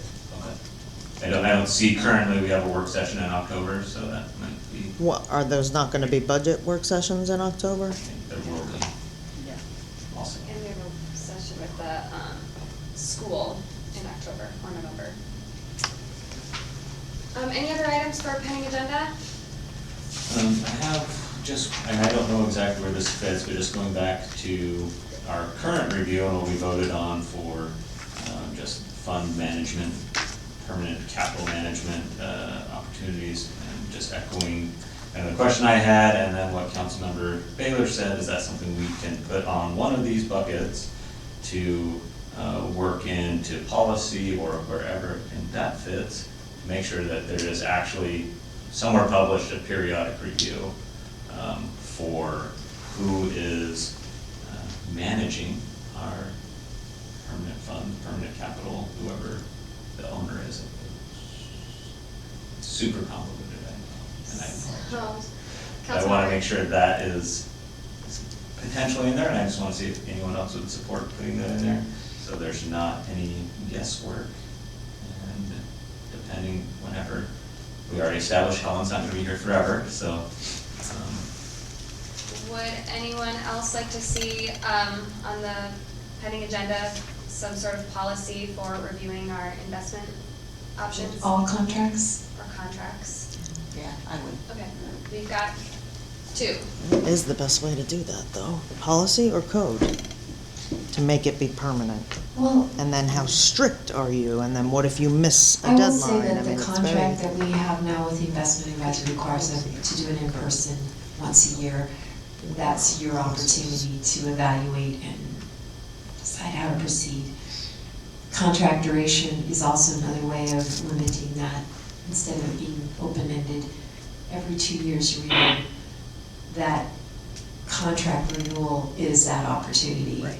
Okay. I don't see currently, we have a work session in October, so that might be, What, are those not gonna be budget work sessions in October? I think there will be. Yeah. Awesome. And we have a session with the, school in October or November. Any other items for our pending agenda? I have just, and I don't know exactly where this fits, but just going back to our current review and what we voted on for just fund management, permanent capital management opportunities, and just echoing kind of the question I had, and then what Councilmember Baylor said, is that something we can put on one of these buckets to work into policy or wherever and that fits, to make sure that there is actually somewhere published a periodic review for who is managing our permanent fund, permanent capital, whoever the owner is. It's super convoluted, I know, and I want to make sure that is potentially in there, and I just want to see if anyone else would support putting that in there, so there's not any guesswork. And depending, whenever, we already established Helen's not going to be here forever, so. Would anyone else like to see, on the pending agenda, some sort of policy for reviewing our investment options All contracts? or contracts? Yeah, I would. Okay, we've got 2. What is the best way to do that, though? Policy or code? To make it be permanent? Well, And then how strict are you? And then what if you miss a I will deadline? say that I mean, the it's contract very- that we have now with the investment advisor requires them to do it in person once a year. That's your opportunity to evaluate and decide how to proceed. Contract duration is also another way of limiting that. Instead of it being open-ended, every 2 years renew, that contract renewal is that opportunity. Right.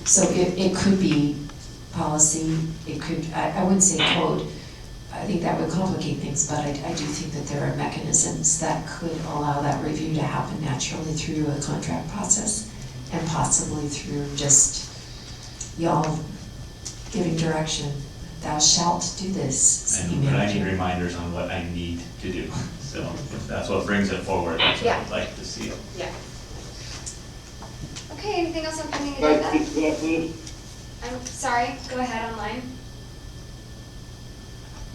So it could be policy, it could, I wouldn't say code. I think that would complicate things, but I do think that there are mechanisms that could allow that review to happen naturally through a contract process and possibly through just y'all giving direction. Thou shalt do this, city And but I need manager. reminders on what I need to do, so if that's what brings it forward, that's what I'd like to see. Yeah. Okay, anything else on pending Right, agenda? it's that, please. I'm sorry, go ahead online.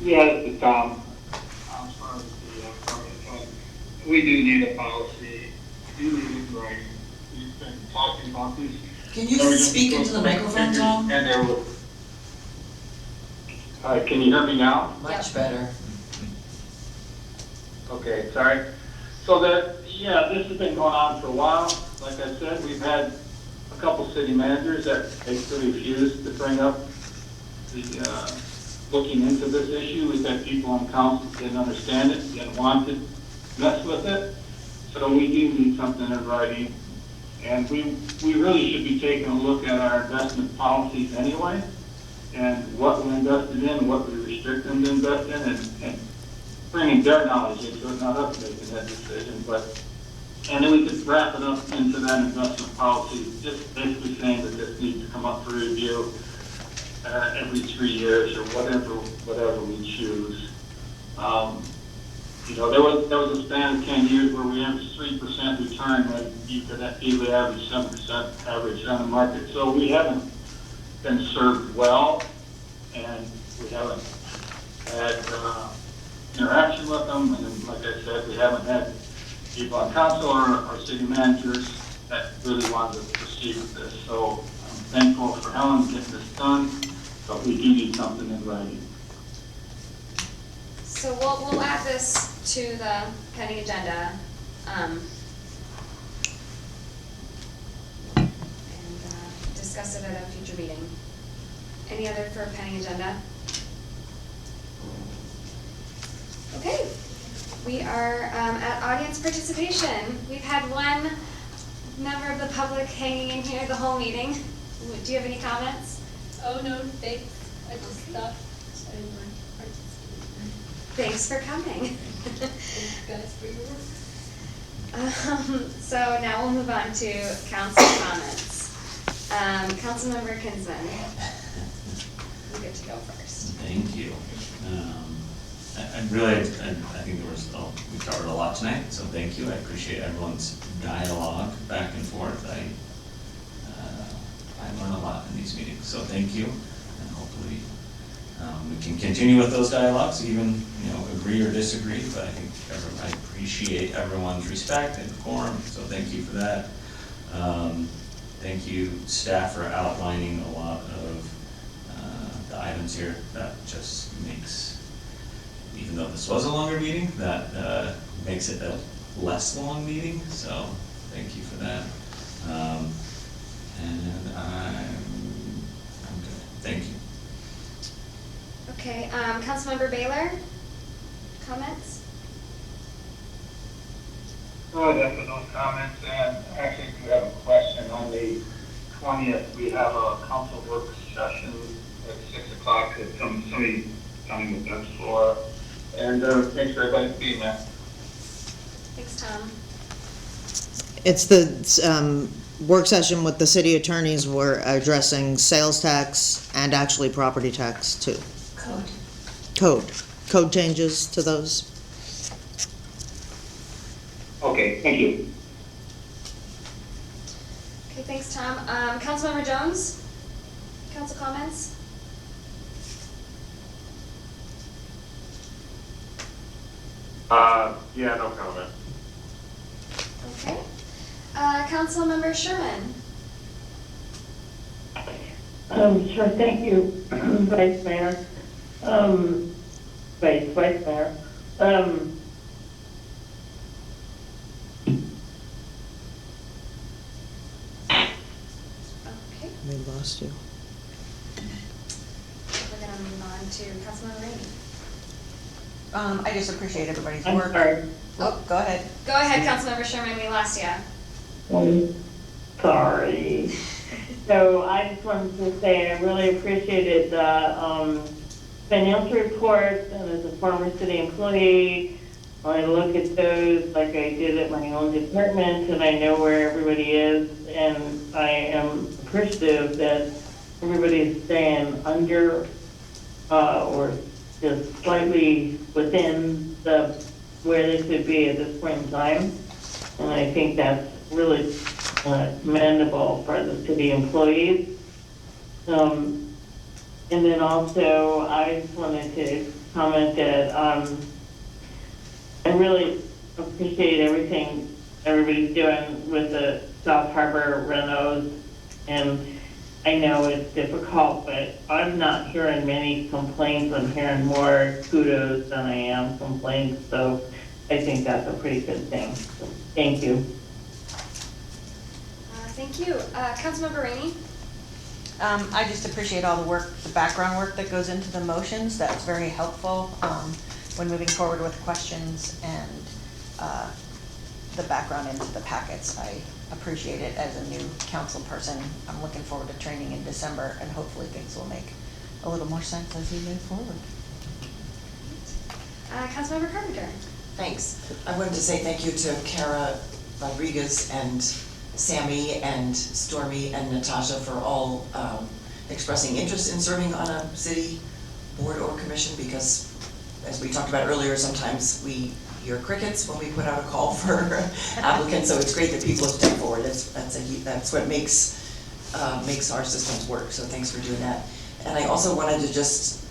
Yeah, this is Tom. I'm sorry, we do need a policy, we do need it in writing. We've been talking about this. Can you speak into the microphone, Tom? And there will. Can you hear me now? Much better. Okay, sorry. So this has been going on for a while. Like I said, we've had a couple city managers that basically refused to bring up the, looking into this issue. We've had people on council that didn't understand it, didn't want to mess with it. So we do need something in writing. And we really should be taking a look at our investment policies anyway, and what we invested in, what we restrict them to invest in, and bringing their knowledge into it, not us making that decision, and then we could wrap it up into that investment policy, just basically saying that this needs to come up for review every 3 years or whatever we choose. There was a span of 10 years where we averaged 3% return, when you could easily average 7% average on the market. So we haven't been served well, and we haven't had interaction with them. And like I said, we haven't had people on council or city managers that really wanted to proceed with this. So I'm thankful for Helen getting this done, but we do need something in writing. So we'll add this to the pending agenda. And discuss it at a future meeting. Any other for pending agenda? Okay, we are at audience participation. We've had one member of the public hanging in here the whole meeting. Do you have any comments? Oh, no, thanks. I just thought I didn't want to participate. Thanks for coming. Thanks, guys, for your work. So now we'll move on to council comments. Councilmember Kinsman, you get to go first. Thank you. I think we covered a lot tonight, so thank you. I appreciate everyone's dialogue back and forth. I learn a lot in these meetings, so thank you. And hopefully, we can continue with those dialogues, even, agree or disagree, but I think I appreciate everyone's respect and decorum, so thank you for that. Thank you, staff, for outlining a lot of the items here. That just makes, even though this was a longer meeting, that makes it a less long meeting, so thank you for that. And I'm good. Thank you. Okay, Councilmember Baylor, comments? Good, after those comments, and actually do have a question. On the 20th, we have a council work session at 6 o'clock. Somebody tell me what that's for. And thanks for everybody being there. Thanks, Tom. It's the work session with the city attorneys. We're addressing sales tax and actually property tax too. Code changes to those. Okay, thank you. Okay, thanks, Tom. Councilmember Jones, council comments? Yeah, no comment. Okay. Councilmember Sherman? Sure, thank you, Vice Mayor. Vice Mayor. Okay, We lost you. we're gonna move on to Councilmember Rainey. I just appreciate everybody's I'm work. sorry. Oh, go ahead. Go ahead, Councilmember Sherman, we lost you. I'm sorry. So I just wanted to say I really appreciated the financial reports, and as a former city employee, I look at those like I did at my own department, and I know where everybody is, and I am appreciative that everybody's staying under or just slightly within the where they should be at this point in time. And I think that's really commendable for the city employees. And then also, I just wanted to comment that I really appreciate everything everybody's doing with the South Harbor renos. And I know it's difficult, but I'm not hearing many complaints. I'm hearing more kudos than I am complaints. So I think that's a pretty good thing. So, thank you. Thank you. Councilmember Rainey? I just appreciate all the work, the background work that goes into the motions. That's very helpful when moving forward with questions, and the background into the packets. I appreciate it as a new council person. I'm looking forward to training in December, and hopefully things will make a little more sense as we move forward. Councilmember Carpenter? Thanks. I wanted to say thank you to Kara Rodriguez and Sammy and Stormy and Natasha for all expressing interest in serving on a city board or commission, because as we talked about earlier, sometimes we hear crickets when we put out a call for applicants, so it's great that people have stepped forward. That's what makes our systems work, so thanks for doing that. And I also wanted to just,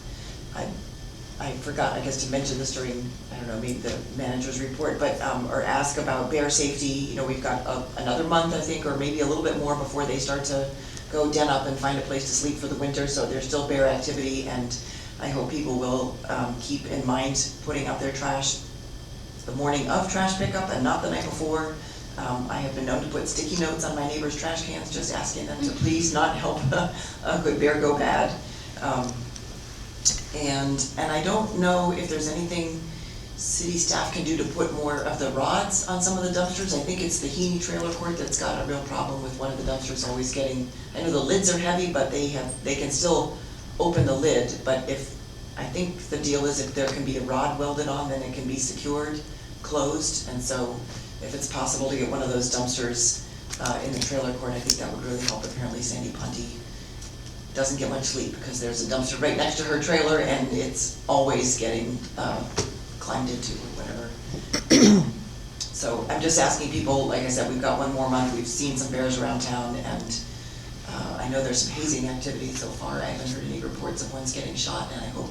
I forgot, I guess, to mention this during, I don't know, maybe the manager's report, but, or ask about bear safety. You know, we've got another month, I think, or maybe a little bit more before they start to go den up and find a place to sleep for the winter, so there's still bear activity, and I hope people will keep in mind putting out their trash the morning of trash pickup and not the night before. I have been known to put sticky notes on my neighbor's trash cans, just asking them to please not help a good bear go bad. And I don't know if there's anything city staff can do to put more of the rods on some of the dumpsters. I think it's the Heaney trailer court that's got a real problem with one of the dumpsters always getting, I know the lids are heavy, but they can still open the lid, but I think the deal is if there can be a rod welded on, then it can be secured, closed, and so if it's possible to get one of those dumpsters in the trailer court, I think that would really help. Apparently Sandy Punty doesn't get much sleep because there's a dumpster right next to her trailer, and it's always getting climbed into or whatever. So I'm just asking people, like I said, we've got one more month, we've seen some bears around town, and I know there's some hazing activity so far. I haven't heard any reports of ones getting shot, and I hope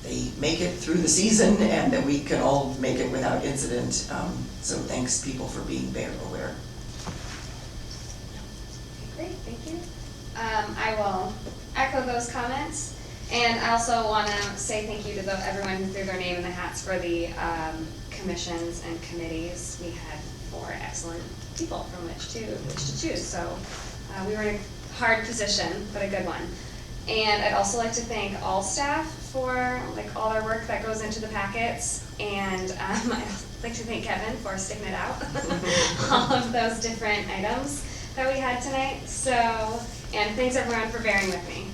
they make it through the season and that we can all make it without incident. So thanks, people, for being bear aware. Okay, great, thank you. I will echo those comments, and I also want to say thank you to everyone who threw their name in the hats for the commissions and committees. We had 4 excellent people from which to choose, so we were in a hard position, but a good one. And I'd also like to thank all staff for all their work that goes into the packets, and I'd like to thank Kevin for sticking it out, all of those different items that we had tonight. So, and thanks everyone for bearing with me.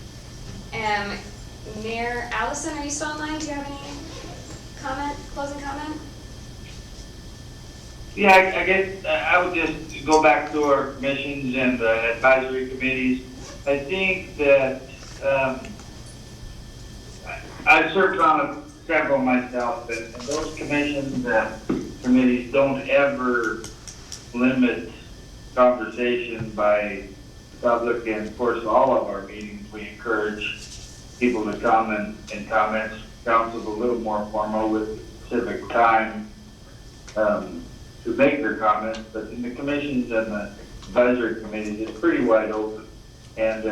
Mayor Allison, are you still online? Do you have any closing comment? Yeah, I guess I would just go back to our commissions and the advisory committees. I think that I've served on several myself, and those commissions and committees don't ever limit conversation by public, and of course all of our meetings we encourage people to comment and comments. Council's a little more formal with specific time to make their comments, but in the commissions and the advisory committees, it's pretty wide open. And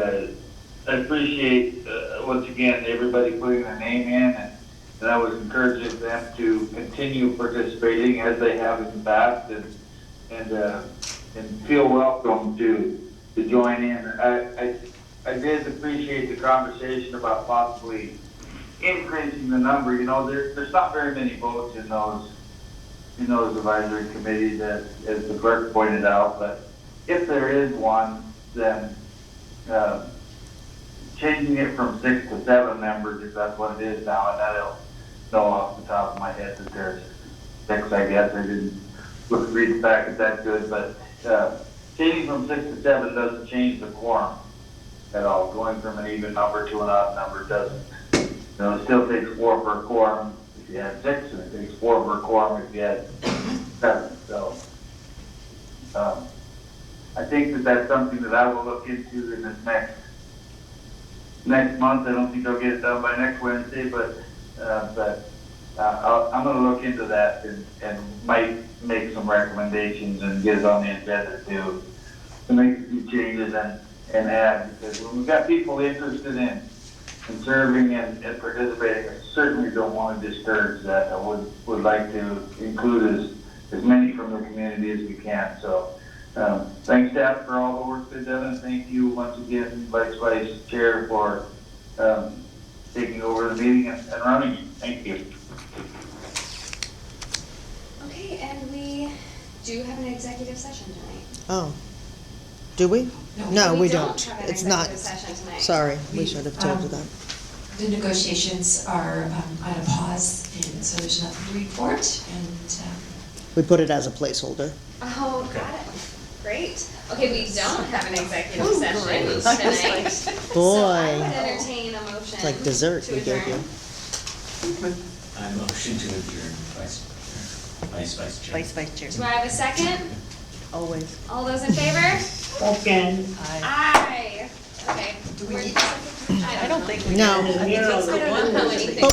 I appreciate, once again, everybody putting their name in, and I was encouraging them to continue participating as they have in the past, and feel welcome to join in. I did appreciate the conversation about possibly increasing the number. You know, there's not very many votes in those advisory committees, as the clerk pointed out, but if there is one, then changing it from 6 to 7 members, if that's what it is now, and I don't know off the top of my head that there's 6, I guess. I didn't read the packet that good, but changing from 6 to 7 doesn't change the quorum at all. Going from an even number to an odd number doesn't. You know, it still takes 4 per quorum if you had 6, and it takes 4 per quorum if you had 7. So I think that that's something that I will look into in this next month. I don't think I'll get it done by next Wednesday, but I'm going to look into that and might make some recommendations and get it on the agenda to make a few changes and add, because when we've got people interested in serving and participating, I certainly don't want to discourage that. I would like to include as many from the community as we can. So thanks, staff, for all the work they've done, and thank you once again, Vice Chair, for taking over the meeting and running it. Thank you. Okay, and we do have an executive session tonight. Oh, do we? No, we don't. have an It's not, executive session tonight. sorry, we should have told you that. The negotiations are on a pause, and so there's nothing to report, and We put it as a placeholder. Oh, got it. Great. Okay, we don't have an executive Oh, session great. tonight. So I Boy. would entertain a motion. It's like dessert to we gave you. adjourn. I motion to adjourn, Vice Chair. Vice Chair. Do I have a second? Always. All those in favor? Okay. Aye. Okay. Do we We're- need a second? I don't think we No. do. I don't know how anything.